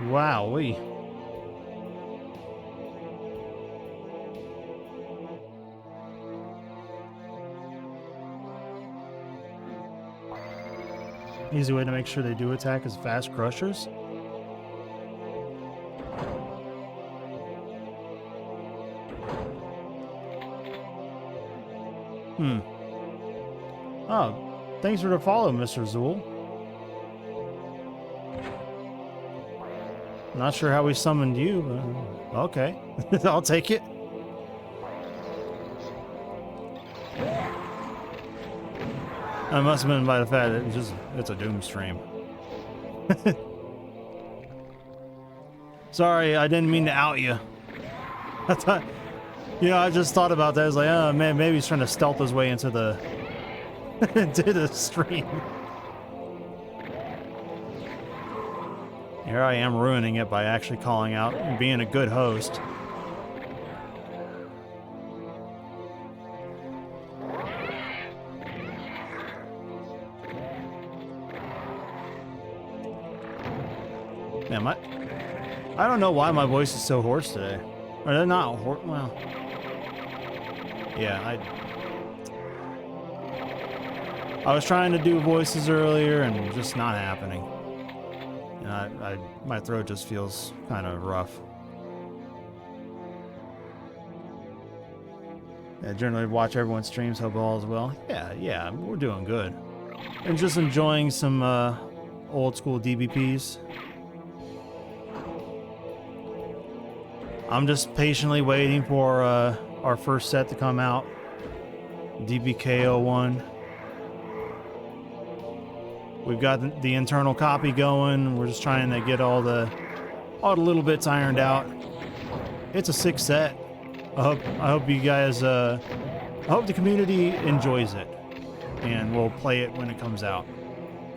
Wowee. Easy way to make sure they do attack is fast crushers. Oh, thanks for the follow, Mr. Zool. Not sure how we summoned you, but okay. I'll take it. I must have been by the fact that it's a Doom stream. Sorry, I didn't mean to out you. I thought, I just thought about that. I was like, oh man, maybe he's trying to stealth his way into the into the stream. Here I am ruining it by actually calling out and being a good host. Man, I don't know why my voice is so hoarse today. Or they're not hoarse. Well, Yeah, I was trying to do voices earlier and just not happening. And my throat just feels kind of rough. I generally watch everyone's streams, hope all is well. Yeah, we're doing good. And just enjoying some old school DBPs. I'm just patiently waiting for our first set to come out. DBK4LYFE. We've got the internal copy going. We're just trying to get all the little bits ironed out. It's a sick set. I hope you guys, I hope the community enjoys it, and we'll play it when it comes out.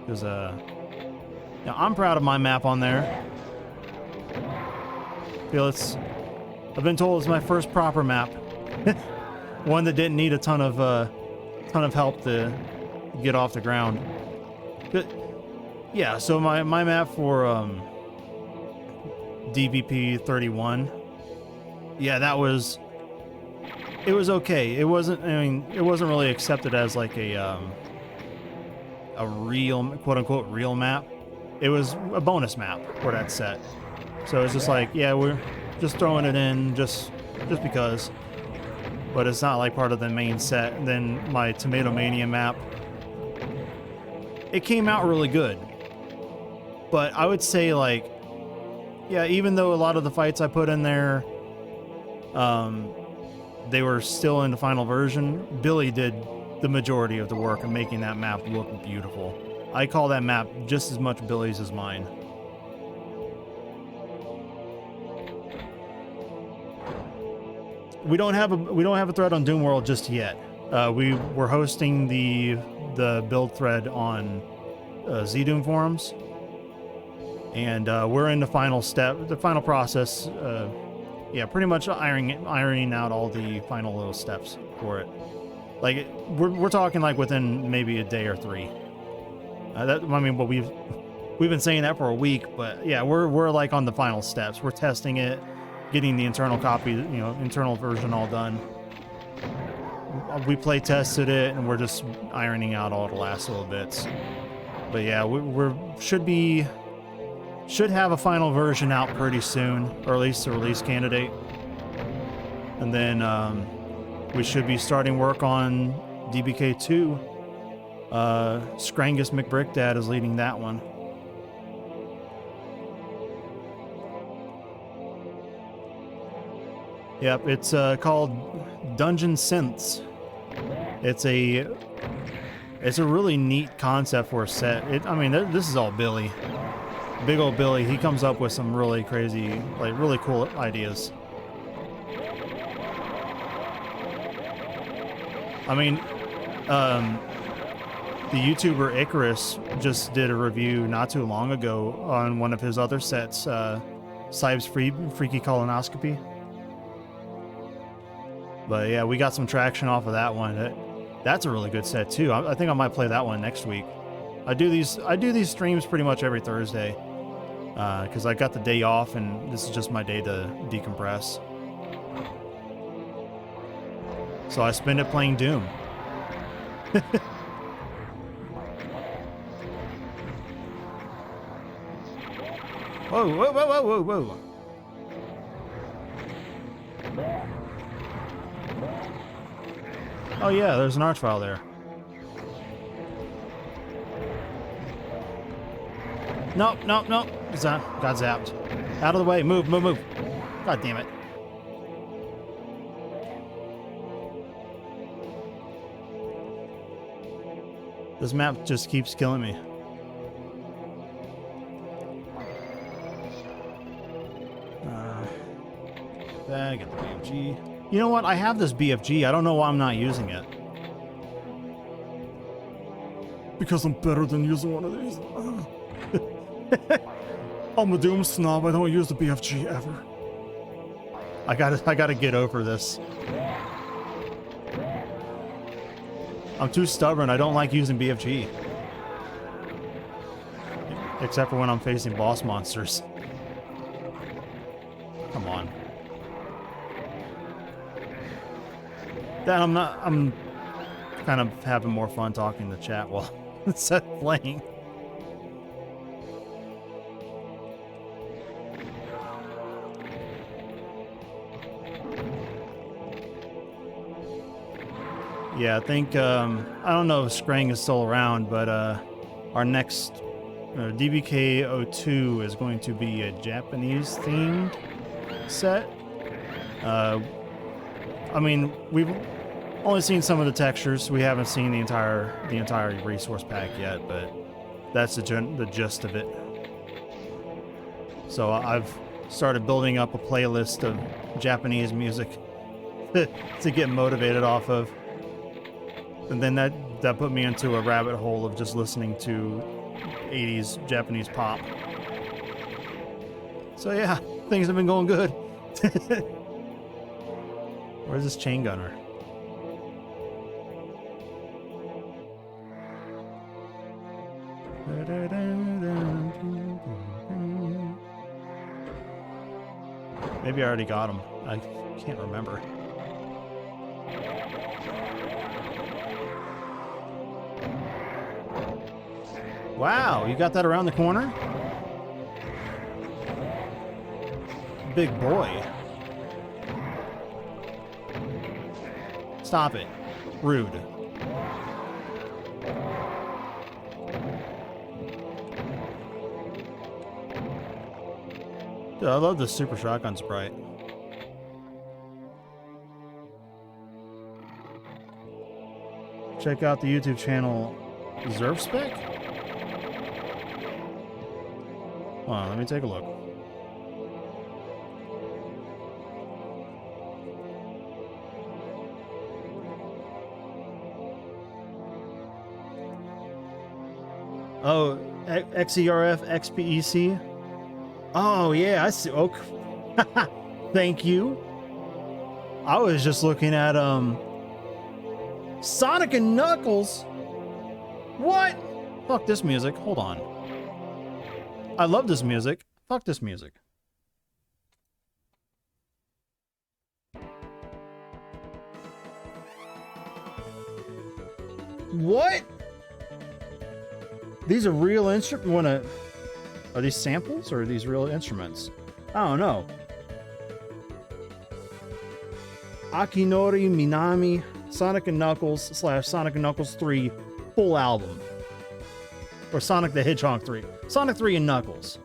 Because, I'm proud of my map on there. I've been told it's my first proper map. One that didn't need a ton of help to get off the ground. But, yeah, so my map for, DBP31, yeah, it was okay. It wasn't really accepted as like a real, quote unquote, real map. It was a bonus map for that set. So it's just like, yeah, we're just throwing it in just because. But it's not like part of the main set. And then my Tomato Mania map, it came out really good. But I would say, like, yeah, even though a lot of the fights I put in there, they were still in the final version, Billy did the majority of the work of making that map look beautiful. I call that map just as much Billy's as mine. We don't have a thread on Doom World just yet. We're hosting the build thread on ZDoom forums, and we're in the final process. Yeah, pretty much ironing out all the final little steps for it. Like, we're talking like within maybe a day or 3. But we've been saying that for a week, but yeah, we're like on the final steps. We're testing it, getting the internal copy, internal version all done. We play tested it, and we're just ironing out all the last little bits. But yeah, we should have a final version out pretty soon, or at least a release candidate. And then we should be starting work on DBK2. Skrangus McBrickdad is leading that one. Yep, it's called Dungeon Synths. It's a really neat concept for a set. This is all Billy. Big old Billy, he comes up with some really crazy, like really cool ideas. The YouTuber Icarus just did a review not too long ago on one of his other sets, Sibes Freaky Colonoscopy. But yeah, we got some traction off of that one. That's a really good set too. I think I might play that one next week. I do these streams pretty much every Thursday, because I got the day off and this is just my day to decompress. So I spend it playing Doom. Whoa, whoa, whoa, whoa, whoa, whoa. Oh yeah, there's an archvile there. Nope, nope, nope. Got zapped. Out of the way. Move, move, move. God damn it. This map just keeps killing me. Get the BFG. You know what? I have this BFG. I don't know why I'm not using it. Because I'm better than using one of these. I'm a Doom snob. I don't use the BFG ever. I gotta get over this. I'm too stubborn. I don't like using BFG. Except for when I'm facing boss monsters. Come on. That I'm kind of having more fun talking to chat while instead of playing. Yeah, I think, I don't know if Scrang is still around, but our next DBK02 is going to be a Japanese themed set. I mean, we've only seen some of the textures. We haven't seen the entire resource pack yet, but that's the gist of it. So I've started building up a playlist of Japanese music to get motivated off of. And then that put me into a rabbit hole of just listening to 80s Japanese pop. So yeah, things have been going good. Where's this chain gunner? Maybe I already got him. I can't remember. Wow, you got that around the corner? Big boy. Stop it. Rude. Dude, I love this super shotgun sprite. Check out the YouTube channel Zerfspec? Hold on, let me take a look. Oh, XERF XPEC? Oh, yeah, I see. Okay. Thank you. I was just looking at, Sonic and Knuckles? What? Fuck this music. Hold on. I love this music. Fuck this music. What? These are real instruments. Are these samples or are these real instruments? I don't know. Akinori Minami Sonic and Knuckles / Sonic and Knuckles 3 full album. Or Sonic the Hedgehog 3. Sonic 3 and Knuckles.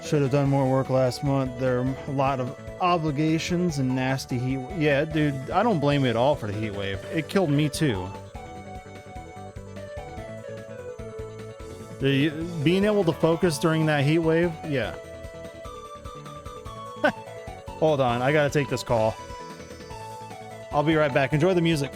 Should have done more work last month. There are a lot of obligations and nasty heat. Yeah, dude, I don't blame you at all for the heat wave. It killed me too. Being able to focus during that heat wave, yeah. Hold on, I gotta take this call. I'll be right back. Enjoy the music.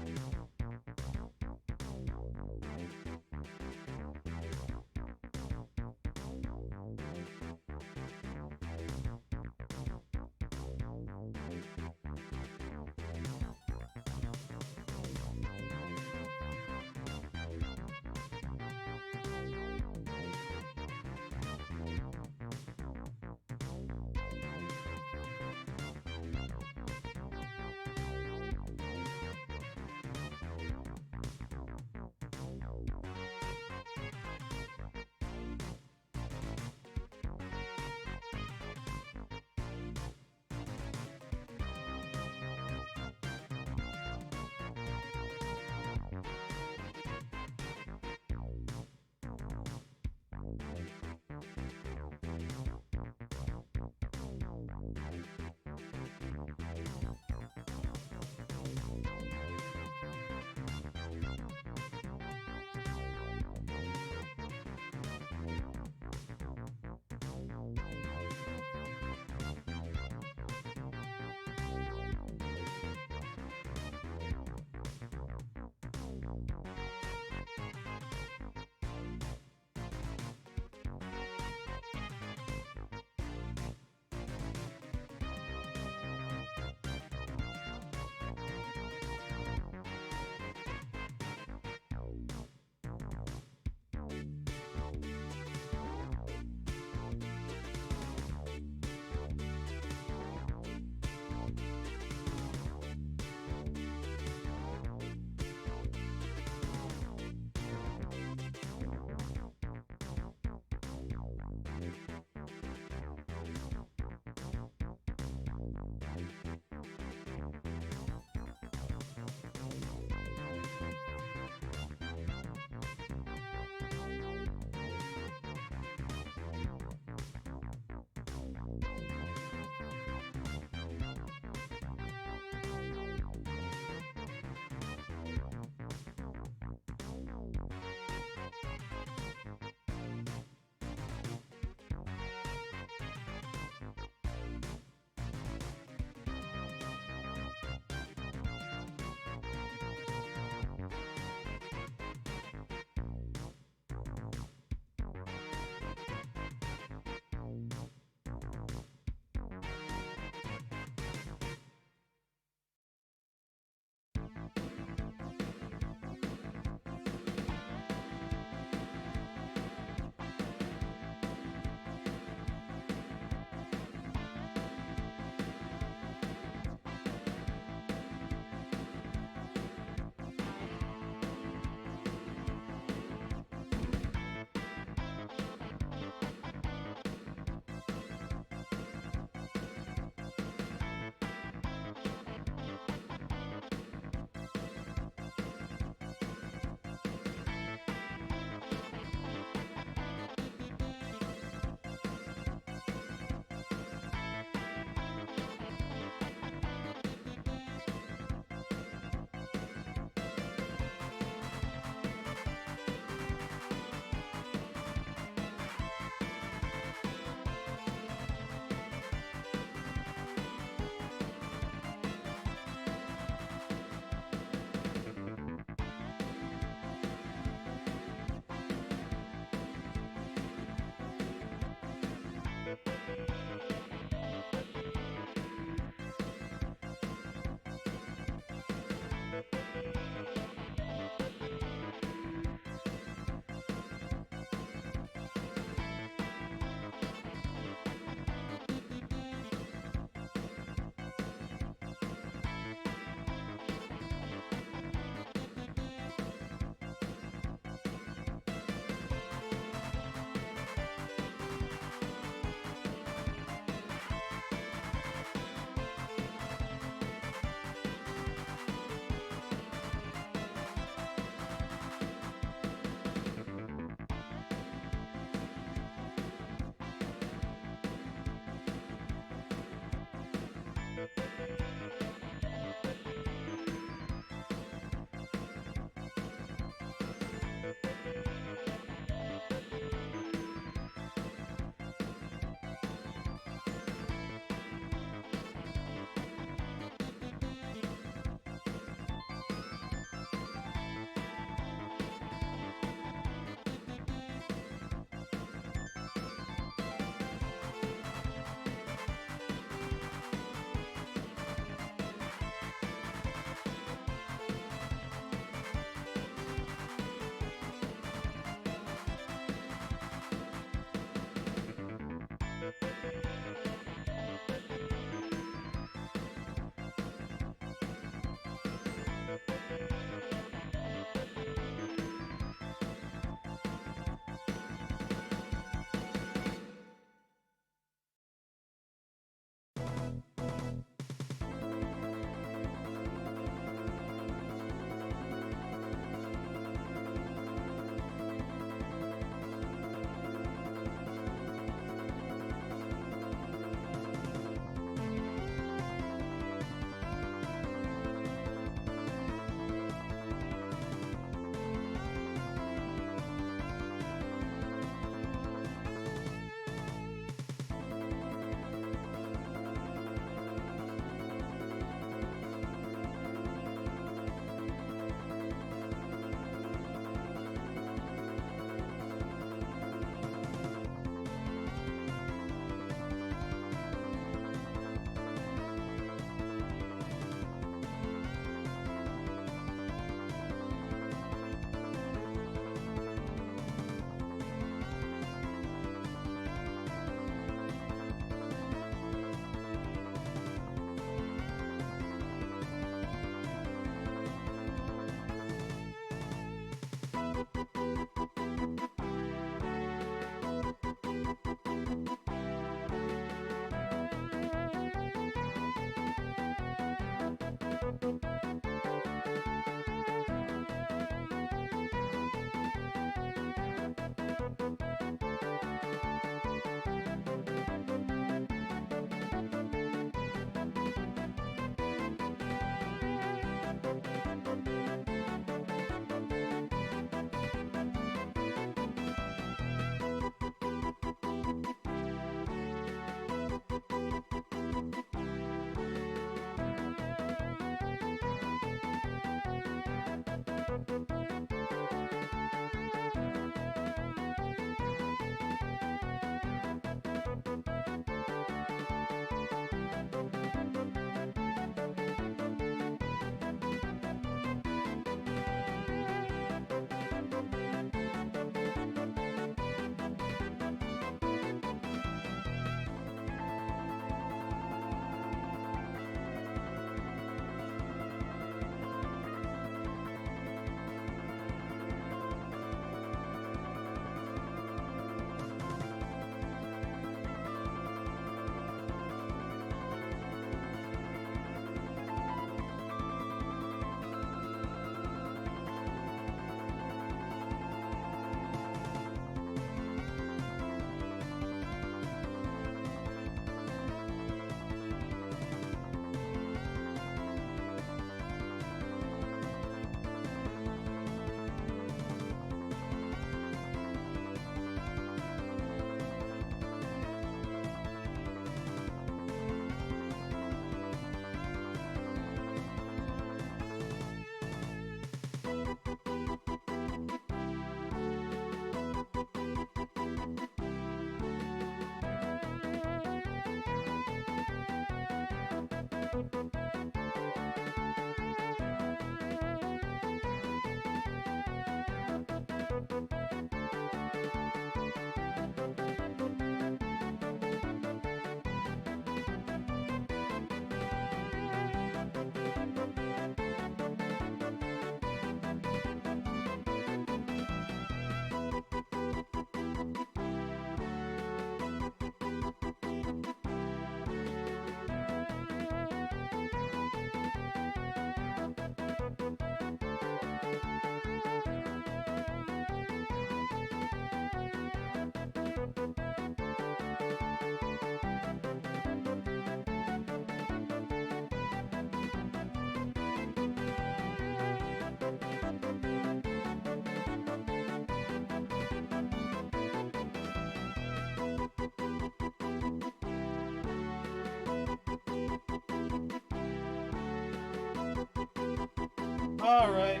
All right.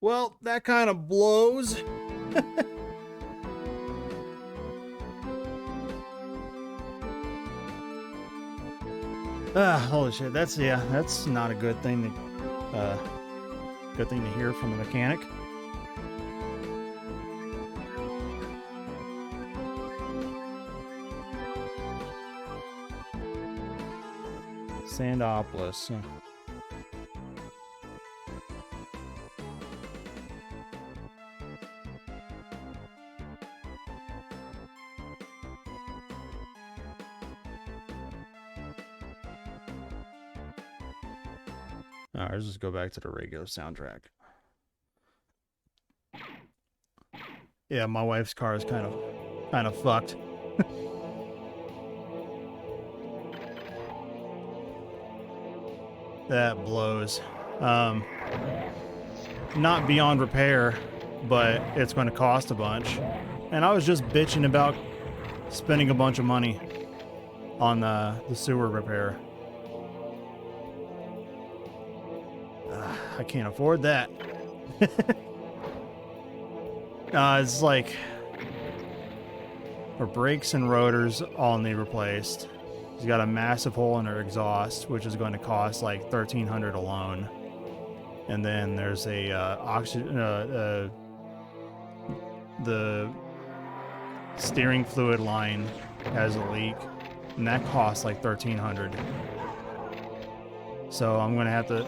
Well, that kind of blows. Holy shit. That's not a good thing to hear from a mechanic. Sandopolis. Alright, let's just go back to the regular soundtrack. Yeah, my wife's car is kind of fucked. That blows. Not beyond repair, but it's going to cost a bunch. And I was just bitching about spending a bunch of money on the sewer repair. I can't afford that. It's like her brakes and rotors all need replaced. She's got a massive hole in her exhaust, which is going to cost like $1,300 alone. And then there's a the steering fluid line has a leak, and that costs like $1,300. So I'm going to have to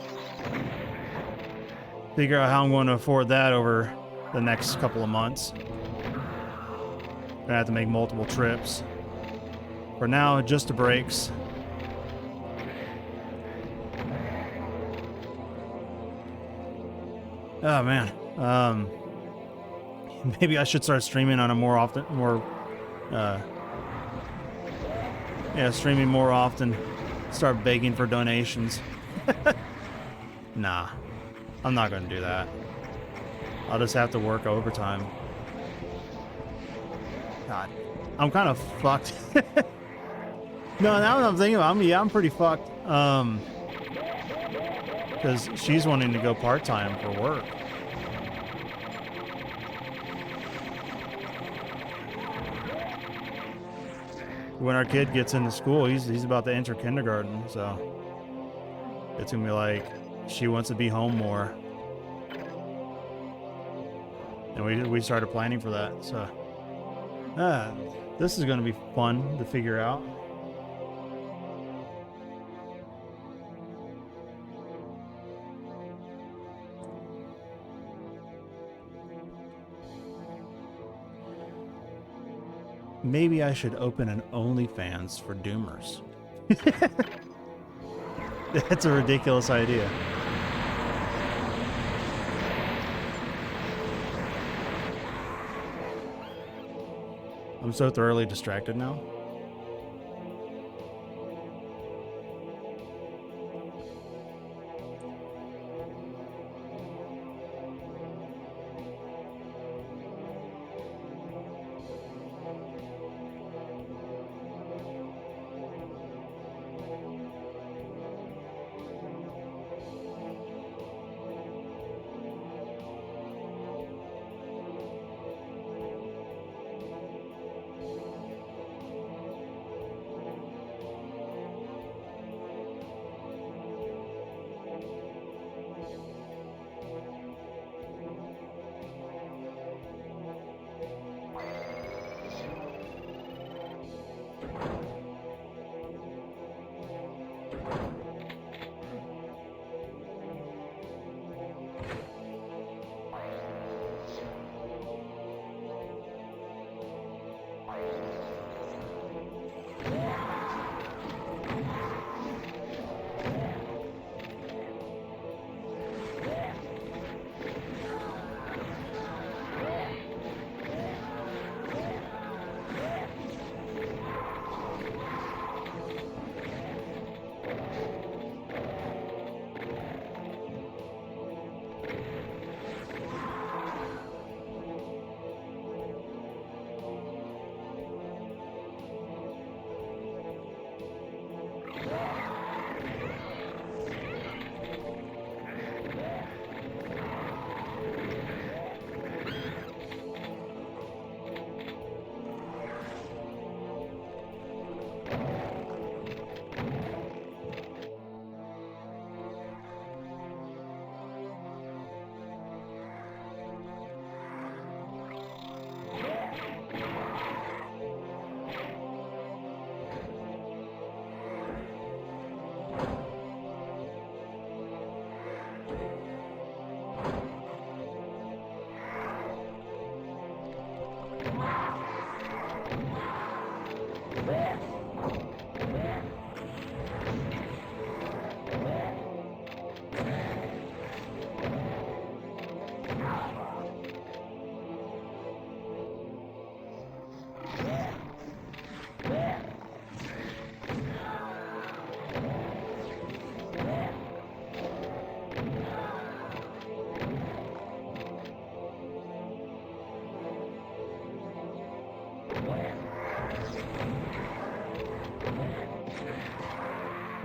figure out how I'm going to afford that over the next couple of months. I'm going to have to make multiple trips. For now, just the brakes. Oh man. Maybe I should start streaming on a streaming more often. Start begging for donations. Nah. I'm not gonna do that. I'll just have to work overtime. God. I'm kind of fucked. No, now that I'm thinking about it, I'm pretty fucked. Because she's wanting to go part-time for work. When our kid gets into school, he's about to enter kindergarten, so it's gonna be like she wants to be home more. And we started planning for that, so this is gonna be fun to figure out. Maybe I should open an OnlyFans for Doomers. That's a ridiculous idea. I'm so thoroughly distracted now.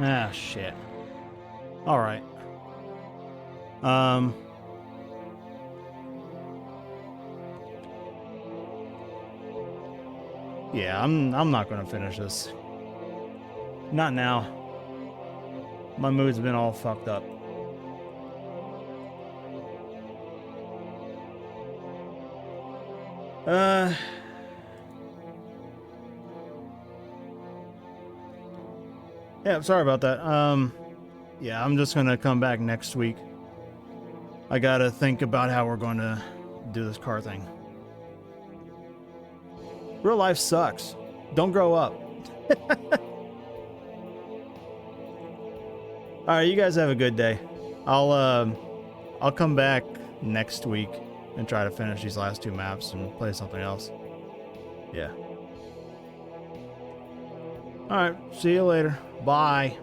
Ah, shit. All right. Yeah, I'm not gonna finish this. Not now. My mood's been all fucked up. Yeah, sorry about that. Yeah, I'm just gonna come back next week. I gotta think about how we're gonna do this car thing. Real life sucks. Don't grow up. All right, you guys have a good day. I'll come back next week and try to finish these last 2 maps and play something else. Yeah. All right, see you later. Bye.